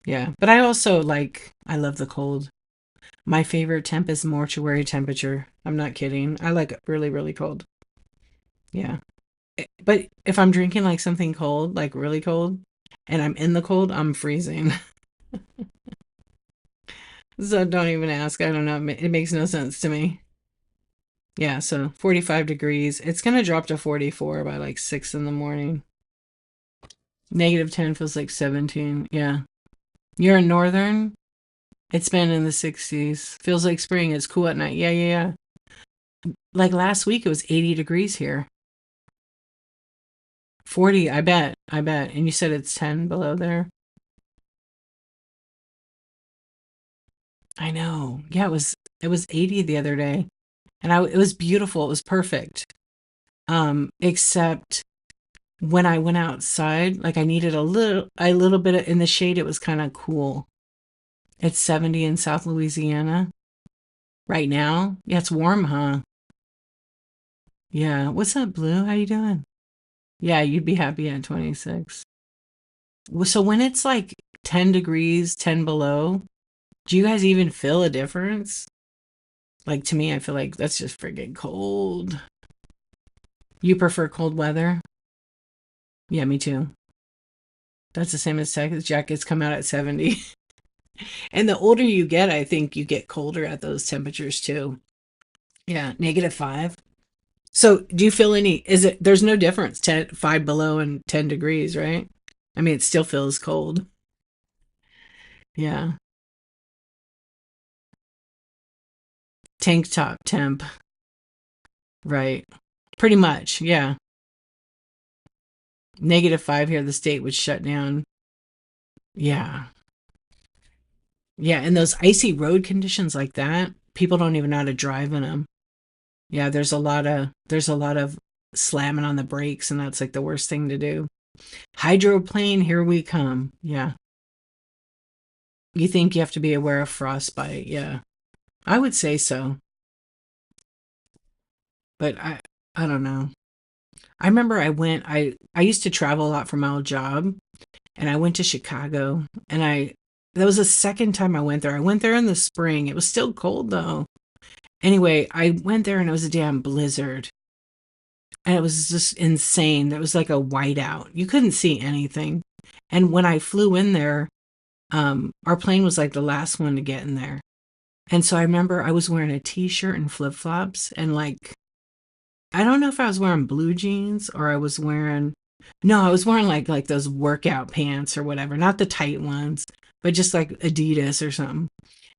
Yeah. But I also I love the cold. My favorite temp is mortuary temperature. I'm not kidding. I like it really, really cold. Yeah. But if I'm drinking like something cold, like really cold, and I'm in the cold, I'm freezing. So don't even ask. I don't know. It makes no sense to me. Yeah, so 45 degrees. It's going to drop to 44 by like 6 in the morning. -10 feels like 17. Yeah. You're in northern? It's been in the 60s. Feels like spring. It's cool at night. Yeah, yeah, yeah. Like last week, it was 80 degrees here. 40, I bet. I bet. And you said it's 10 below there? I know. Yeah, it was 80 the other day. And it was beautiful. It was perfect. Except when I went outside, like I needed a little bit in the shade. It was kind of cool. It's 70 in South Louisiana right now. Yeah, it's warm, huh? Yeah. What's up, Blue? How you doing? Yeah, you'd be happy at 26. So when it's like 10 degrees, 10 below, do you guys even feel a difference? Like to me, I feel like that's just friggin' cold. You prefer cold weather? Yeah, me too. That's the same as Texas. Jackets come out at 70. And the older you get, I think you get colder at those temperatures too. Yeah, -5. So do you feel there's no difference, 5 below and 10 degrees, right? I mean, it still feels cold. Yeah. Tank top temp, right. Pretty much, yeah. -5 here, the state would shut down. Yeah. Yeah, and those icy road conditions like that, people don't even know how to drive in them. Yeah, there's a lot of slamming on the brakes, and that's like the worst thing to do. Hydroplane, here we come. Yeah. You think you have to be aware of frostbite. Yeah. I would say so. But I don't know. I remember I used to travel a lot for my old job, and I went to Chicago, and I that was the second time I went there. I went there in the spring. It was still cold though. Anyway, I went there and it was a damn blizzard. And it was just insane. It was like a whiteout. You couldn't see anything. And when I flew in there, our plane was like the last one to get in there. And so I remember I was wearing a t-shirt and flip-flops and like I don't know if I was wearing blue jeans or I was wearing no, I was wearing like those workout pants or whatever, not the tight ones, but just like Adidas or something.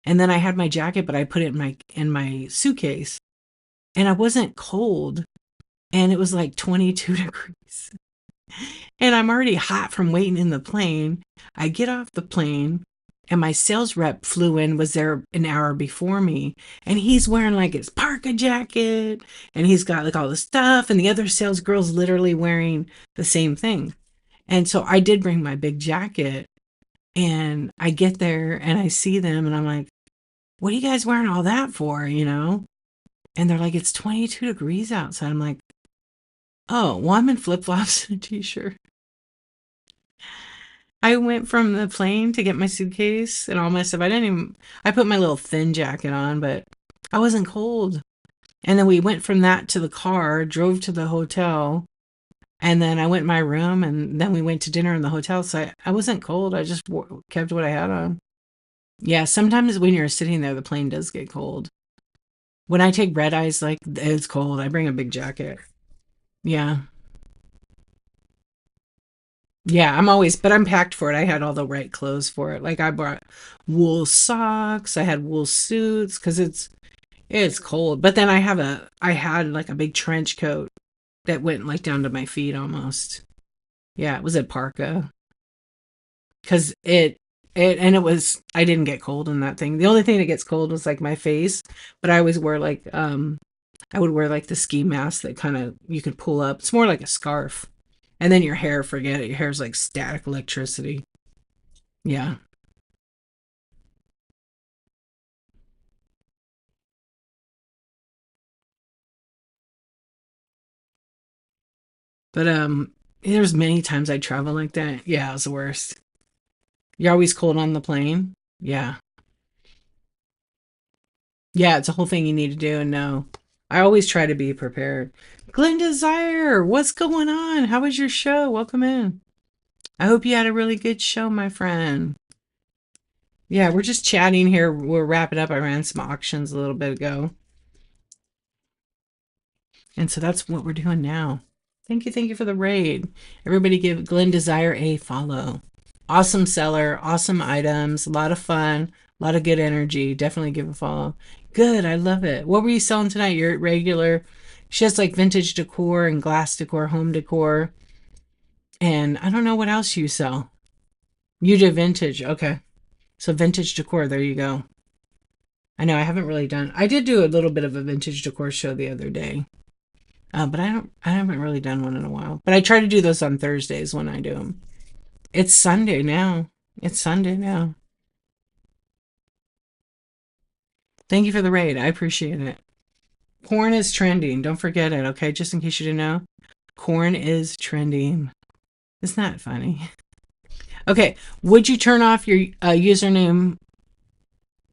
And then I had my jacket, but I put it in my suitcase. And I wasn't cold, and it was like 22 degrees. And I'm already hot from waiting in the plane. I get off the plane, and my sales rep flew in, was there an hour before me, and he's wearing like his parka jacket, and he's got like all the stuff, and the other sales girl's literally wearing the same thing. And so I did bring my big jacket, and I get there and I see them, and I'm like, what are you guys wearing all that for, And they're like, it's 22 degrees outside. I'm like, oh, well, I'm in flip-flops and a t-shirt. I went from the plane to get my suitcase and all my stuff. I put my little thin jacket on, but I wasn't cold. And then we went from that to the car, drove to the hotel, and then I went in my room, and then we went to dinner in the hotel. So I wasn't cold. I just kept what I had on. Yeah, sometimes when you're sitting there, the plane does get cold. When I take red eyes, like it's cold, I bring a big jacket. Yeah. Yeah, but I'm packed for it. I had all the right clothes for it. Like I brought wool socks, I had wool suits because it's cold. But then I had like a big trench coat that went like down to my feet almost. Yeah, it was a parka because I didn't get cold in that thing. The only thing that gets cold was like my face, but I always wear like I would wear like the ski mask that kind of you can pull up. It's more like a scarf. And then your hair, forget it. Your hair's like static electricity. Yeah. But there's many times I travel like that. Yeah, it's the worst. You're always cold on the plane. Yeah. Yeah, it's a whole thing you need to do and know. I always try to be prepared. Glenn Desire, what's going on? How was your show? Welcome in. I hope you had a really good show, my friend. Yeah, we're just chatting here. We're wrapping up. I ran some auctions a little bit ago. And so that's what we're doing now. Thank you for the raid. Everybody give Glenn Desire a follow. Awesome seller, awesome items, a lot of fun, A lot of good energy. Definitely give a follow. Good. I love it. What were you selling tonight? Your regular. She has like vintage decor and glass decor, home decor. And I don't know what else you sell. You do vintage. Okay. So vintage decor. There you go. I know I haven't really done. I did do a little bit of a vintage decor show the other day. But I don't. I haven't really done one in a while. But I try to do those on Thursdays when I do them. It's Sunday now. It's Sunday now. Thank you for the raid. I appreciate it. Corn is trending. Don't forget it, okay? Just in case you didn't know. Corn is trending. Isn't that funny? Okay. Would you turn off your username?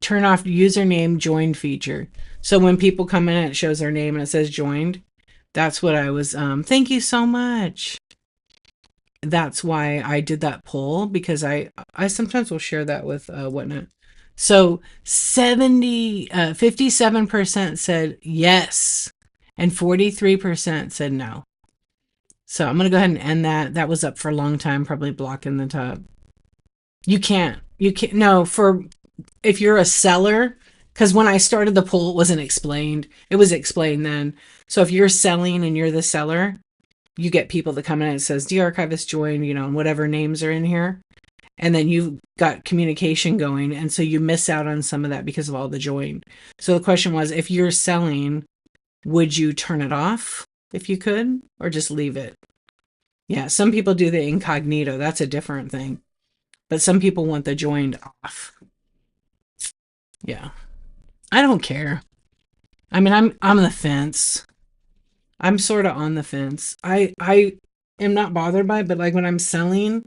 Turn off username joined feature. So when people come in, it shows their name and it says joined. That's what I was. Thank you so much. That's why I did that poll because I sometimes will share that with whatnot. So 57% said yes, and 43% said no. So I'm gonna go ahead and end that. That was up for a long time, probably blocking the top. You can't. You can't. No, for if you're a seller, because when I started the poll, it wasn't explained. It was explained then. So if you're selling and you're the seller, you get people that come in and it says de-archivist join, and whatever names are in here. And then you've got communication going. And so you miss out on some of that because of all the join. So the question was, if you're selling, would you turn it off if you could, or just leave it? Yeah, some people do the incognito. That's a different thing. But some people want the joined off. Yeah. I don't care. I mean, I'm on the fence. I'm sort of on the fence. I am not bothered by it, but like when I'm selling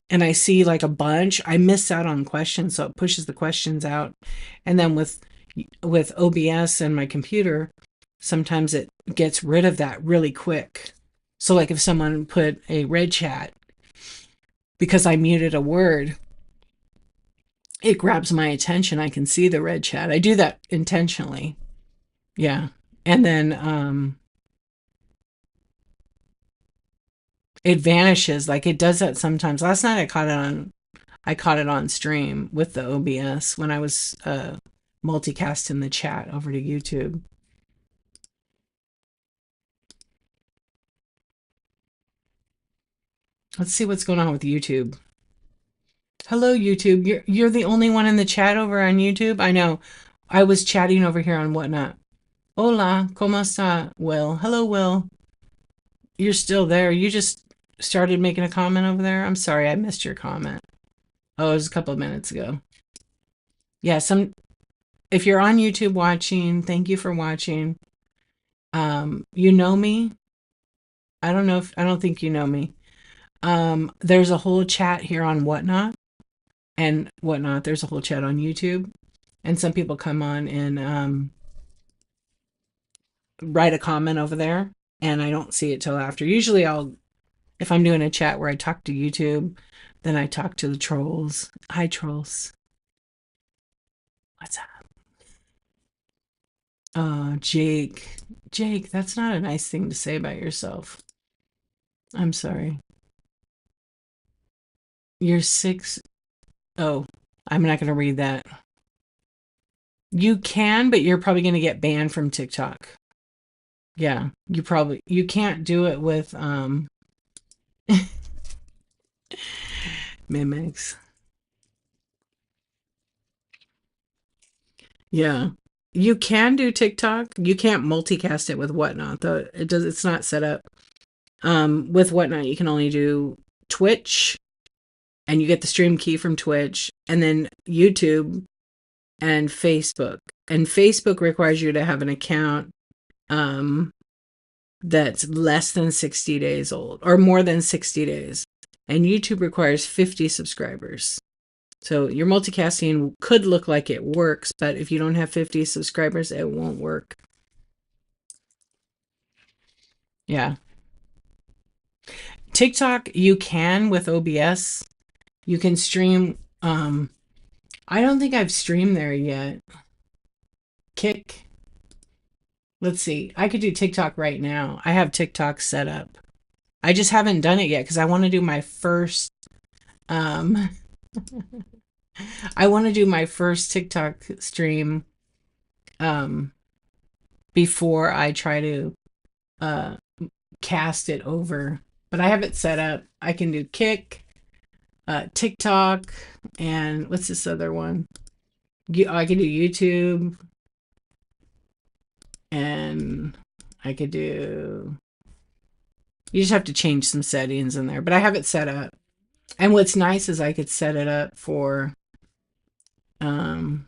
and I see like a bunch, I miss out on questions, so it pushes the questions out. And then with OBS and my computer, sometimes it gets rid of that really quick. So like if someone put a red chat because I muted a word, it grabs my attention. I can see the red chat. I do that intentionally. Yeah. And then it vanishes. Like it does that sometimes. Last night I caught it on stream with the OBS when I was multicasting the chat over to YouTube. Let's see what's going on with YouTube. Hello, YouTube. You're the only one in the chat over on YouTube. I know. I was chatting over here on Whatnot. Hola, ¿cómo está, Will? Hello, Will. You're still there. You just started making a comment over there. I'm sorry, I missed your comment. Oh, it was a couple of minutes ago. Yeah, if you're on YouTube watching, thank you for watching. You know me. I don't think you know me. There's a whole chat here on Whatnot and Whatnot. There's a whole chat on YouTube. And some people come on and write a comment over there, and I don't see it till after. Usually if I'm doing a chat where I talk to YouTube, then I talk to the trolls. Hi, trolls. What's up? Jake. Jake, that's not a nice thing to say about yourself. I'm sorry. You're 6. Oh, I'm not going to read that. You can, but you're probably going to get banned from TikTok. Yeah, you can't do it with mimics. Yeah. You can do TikTok. You can't multicast it with Whatnot though. It's not set up. With Whatnot you can only do Twitch, and you get the stream key from Twitch, and then YouTube and Facebook. And Facebook requires you to have an account that's less than 60 days old or more than 60 days. And YouTube requires 50 subscribers. So your multicasting could look like it works, but if you don't have 50 subscribers, it won't work. Yeah. TikTok, you can with OBS. You can stream. I don't think I've streamed there yet. Kick. Let's see. I could do TikTok right now. I have TikTok set up. I just haven't done it yet because I want to do my first I want to do my first TikTok stream um before I try to uh cast it over. But I have it set up. I can do Kick, TikTok, and what's this other one? I can do YouTube, and I could do. You just have to change some settings in there, but I have it set up. And what's nice is I could set it up for. Um,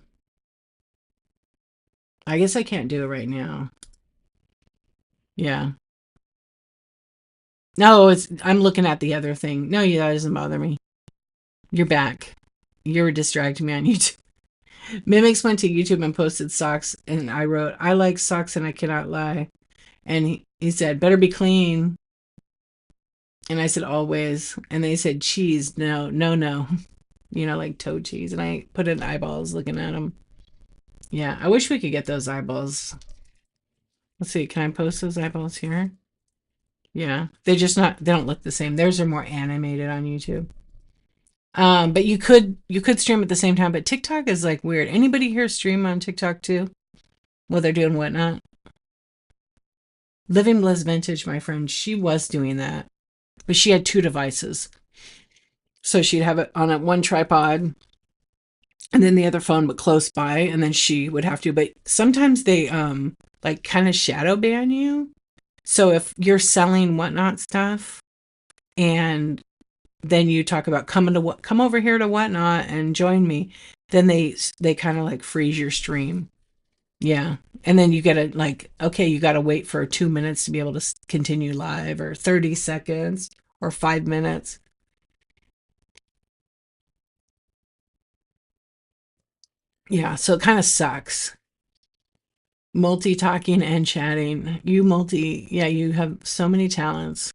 I guess I can't do it right now. Yeah. No, it's. I'm looking at the other thing. No, yeah, that doesn't bother me. You're back. You're distracting me on YouTube. Mimics went to YouTube and posted socks, and I wrote, "I like socks, and I cannot lie." And he said, "Better be clean." And I said, "Always." And they said, "Cheese, no, no, no." You know, like toe cheese. And I put in eyeballs looking at them. Yeah, I wish we could get those eyeballs. Let's see, can I post those eyeballs here? Yeah, they just not. They don't look the same. Theirs are more animated on YouTube. But you could stream at the same time. But TikTok is like weird. Anybody here stream on TikTok too? While they're doing whatnot. Living Bliss Vintage, my friend, she was doing that, but she had two devices. So she'd have it on a one tripod and then the other phone but close by, and then she would have to, but sometimes they like kind of shadow ban you. So if you're selling whatnot stuff and then you talk about coming to what, come over here to whatnot and join me, then they kind of like freeze your stream. Yeah. And then you gotta like, okay, you gotta wait for 2 minutes to be able to continue live, or 30 seconds, or 5 minutes. Yeah. So it kind of sucks. Multi-talking and chatting. Yeah, you have so many talents.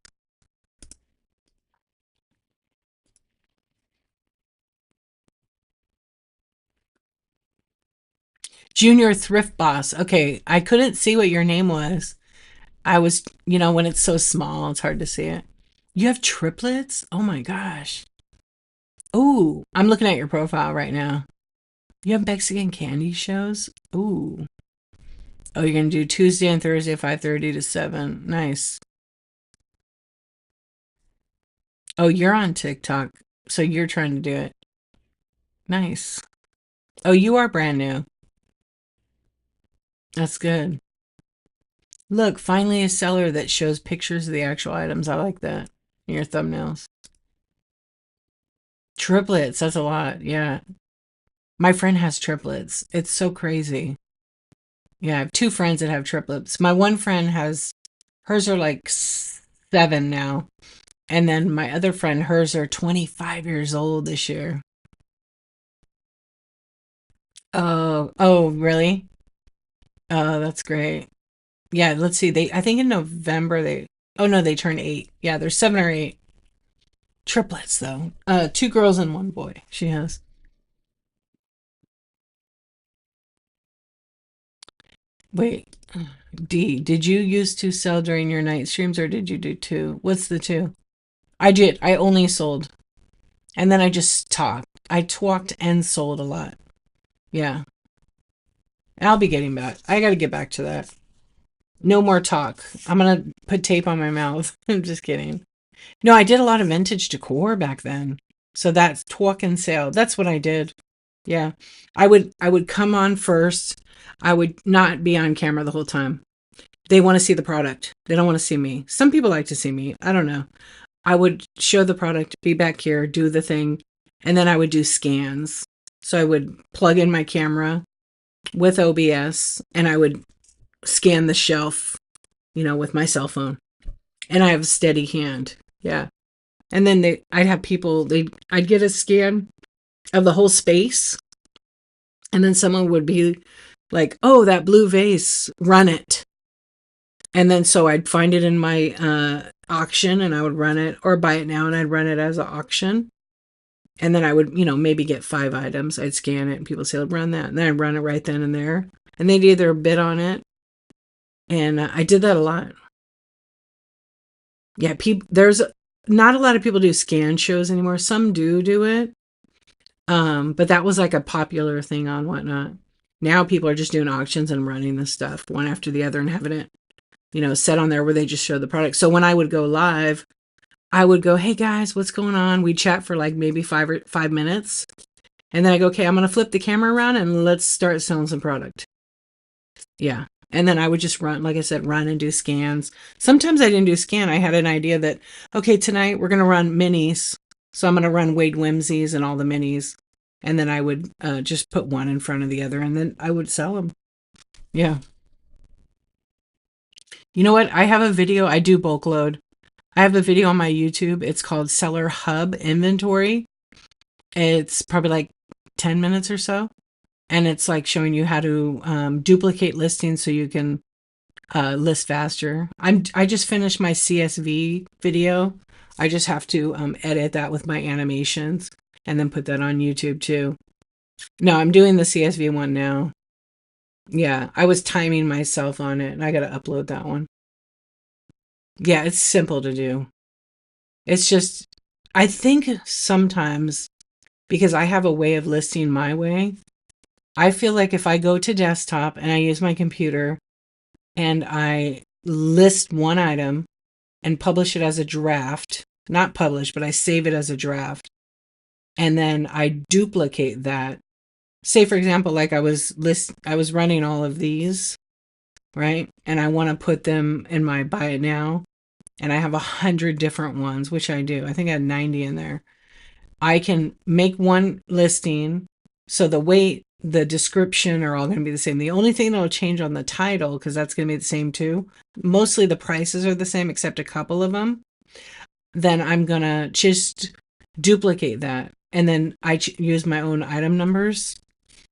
Junior Thrift Boss. Okay. I couldn't see what your name was. I was, when it's so small, it's hard to see it. You have triplets? Oh my gosh. Ooh, I'm looking at your profile right now. You have Mexican candy shows? Ooh. Oh, you're gonna do Tuesday and Thursday, 5:30 to 7. Nice. Oh, you're on TikTok, so you're trying to do it. Nice. Oh, you are brand new. That's good. Look, finally a seller that shows pictures of the actual items. I like that. In your thumbnails. Triplets, that's a lot. Yeah. My friend has triplets. It's so crazy. Yeah, I have two friends that have triplets. My one friend has, hers are like 7 now. And then my other friend, hers are 25 years old this year. Oh, really? Oh, that's great. Yeah, let's see. I think in November oh no, they turn 8. Yeah, they're 7 or 8. Triplets though. Two girls and one boy. She has. Wait, D, did you used to sell during your night streams, or did you do two? What's the two? I did. I only sold. And then I just talked. I talked and sold a lot. Yeah. I'll be getting back. I got to get back to that. No more talk. I'm going to put tape on my mouth. I'm just kidding. No, I did a lot of vintage decor back then. So that's talk and sale. That's what I did. Yeah. I would come on first. I would not be on camera the whole time. They want to see the product. They don't want to see me. Some people like to see me. I don't know. I would show the product, be back here, do the thing, and then I would do scans. So I would plug in my camera with OBS and I would scan the shelf, with my cell phone. And I have a steady hand. Yeah. And then I'd have people, I'd get a scan of the whole space, and then someone would be like, "Oh, that blue vase, run it." And then so I'd find it in my auction and I would run it, or buy it now and I'd run it as an auction. And then I would, maybe get 5 items. I'd scan it and people say, run that. And then I'd run it right then and there. And they'd either bid on it. And I did that a lot. Yeah, there's not a lot of people do scan shows anymore. Some do it. But that was like a popular thing on Whatnot. Now people are just doing auctions and running this stuff one after the other and having it, set on there where they just show the product. So when I would go live, I would go, "Hey guys, what's going on?" We'd chat for like maybe 5 minutes. And then I go, "Okay, I'm going to flip the camera around and let's start selling some product." Yeah. And then I would just run, like I said, run and do scans. Sometimes I didn't do scan. I had an idea that, okay, tonight we're going to run minis. So I'm going to run Wade Whimsies and all the minis. And then I would just put one in front of the other and then I would sell them. Yeah. You know what? I have a video. I do bulk load. I have a video on my YouTube. It's called Seller Hub Inventory. It's probably like 10 minutes or so. And it's like showing you how to duplicate listings so you can list faster. I just finished my CSV video. I just have to edit that with my animations and then put that on YouTube too. No, I'm doing the CSV one now. Yeah, I was timing myself on it and I got to upload that one. Yeah, it's simple to do. It's just, I think sometimes because I have a way of listing my way, I feel like if I go to desktop and I use my computer and I list one item and publish it as a draft, not publish, but I save it as a draft, and then I duplicate that. Say for example, like I was running all of these, right? And I want to put them in my buy it now, and I have 100 different ones, which I do. I think I had 90 in there. I can make one listing so the weight, the description are all going to be the same. The only thing that'll change on the title, because that's going to be the same too, mostly the prices are the same except a couple of them. Then I'm going to just duplicate that. And then I use my own item numbers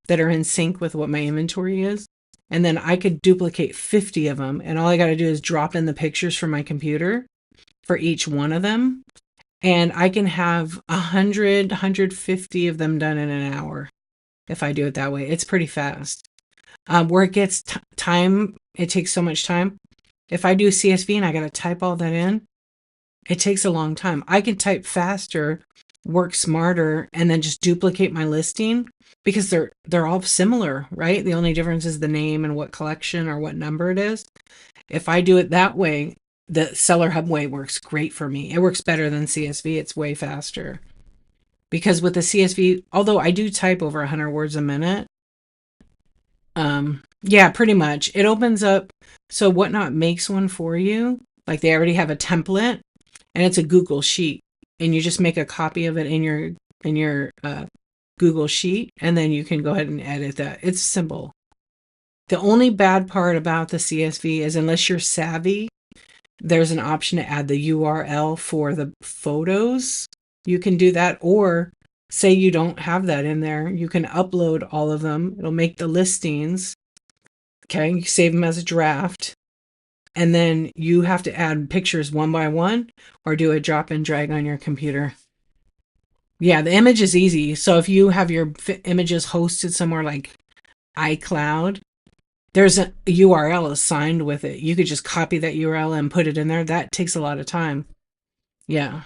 that are in sync with what my inventory is. And then I could duplicate 50 of them. And all I got to do is drop in the pictures from my computer for each one of them. And I can have 100, 150 of them done in an hour if I do it that way. It's pretty fast. Where it gets time, it takes so much time. If I do CSV and I got to type all that in, it takes a long time. I can type faster, work smarter, and then just duplicate my listing because they're all similar, right? The only difference is the name and what collection or what number it is. If I do it that way, the Seller Hub way works great for me. It works better than CSV. It's way faster. Because with the CSV, although I do type over 100 words a minute, yeah, pretty much. It opens up, so Whatnot makes one for you. Like they already have a template, and it's a Google Sheet, and you just make a copy of it in your Google Sheet, and then you can go ahead and edit that. It's simple. The only bad part about the CSV is unless you're savvy, there's an option to add the URL for the photos. You can do that, or say you don't have that in there, you can upload all of them. It'll make the listings. Okay, you save them as a draft, and then you have to add pictures one by one or do a drop and drag on your computer. Yeah, the image is easy. So if you have your images hosted somewhere like iCloud, there's a URL assigned with it. You could just copy that URL and put it in there. That takes a lot of time. Yeah.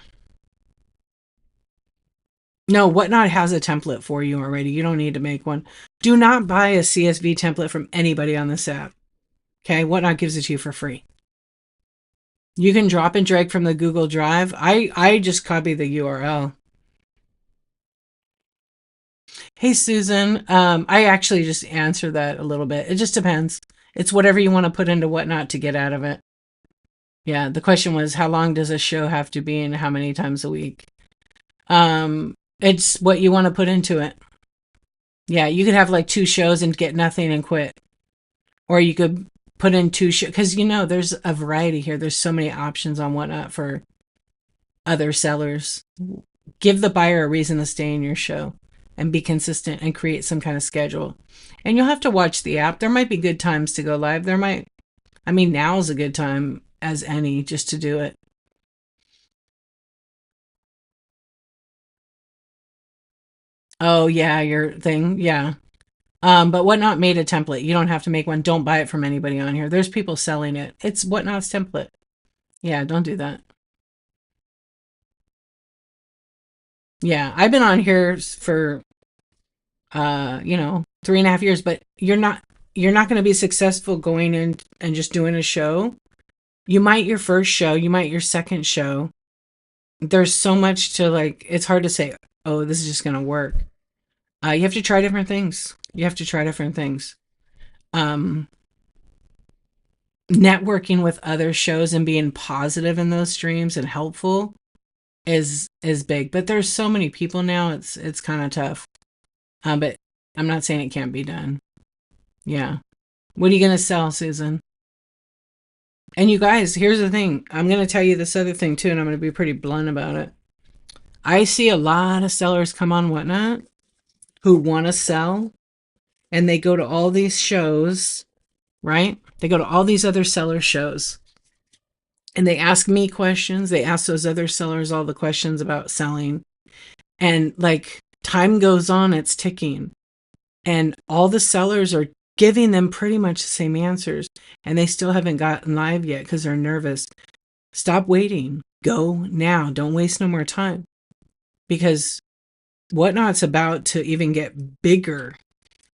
No, Whatnot has a template for you already. You don't need to make one. Do not buy a CSV template from anybody on this app. Okay, Whatnot gives it to you for free. You can drop and drag from the Google Drive. I just copy the URL. Hey, Susan. I actually just answered that a little bit. It just depends. It's whatever you want to put into Whatnot to get out of it. Yeah, the question was, how long does a show have to be and how many times a week? It's what you want to put into it. Yeah, you could have like 2 shows and get nothing and quit. Or you could put in 2 shows, because there's a variety here. There's so many options on Whatnot for other sellers. Give the buyer a reason to stay in your show and be consistent and create some kind of schedule. And you'll have to watch the app. There might be good times to go live. Now's a good time as any just to do it. Oh, yeah, your thing. Yeah. But Whatnot made a template. You don't have to make one. Don't buy it from anybody on here. There's people selling it. It's Whatnot's template. Yeah, don't do that. Yeah, I've been on here for 3.5 years, but you're not going to be successful going in and just doing a show. You might your first show, you might your second show. There's so much to like, it's hard to say, oh, this is just going to work. You have to try different things. You have to try different things. Um, Networking with other shows and being positive in those streams and helpful is big. But there's so many people now, it's kind of tough. But I'm not saying it can't be done. Yeah. What are you going to sell, Susan? And you guys, here's the thing. I'm going to tell you this other thing too, and I'm going to be pretty blunt about it. I see a lot of sellers come on Whatnot who want to sell, and they go to all these shows, right? They go to all these other seller shows, and they ask me questions. They ask those other sellers all the questions about selling. And like time goes on, it's ticking. And all the sellers are giving them pretty much the same answers. And they still haven't gotten live yet because they're nervous. Stop waiting. Go now. Don't waste no more time. Because Whatnot's about to even get bigger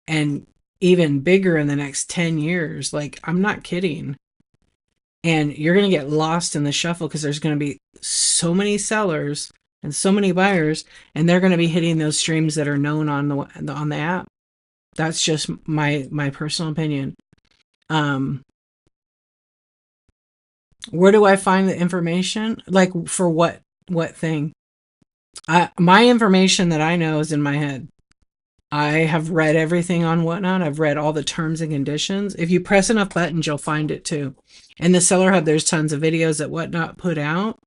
and even bigger in the next 10 years. Like, I'm not kidding. And you're going to get lost in the shuffle because there's going to be so many sellers and so many buyers, and they're going to be hitting those streams that are known on the app. That's just my personal opinion. Where do I find the information? Like for what thing? My information that I know is in my head. I have read everything on Whatnot. I've read all the terms and conditions. If you press enough buttons, you'll find it too. In the Seller Hub, there's tons of videos that Whatnot put out.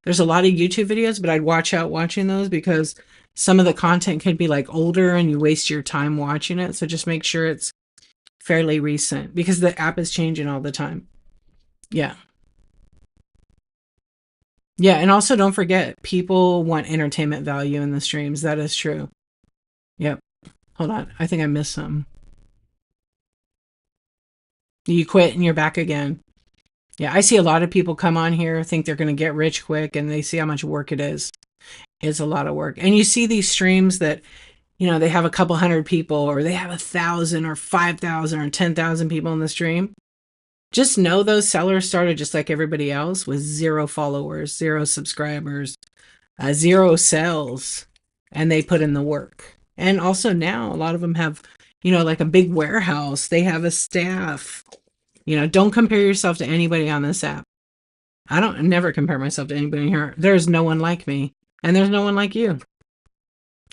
There's a lot of YouTube videos, but I'd watch out watching those because some of the content could be like older and you waste your time watching it. So just make sure it's fairly recent because the app is changing all the time. Yeah. Yeah. And also don't forget, people want entertainment value in the streams. That is true. Yep. Hold on. I think I missed some. You quit and you're back again. Yeah, I see a lot of people come on here, think they're going to get rich quick, and they see how much work it is. It's a lot of work. And you see these streams that, they have a couple hundred people, or they have 1,000 or 5,000 or 10,000 people in the stream. Just know those sellers started just like everybody else with 0 followers, 0 subscribers, 0 sales, and they put in the work. And also now a lot of them have, like a big warehouse. They have a staff. Don't compare yourself to anybody on this app. I don't never compare myself to anybody here. There's no one like me, and there's no one like you.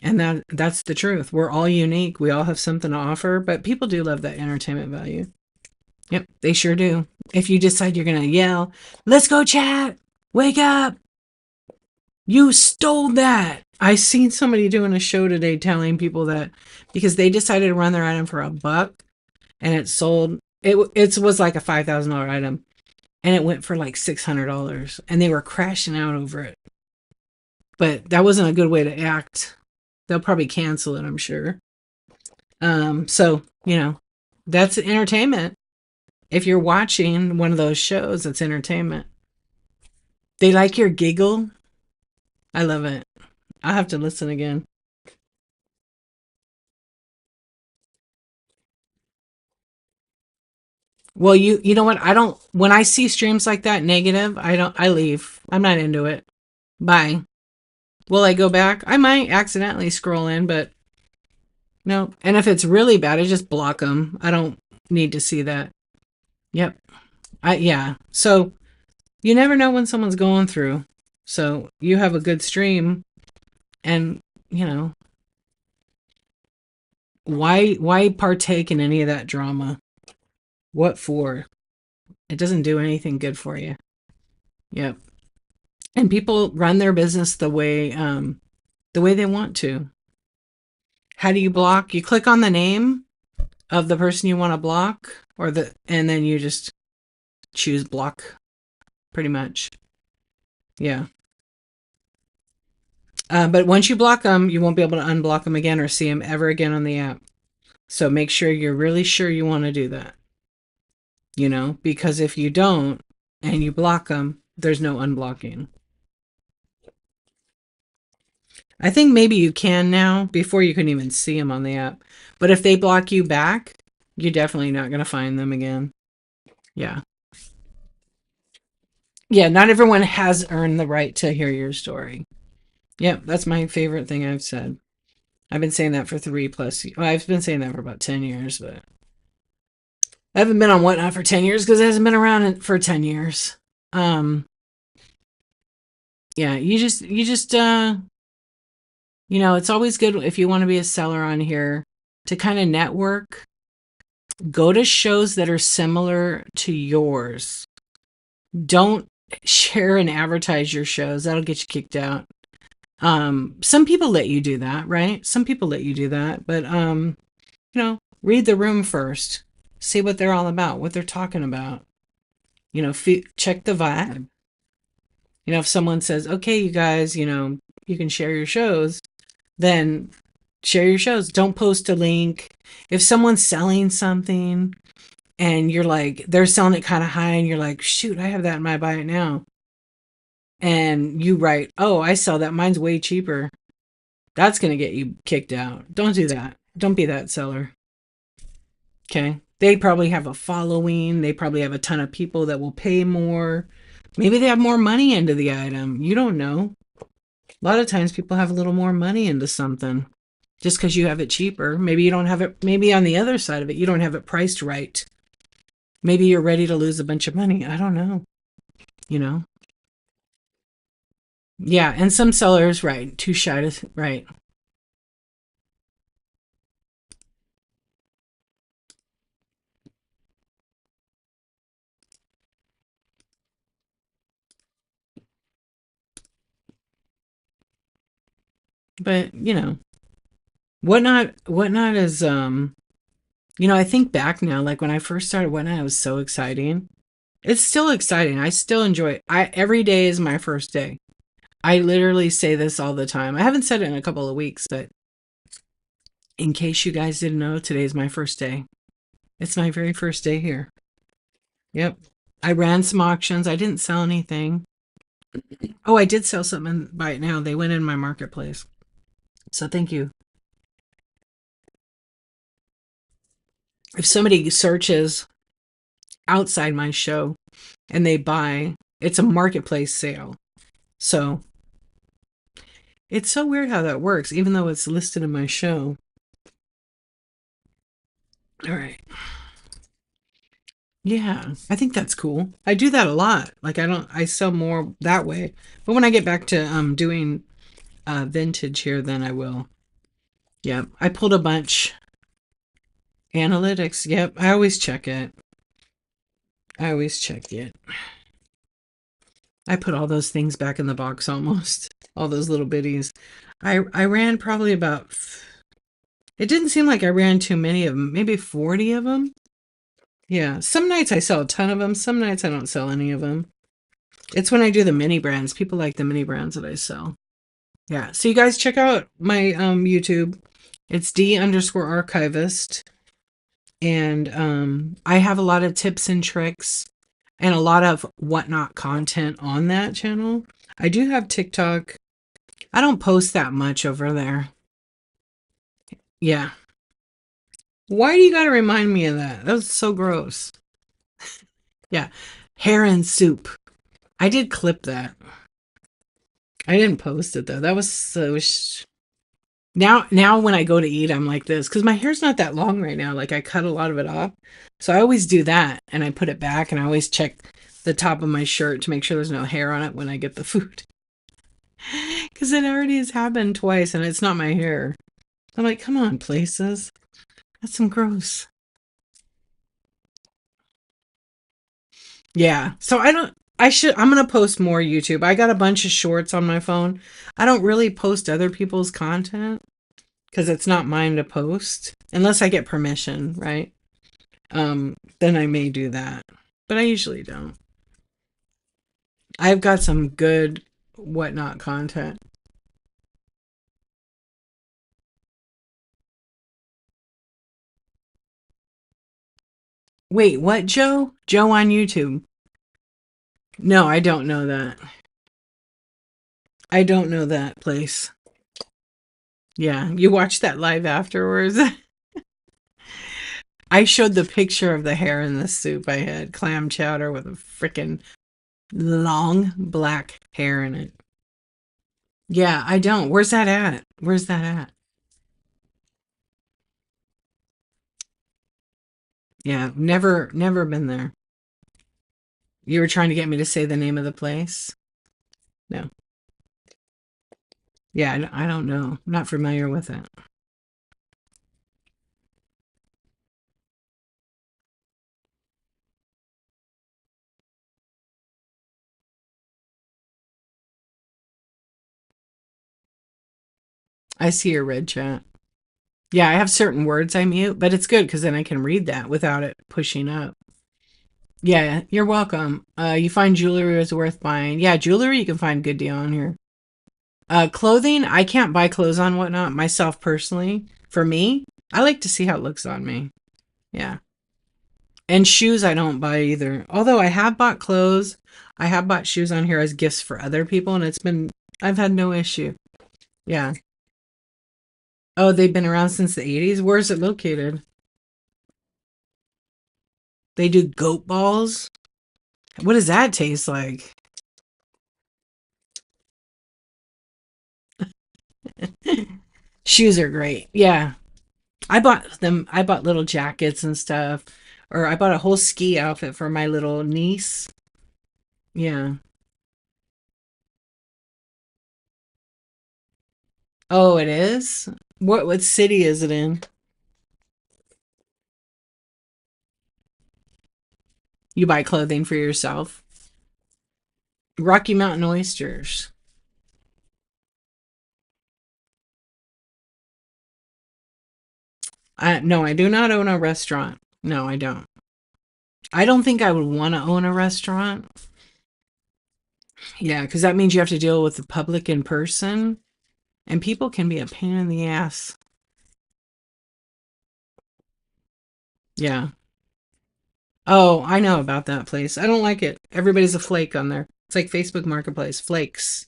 And that's the truth. We're all unique. We all have something to offer, but people do love that entertainment value. Yep, they sure do. If you decide you're going to yell, "Let's go chat. Wake up. You stole that." I seen somebody doing a show today telling people that because they decided to run their item for $1 and it sold. It was like a $5,000 item, and it went for like $600, and they were crashing out over it. But that wasn't a good way to act. They'll probably cancel it, I'm sure. So that's entertainment. If you're watching one of those shows, it's entertainment. They like your giggle. I love it. I'll have to listen again. Well, you know what? When I see streams like that negative, I leave. I'm not into it. Bye. Will I go back? I might accidentally scroll in, but no. And if it's really bad, I just block them. I don't need to see that. Yep. Yeah. So you never know when someone's going through. So you have a good stream, and why partake in any of that drama? What for? It doesn't do anything good for you. Yep. And people run their business the way they want to. How do you block? You click on the name of the person you want to block, and then you just choose block, pretty much. Yeah. But once you block them, you won't be able to unblock them again or see them ever again on the app. So make sure you're really sure you want to do that. Because if you don't and you block them, there's no unblocking. I think maybe you can now. Before you couldn't even see them on the app. But if they block you back, you're definitely not going to find them again. Yeah. Yeah, not everyone has earned the right to hear your story. Yep, that's my favorite thing I've said. I've been saying that for 3 plus. Well, I've been saying that for about 10 years, but I haven't been on Whatnot for 10 years because it hasn't been around for 10 years. Um, yeah, it's always good if you want to be a seller on here to kind of network. Go to shows that are similar to yours. Don't share and advertise your shows. That'll get you kicked out. Some people let you do that, right? Some people let you do that, but read the room first. See what they're all about, what they're talking about. Check the vibe. If someone says, "Okay, you guys, you can share your shows," then share your shows. Don't post a link. If someone's selling something and you're like, they're selling it kind of high and you're like, "Shoot, I have that in my buy it now." And you write, "Oh, I sell that. Mine's way cheaper." That's going to get you kicked out. Don't do that. Don't be that seller. Okay. They probably have a following. They probably have a ton of people that will pay more. Maybe they have more money into the item. You don't know. A lot of times people have a little more money into something just because you have it cheaper. Maybe you don't have it. Maybe on the other side of it, you don't have it priced right. Maybe you're ready to lose a bunch of money. I don't know. You know? Yeah. And some sellers, right. Too shy to, right. But, Whatnot is, I think back now, like when I first started Whatnot, it was so exciting. It's still exciting. I still enjoy it. Every day is my first day. I literally say this all the time. I haven't said it in a couple of weeks, but in case you guys didn't know, today's my first day. It's my very first day here. Yep. I ran some auctions. I didn't sell anything. Oh, I did sell something by it now. They went in my marketplace. So thank you. If somebody searches outside my show and they buy, it's a marketplace sale. So it's so weird how that works, even though it's listed in my show. All right. Yeah, I think that's cool. I do that a lot. Like I sell more that way. But when I get back to doing vintage here, then I will. Yeah, I pulled a bunch. Analytics. Yep, I always check it. I always check it. I put all those things back in the box almost. All those little bitties. I ran probably about. It didn't seem like I ran too many of them. Maybe 40 of them. Yeah, some nights I sell a ton of them. Some nights I don't sell any of them. It's when I do the mini brands. People like the mini brands that I sell. Yeah. So you guys check out my YouTube. It's D_archivist. And I have a lot of tips and tricks and a lot of Whatnot content on that channel. I do have TikTok. I don't post that much over there. Yeah. Why do you gotta remind me of that? That was so gross. Yeah. Heron soup. I did clip that. I didn't post it though. That was so. Now when I go to eat, I'm like this because my hair's not that long right now. Like I cut a lot of it off, so I always do that, and I put it back, and I always check the top of my shirt to make sure there's no hair on it when I get the food. Because it already has happened twice, and it's not my hair. I'm like, come on, places. That's some gross. Yeah. So I don't. I'm gonna post more YouTube. I got a bunch of shorts on my phone. I don't really post other people's content because it's not mine to post unless I get permission, right? Then I may do that, but I usually don't. I've got some good Whatnot content. Wait, what, Joe? Joe on YouTube? No, I don't know that. I don't know that place. Yeah, you watched that live afterwards. I showed the picture of the hair in the soup I had, clam chowder with a freaking long black hair in it. Yeah, I don't. Where's that at? Where's that at? Yeah, never been there. You were trying to get me to say the name of the place? No. Yeah, I don't know. I'm not familiar with it. I see your red chat. Yeah, I have certain words I mute, but it's good because then I can read that without it pushing up. Yeah, you're welcome. You find jewelry is worth buying. Yeah, jewelry you can find good deal on here. Clothing, I can't buy clothes on whatnot myself personally. For me, I like to see how it looks on me. Yeah. And shoes I don't buy either. Although I have bought clothes, I have bought shoes on here as gifts for other people, and I've had no issue. Yeah. Oh, they've been around since the 80s? Where's it located? They do goat balls? What does that taste like? Shoes are great. Yeah. I bought little jackets and stuff. Or I bought a whole ski outfit for my little niece. Yeah. Oh, it is? What city is it in? You buy clothing for yourself? Rocky Mountain oysters. No, I do not own a restaurant. No, I don't. I don't think I would want to own a restaurant. Yeah, because that means you have to deal with the public in person, and people can be a pain in the ass. Yeah. Oh, I know about that place. I don't like it. Everybody's a flake on there. It's like Facebook Marketplace, flakes.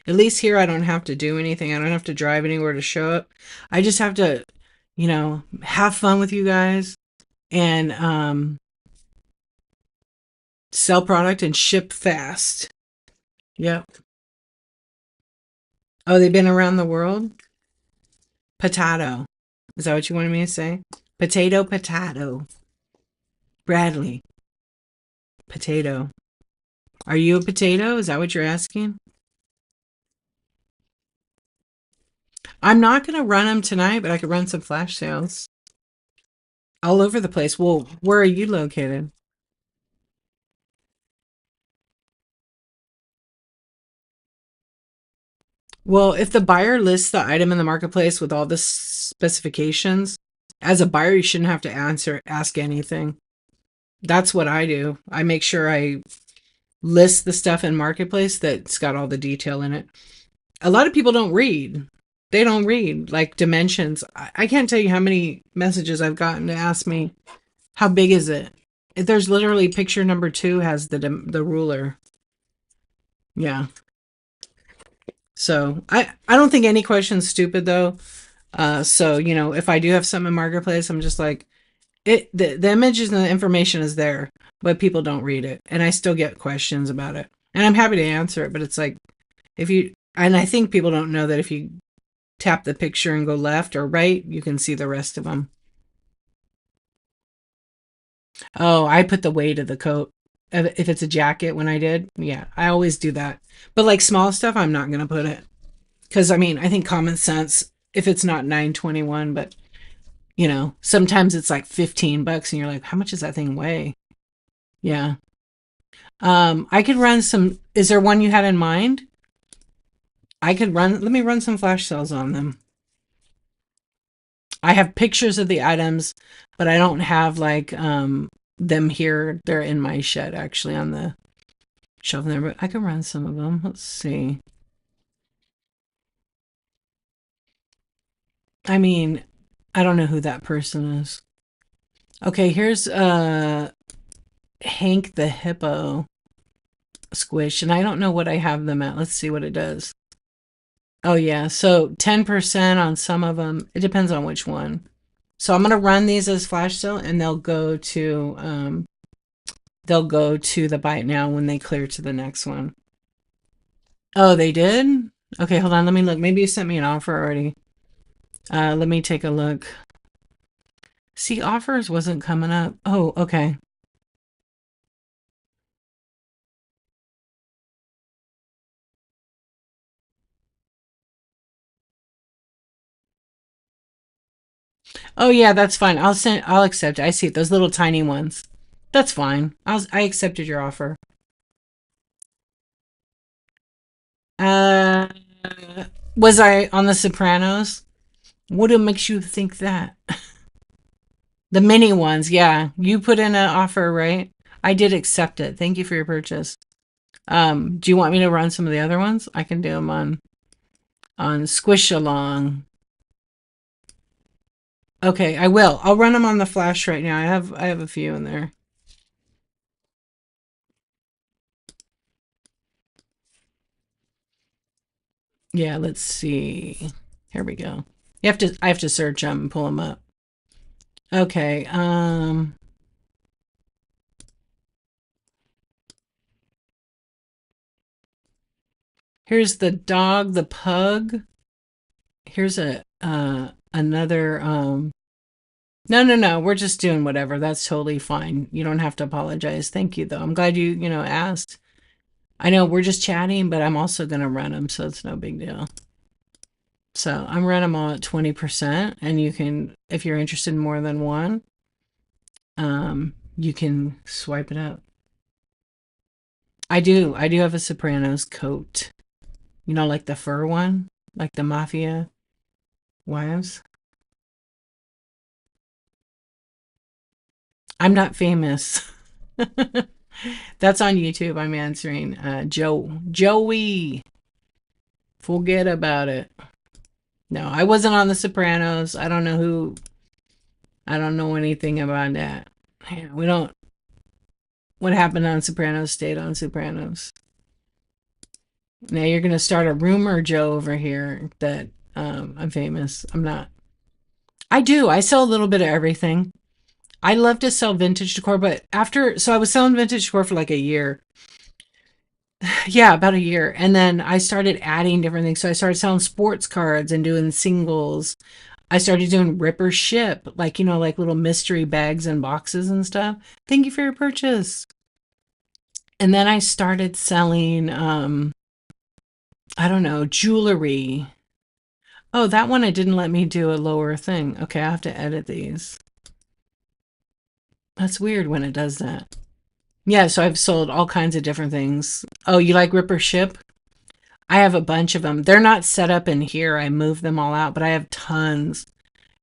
At least here I don't have to do anything. I don't have to drive anywhere to show up. I just have to, have fun with you guys and sell product and ship fast. Yep. Oh, they've been around the world? Potato. Is that what you wanted me to say? Potato, potato. Bradley, potato. Are you a potato? Is that what you're asking? I'm not going to run them tonight, but I could run some flash sales all over the place. Well, where are you located? Well, if the buyer lists the item in the marketplace with all the specifications, as a buyer, you shouldn't have to ask anything. That's what I do. I make sure I list the stuff in marketplace that's got all the detail in it. A lot of people don't read. They don't read like dimensions. I can't tell you how many messages I've gotten to ask me, how big is it? If there's literally picture number 2 has the ruler. Yeah. So I don't think any question's stupid though. So if I do have something in marketplace, I'm just like the images and the information is there, but people don't read it, and I still get questions about it, and I'm happy to answer it. But it's like and I think people don't know that if you tap the picture and go left or right, you can see the rest of them. Oh, I put the weight of the coat. If it's a jacket, when I did, yeah, I always do that. But like small stuff, I'm not gonna put it because I mean, I think common sense. If it's not 921, but sometimes it's like $15, and you're like, how much does that thing weigh? Yeah. I could run some. Is there one you had in mind? I could run. Let me run some flash sales on them. I have pictures of the items, but I don't have like them here. They're in my shed actually on the shelf there, but I can run some of them. Let's see. I mean, I don't know who that person is. Okay, here's Hank the Hippo squish, and I don't know what I have them at. Let's see what it does. Oh yeah, so 10% on some of them. It depends on which one. So I'm gonna run these as flash sale, and they'll go to the bite now when they clear to the next one. Oh, they did? Okay, hold on. Let me look. Maybe you sent me an offer already. Let me take a look. See, offers wasn't coming up. Oh, okay. Oh yeah, that's fine. I'll accept it. I see it. Those little tiny ones. That's fine. I accepted your offer. Uh, was I on The Sopranos? What makes you think that? The mini ones, yeah. You put in an offer, right? I did accept it. Thank you for your purchase. Do you want me to run some of the other ones? I can do them on Squish Along. Okay, I will. I'll run them on the flash right now. I have a few in there. Yeah, let's see. Here we go. I have to search them and pull them up. Okay. Here's the dog, the pug. Here's a another no, no, no. We're just doing whatever. That's totally fine. You don't have to apologize. Thank you though. I'm glad you asked. I know we're just chatting, but I'm also going to run them, so it's no big deal. So I'm running them all at 20%, and you can, if you're interested in more than one, you can swipe it up. I do have a Sopranos coat. Like the fur one, like the mafia wives. I'm not famous. That's on YouTube. I'm answering. Joey. Forget about it. No, I wasn't on The Sopranos. I don't know who. I don't know anything about that. Yeah, we don't. What happened on Sopranos stayed on Sopranos. Now you're gonna start a rumor, Joe, over here that I'm famous. I'm not. I do. I sell a little bit of everything. I love to sell vintage decor, but so I was selling vintage decor for like a year. Yeah, about a year. And then I started adding different things. So I started selling sports cards and doing singles. I started doing ripper ship, like, like little mystery bags and boxes and stuff. Thank you for your purchase. And then I started selling, I don't know, jewelry. Oh, that one it didn't let me do a lower thing. Okay, I have to edit these. That's weird when it does that. Yeah, so I've sold all kinds of different things. Oh, you like ripper ship? I have a bunch of them. They're not set up in here. I moved them all out, but I have tons.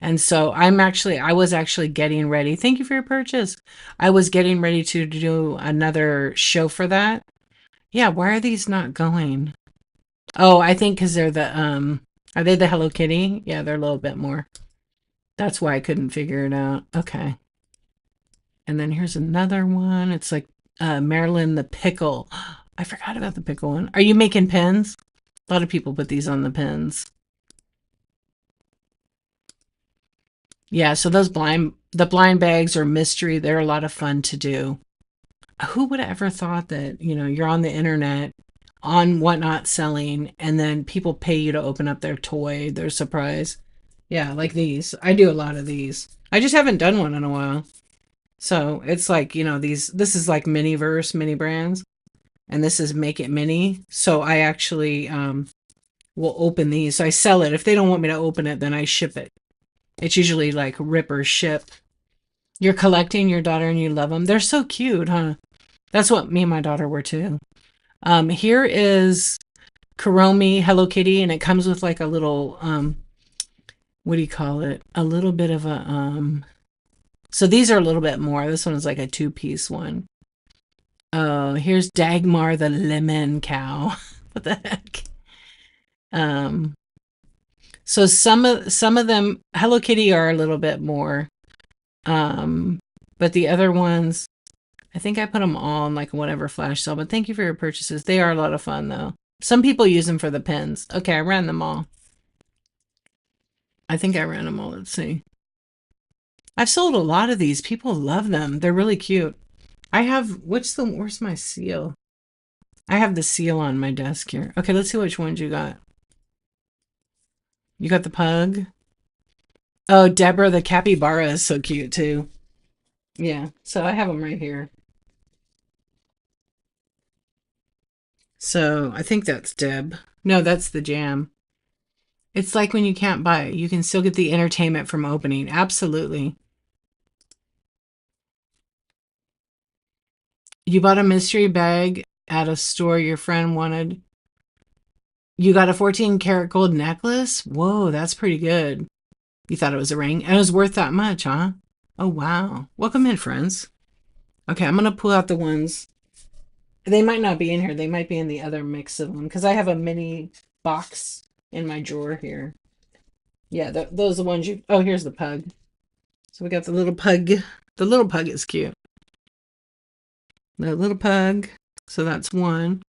And so I was actually getting ready. Thank you for your purchase. I was getting ready to do another show for that. Yeah, why are these not going? Oh, I think because are they the Hello Kitty? Yeah, they're a little bit more. That's why I couldn't figure it out. Okay. And then here's another one. It's like Marilyn the Pickle. I forgot about the pickle one. Are you making pins? A lot of people put these on the pins. Yeah, so the blind bags are mystery. They're a lot of fun to do. Who would have ever thought that, you're on the internet on whatnot selling and then people pay you to open up their toy, their surprise. Yeah, like these. I do a lot of these. I just haven't done one in a while. So it's like, this is like mini brands, and this is Make It Mini. So I actually will open these. So I sell it. If they don't want me to open it, then I ship it. It's usually like rip or ship. You're collecting your daughter and you love them. They're so cute, huh? That's what me and my daughter were too. Here is Kuromi Hello Kitty, and it comes with like a little what do you call it? A little bit of a so these are a little bit more. This one is like a two-piece one. Oh, here's Dagmar the lemon cow. What the heck? Um, so some of them Hello Kitty are a little bit more. Um, but the other ones, I think I put them all in like whatever flash sale. But thank you for your purchases. They are a lot of fun though. Some people use them for the pins. Okay, I ran them all. I think I ran them all. Let's see. I've sold a lot of these. People love them. They're really cute. I have, where's my seal? I have the seal on my desk here. Okay, let's see which ones you got. You got the pug? Oh, Deborah the capybara is so cute too. Yeah, so I have them right here. So I think that's Deb. No, that's the jam. It's like when you can't buy it, you can still get the entertainment from opening. Absolutely. You bought a mystery bag at a store your friend wanted. You got a 14 karat gold necklace? Whoa, that's pretty good. You thought it was a ring, and it was worth that much, huh? Oh, wow. Welcome in, friends. Okay, I'm going to pull out the ones. They might not be in here. They might be in the other mix of them because I have a mini box in my drawer here. Yeah, those are the ones you. Oh, here's the pug. So we got the little pug. The little pug is cute. The little pug. So that's one.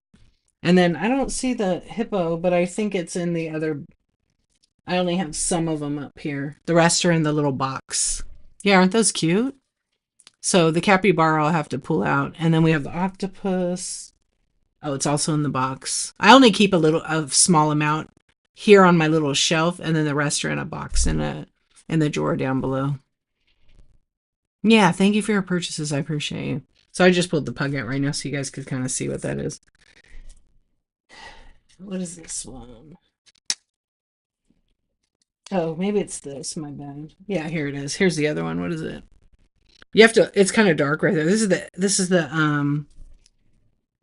And then I don't see the hippo, but I think it's in the other. I only have some of them up here. The rest are in the little box. Yeah, aren't those cute? So the capybara I'll have to pull out. And then we have the octopus. Oh, it's also in the box. I only keep a small amount here on my little shelf, and then the rest are in a box in the drawer down below. Yeah, thank you for your purchases. I appreciate you. So I just pulled the pug out right now so you guys could kind of see what that is. What is this one? Oh, maybe it's this, my bad. Yeah, here it is. Here's the other one. What is it? You have to, it's kind of dark right there. This is the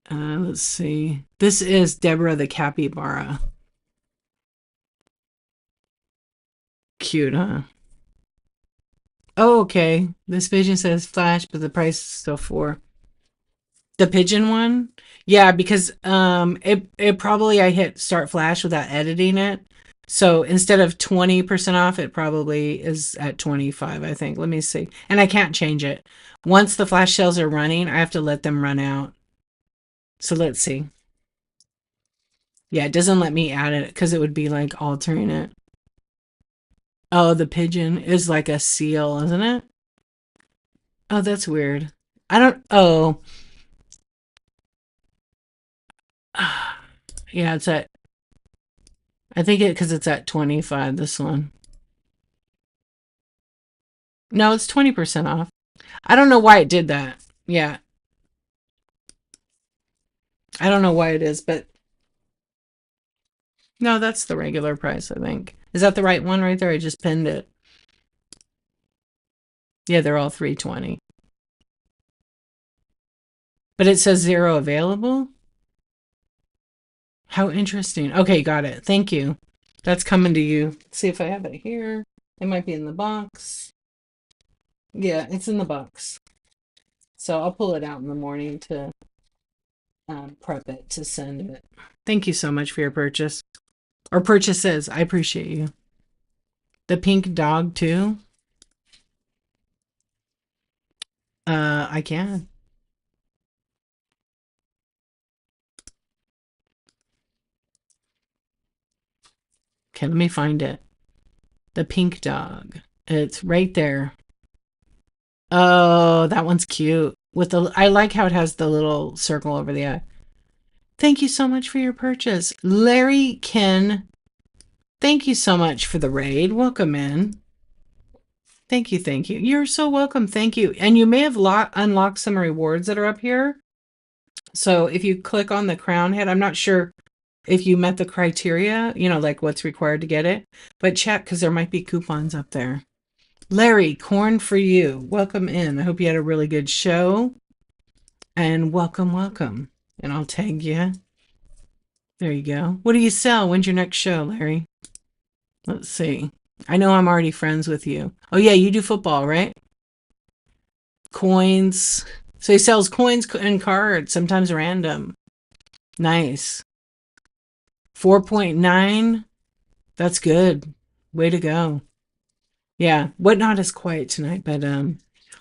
let's see. This is Deborah the capybara. Cute, huh? Oh, okay. This pigeon says flash, but the price is still four. The pigeon one? Yeah, because it probably I hit start flash without editing it. So instead of 20% off, it probably is at 25, I think. Let me see. And I can't change it. Once the flash sales are running, I have to let them run out. So let's see. Yeah, it doesn't let me add it because it would be like altering it. Oh, the pigeon is like a seal, isn't it? Oh, that's weird. I don't. Oh, yeah, it's at. I think it because it's at 25. This one. No, it's 20% off. I don't know why it did that. Yeah, I don't know why it is, but no, that's the regular price. I think. Is that the right one right there? I just pinned it. Yeah, they're all 320. But it says zero available. How interesting. Okay, got it. Thank you. That's coming to you. Let's see if I have it here. It might be in the box. Yeah, it's in the box. So I'll pull it out in the morning to prep it to send it. Thank you so much for your purchase. Or purchases. I appreciate you. The pink dog too. I can. Okay, let me find it. The pink dog. It's right there. Oh, that one's cute. With the I like how it has the little circle over the eye. Thank you so much for your purchase. Larry Ken, thank you so much for the raid. Welcome in. Thank you, thank you. You're so welcome. Thank you. And you may have unlocked some rewards that are up here. So if you click on the crown head, I'm not sure if you met the criteria, like what's required to get it, but check because there might be coupons up there. Larry, corn for you. Welcome in. I hope you had a really good show. And welcome, welcome. And I'll tag you. There you go. What do you sell? When's your next show, Larry? Let's see. I know I'm already friends with you. Oh, yeah, you do football, right? Coins. So he sells coins and cards, sometimes random. Nice. 4.9. That's good. Way to go. Yeah, Whatnot is quiet tonight, but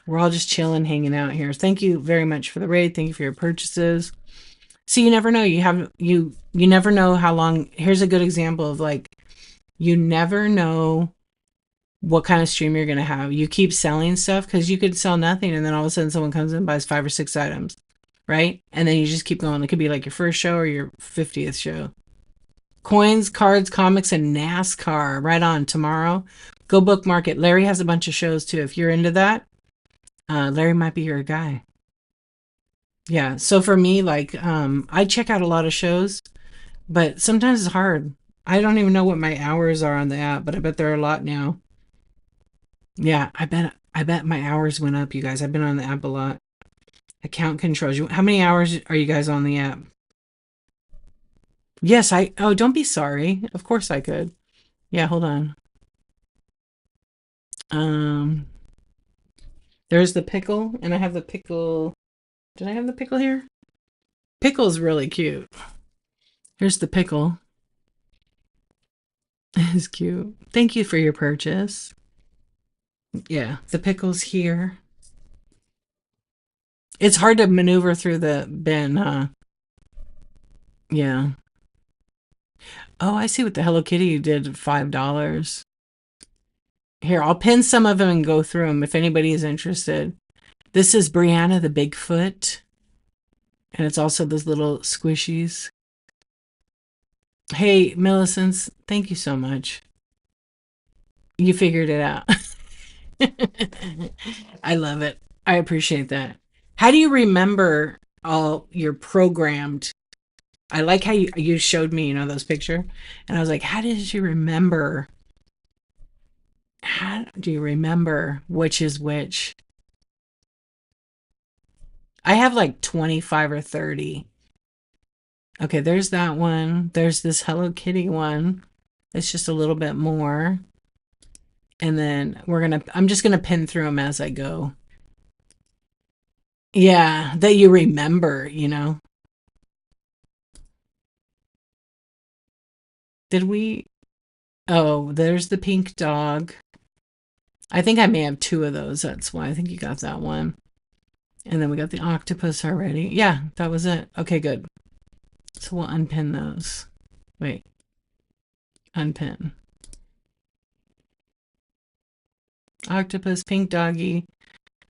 we're all just chilling, hanging out here. Thank you very much for the raid. Thank you for your purchases. So you never know. You never know how long. Here's a good example of like you never know what kind of stream you're gonna have. You keep selling stuff because you could sell nothing, and then all of a sudden someone comes in and buys 5 or 6 items, right? And then you just keep going. It could be like your first show or your 50th show. Coins, cards, comics, and NASCAR. Right on tomorrow. Go bookmark it. Larry has a bunch of shows too. If you're into that, Larry might be your guy. Yeah. So for me, like, I check out a lot of shows, but sometimes it's hard. I don't even know what my hours are on the app, but I bet there are a lot now. Yeah, I bet my hours went up, you guys. I've been on the app a lot. Account controls. How many hours are you guys on the app? Yes, oh, don't be sorry. Of course I could. Yeah, hold on. Um, there's the pickle, and I have the pickle. Did I have the pickle here? Pickle's really cute. Here's the pickle. It's cute. Thank you for your purchase. Yeah, the pickle's here. It's hard to maneuver through the bin, huh? Yeah. Oh, I see what the Hello Kitty did. $5. Here, I'll pin some of them and go through them if anybody is interested. This is Brianna the Bigfoot. And it's also those little squishies. Hey, Millicent, thank you so much. You figured it out. I love it. I appreciate that. How do you remember all your programmed? I like how you showed me, those picture. And I was like, how did you remember? How do you remember which is which? I have like 25 or 30. Okay, there's that one. There's this Hello Kitty one. It's just a little bit more. And then I'm just gonna pin through them as I go. Yeah, that you remember. Did we? Oh, there's the pink dog. I think I may have two of those. That's why I think you got that one. And then we got the octopus already. Yeah, that was it. Okay, good. So we'll unpin those. Wait. Unpin. Octopus, pink doggy,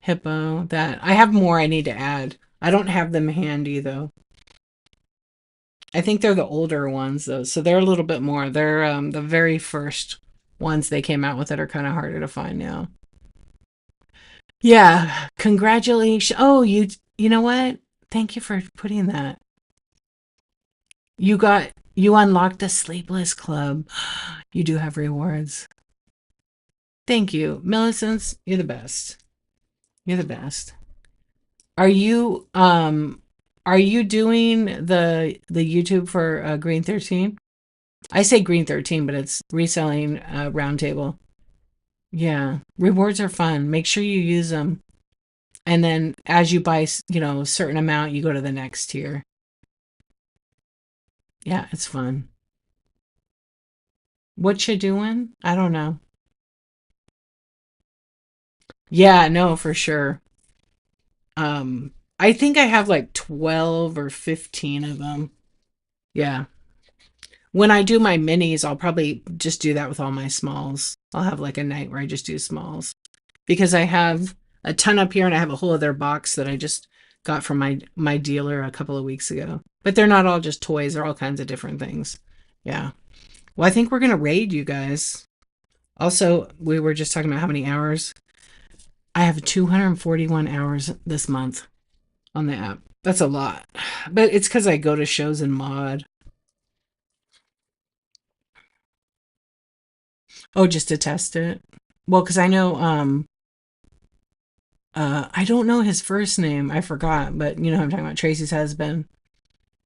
hippo, that. I have more I need to add. I don't have them handy though. I think they're the older ones though, so they're a little bit more. They're the very first ones they came out with that are kind of harder to find now. Yeah, congratulations. Oh, you know what? Thank you for putting that. You unlocked the Sleepless Club. You do have rewards. Thank you. Millicent, you're the best. You're the best. Are you are you doing the YouTube for Green 13? I say Green 13, but it's reselling roundtable. Yeah, rewards are fun. Make sure you use them. And then as you buy, a certain amount, you go to the next tier. Yeah, it's fun. What you doing? I don't know. Yeah, no, for sure. I think I have like 12 or 15 of them. Yeah. When I do my minis, I'll probably just do that with all my smalls. I'll have like a night where I just do smalls because I have a ton up here and I have a whole other box that I just got from my dealer a couple of weeks ago. But they're not all just toys, they're all kinds of different things. Yeah. Well, I think we're going to raid you guys. Also, we were just talking about how many hours. I have 241 hours this month on the app. That's a lot. But it's because I go to shows and mod. Oh, just to test it. Well, because I know, I don't know his first name. I forgot, but you know who I'm talking about. Tracy's husband.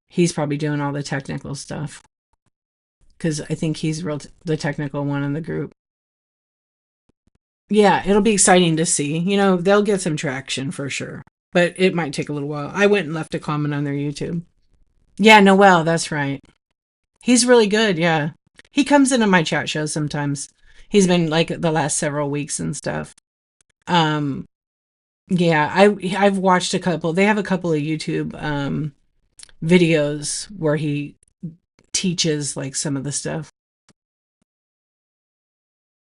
He's probably doing all the technical stuff because I think he's the technical one in the group. Yeah, it'll be exciting to see. They'll get some traction for sure, but it might take a little while. I went and left a comment on their YouTube. Yeah, Noel, that's right. He's really good. Yeah, he comes into my chat shows sometimes. He's been like the last several weeks and stuff. Yeah, I've watched a couple. They have a couple of YouTube videos where he teaches like some of the stuff.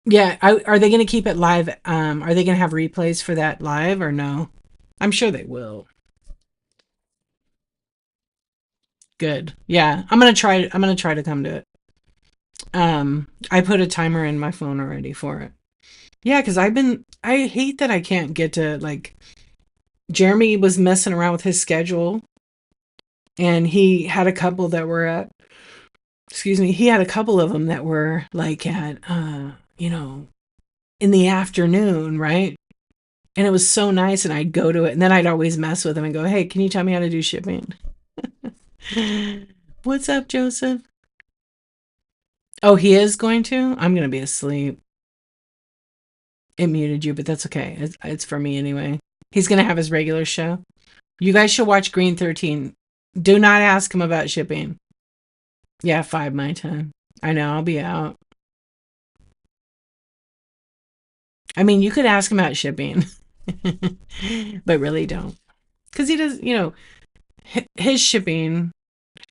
Yeah, are they going to keep it live? Are they going to have replays for that live or no? I'm sure they will. Good. Yeah, I'm gonna try. I'm gonna try to come to it. I put a timer in my phone already for it. Yeah, because I hate that I can't get to like. Jeremy was messing around with his schedule, and he had a couple that were at. Excuse me. He had a couple of them that were like at, in the afternoon, right? And it was so nice, and I'd go to it, and then I'd always mess with him and go, "Hey, can you tell me how to do shipping?" What's up, Joseph? Oh, he is going to? I'm going to be asleep. It muted you, but that's okay. It's for me anyway. He's going to have his regular show. You guys should watch Green 13. Do not ask him about shipping. Yeah, 5 my time. I know, I'll be out. I mean, you could ask him about shipping, but really don't. Because he does, his shipping.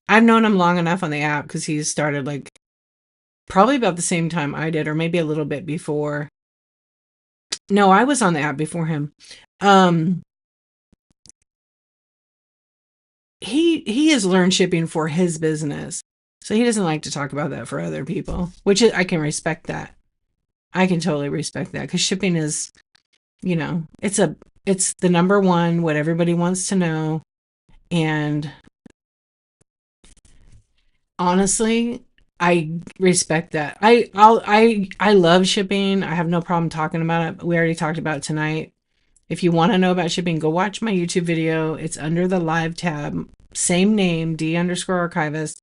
I've known him long enough on the app because he's started like probably about the same time I did, or maybe a little bit before. No, I was on the app before him. Um, he has learned shipping for his business, so he doesn't like to talk about that for other people, which I can respect that. I can totally respect that because shipping is, it's the number one what everybody wants to know, and honestly, I respect that. I love shipping. I have no problem talking about it. We already talked about it tonight. If you want to know about shipping, go watch my YouTube video. It's under the live tab, same name, D_archivist.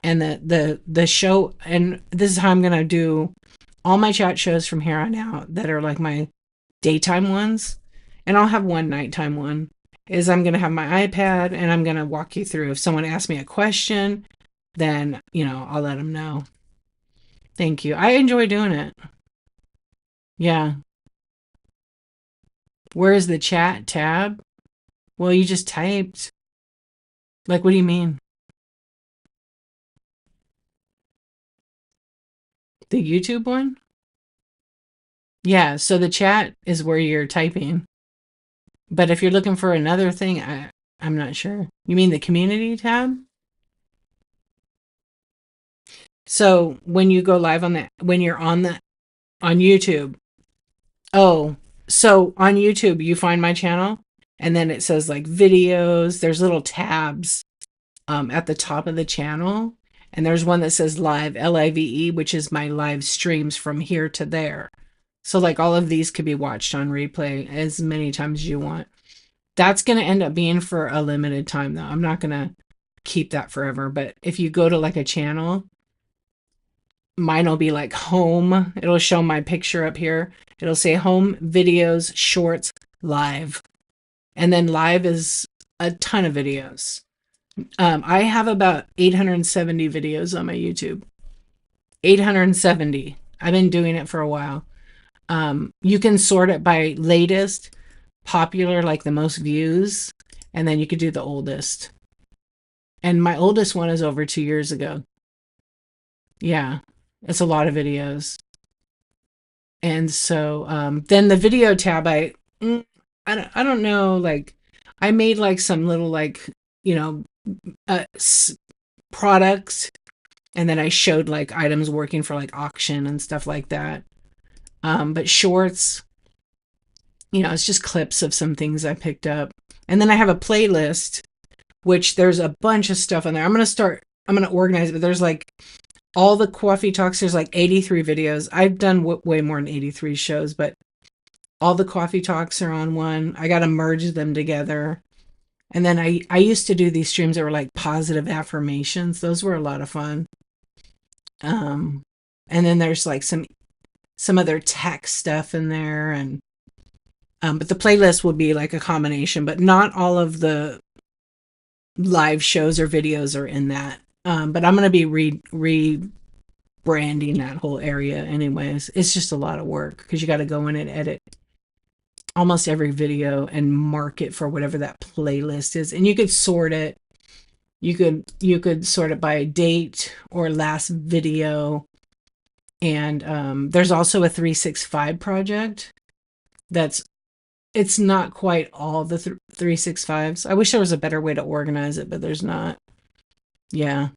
And the show, and this is how I'm gonna do all my chat shows from here on out that are like my daytime ones, and I'll have one nighttime one. Is I'm gonna have my iPad and I'm gonna walk you through. If someone asks me a question, then I'll let them know. Thank you. I enjoy doing it. Yeah. Where is the chat tab? Well, you just typed. Like, what do you mean? The YouTube one? Yeah, so the chat is where you're typing. But if you're looking for another thing, I'm not sure. You mean the community tab? So when you go live when you're on YouTube. Oh, so on YouTube, you find my channel, and then it says like videos. There's little tabs at the top of the channel. And there's one that says live, LIVE, which is my live streams from here to there. So like all of these could be watched on replay as many times as you want. That's going to end up being for a limited time though. I'm not going to keep that forever. But if you go to like a channel, mine will be like home. It'll show my picture up here. It'll say home, videos, shorts, live. And then live is a ton of videos. I have about 870 videos on my YouTube. 870. I've been doing it for a while. You can sort it by latest, popular, like the most views, and then you could do the oldest. And my oldest one is over 2 years ago. Yeah, it's a lot of videos. And so then the video tab, I don't know, like I made like some little like, you know, products, and then I showed like items working for like auction and stuff like that. But shorts, it's just clips of some things I picked up. And then I have a playlist, which there's a bunch of stuff on there. I'm going to organize it, but there's like all the coffee talks. There's like 83 videos. I've done way more than 83 shows, but all the coffee talks are on one. I got to merge them together. And then I used to do these streams that were like positive affirmations. Those were a lot of fun. And then there's like some other tech stuff in there, and but the playlist will be like a combination, but not all of the live shows or videos are in that. But I'm going to be rebranding that whole area anyways. It's just a lot of work because you got to go in and edit almost every video and mark it for whatever that playlist is. And you could sort it. You could sort it by date or last video. And there's also a 365 project that's it's not quite all the 365s. I wish there was a better way to organize it, but there's not. Yeah.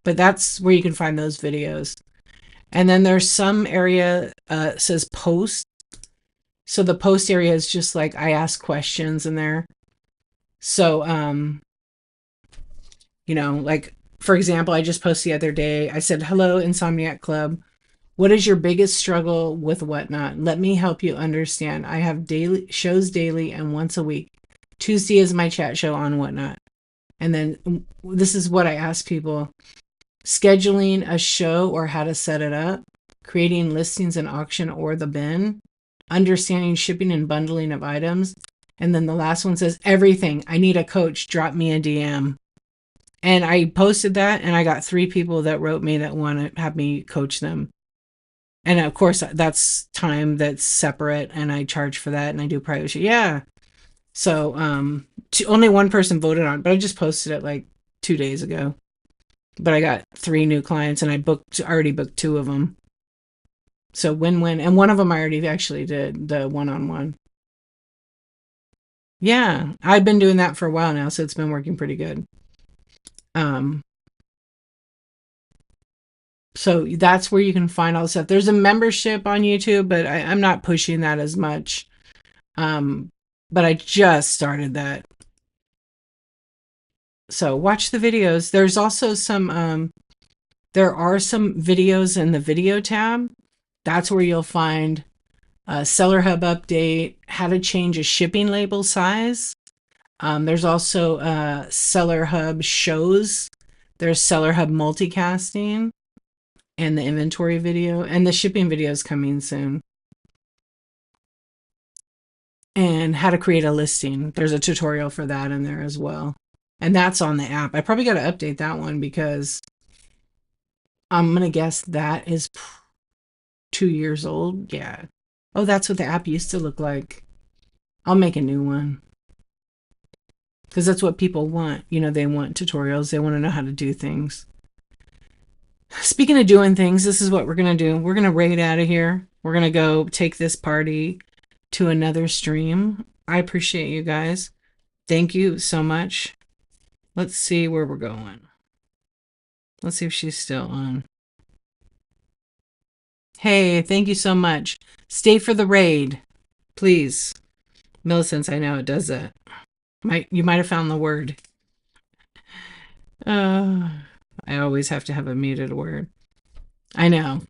But that's where you can find those videos. And then there's some area says post. So the post area is just like I ask questions in there. So like for example, I just posted the other day. I said, "Hello, Insomniac Club. What is your biggest struggle with whatnot? Let me help you understand. I have daily shows daily and once a week. Tuesday is my chat show on whatnot." And then this is what I ask people: scheduling a show or how to set it up, creating listings in auction or the bin, understanding shipping and bundling of items. And then the last one says everything. I need a coach. Drop me a DM. And I posted that and I got 3 people that wrote me that want to have me coach them. And of course, that's time that's separate, and I charge for that, and I do private shit. Yeah. So, only one person voted on it, but I just posted it like 2 days ago. But I got 3 new clients, and I already booked 2 of them. So win-win, and one of them I already actually did the one-on-one. Yeah, I've been doing that for a while now, so it's been working pretty good. So that's where you can find all the stuff. There's a membership on YouTube, but I'm not pushing that as much. But I just started that. So watch the videos. There's also there are some videos in the video tab. That's where you'll find a Seller Hub update, how to change a shipping label size. There's also Seller Hub shows. There's Seller Hub multicasting and the inventory video, and the shipping video is coming soon. And how to create a listing. There's a tutorial for that in there as well. And that's on the app. I probably got to update that one because I'm going to guess that is 2 years old. Yeah. Oh, that's what the app used to look like. I'll make a new one. Because that's what people want. They want tutorials. They want to know how to do things. Speaking of doing things, this is what we're going to do. We're going to raid out of here. We're going to go take this party to another stream. I appreciate you guys. Thank you so much. Let's see where we're going. Let's see if she's still on. Hey, thank you so much. Stay for the raid, please. Millicent, I know it does that. You might have found the word. I always have to have a muted word. I know.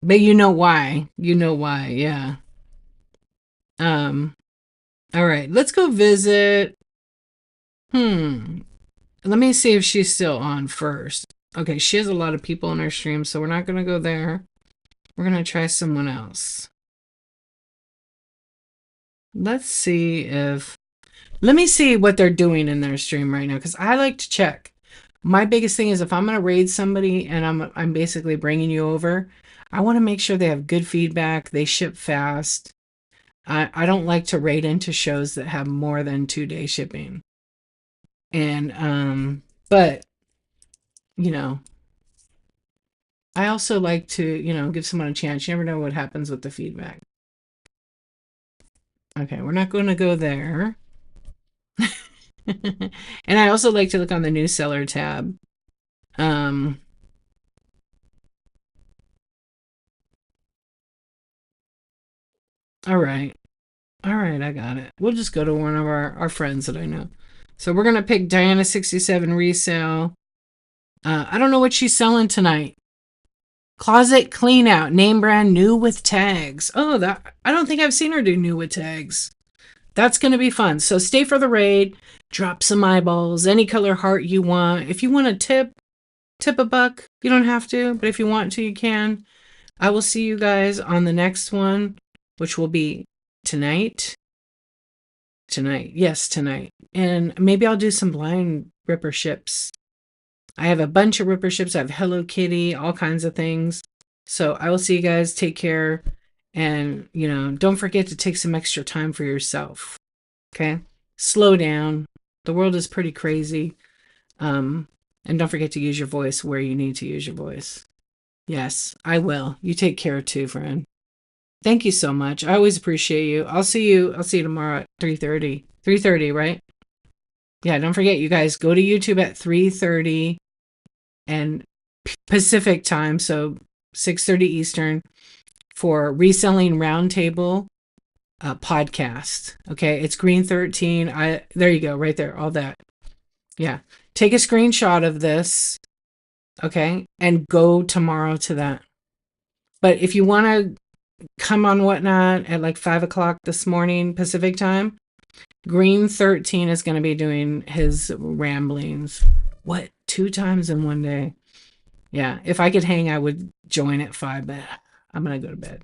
But you know why. Yeah. All right, let's go visit. Let me see if she's still on first. Okay, she has a lot of people in her stream, so we're not going to go there. We're going to try someone else. Let me see what they're doing in their stream right now, because I like to check. My biggest thing is if I'm going to raid somebody and I'm basically bringing you over, I want to make sure they have good feedback, they ship fast. I don't like to raid into shows that have more than 2-day shipping. And but I also like to give someone a chance. You never know what happens with the feedback. Okay, we're not going to go there. And I also like to look on the new seller tab. All right, I got it. We'll just go to one of our friends that I know. So we're gonna pick Diana 67 resale. I don't know what she's selling tonight. Closet clean out, name brand, new with tags. Oh, I don't think I've seen her do new with tags. That's going to be fun. So stay for the raid, drop some eyeballs, any color heart you want. If you want to tip a buck. You don't have to, but if you want to, you can. I will see you guys on the next one, which will be tonight. Yes, tonight. And maybe I'll do some blind ripper ships. I have a bunch of ripper ships. I have Hello Kitty, all kinds of things. So I will see you guys. Take care. And, don't forget to take some extra time for yourself. Okay? Slow down. The world is pretty crazy. And don't forget to use your voice where you need to use your voice. Yes, I will. You take care too, friend. Thank you so much. I always appreciate you. I'll see you tomorrow at 3:30. 3:30, right? Yeah, don't forget you guys go to YouTube at 3:30 and Pacific time, so 6:30 Eastern for Reselling Roundtable podcast. Okay, it's Green 13. There you go, right there, all that. Yeah. Take a screenshot of this, okay, and go tomorrow to that. But if you want to come on Whatnot at like 5 o'clock this morning Pacific time, Green 13 is going to be doing his ramblings. What? 2 times in one day? Yeah. If I could hang, I would join at 5, but I'm going to go to bed.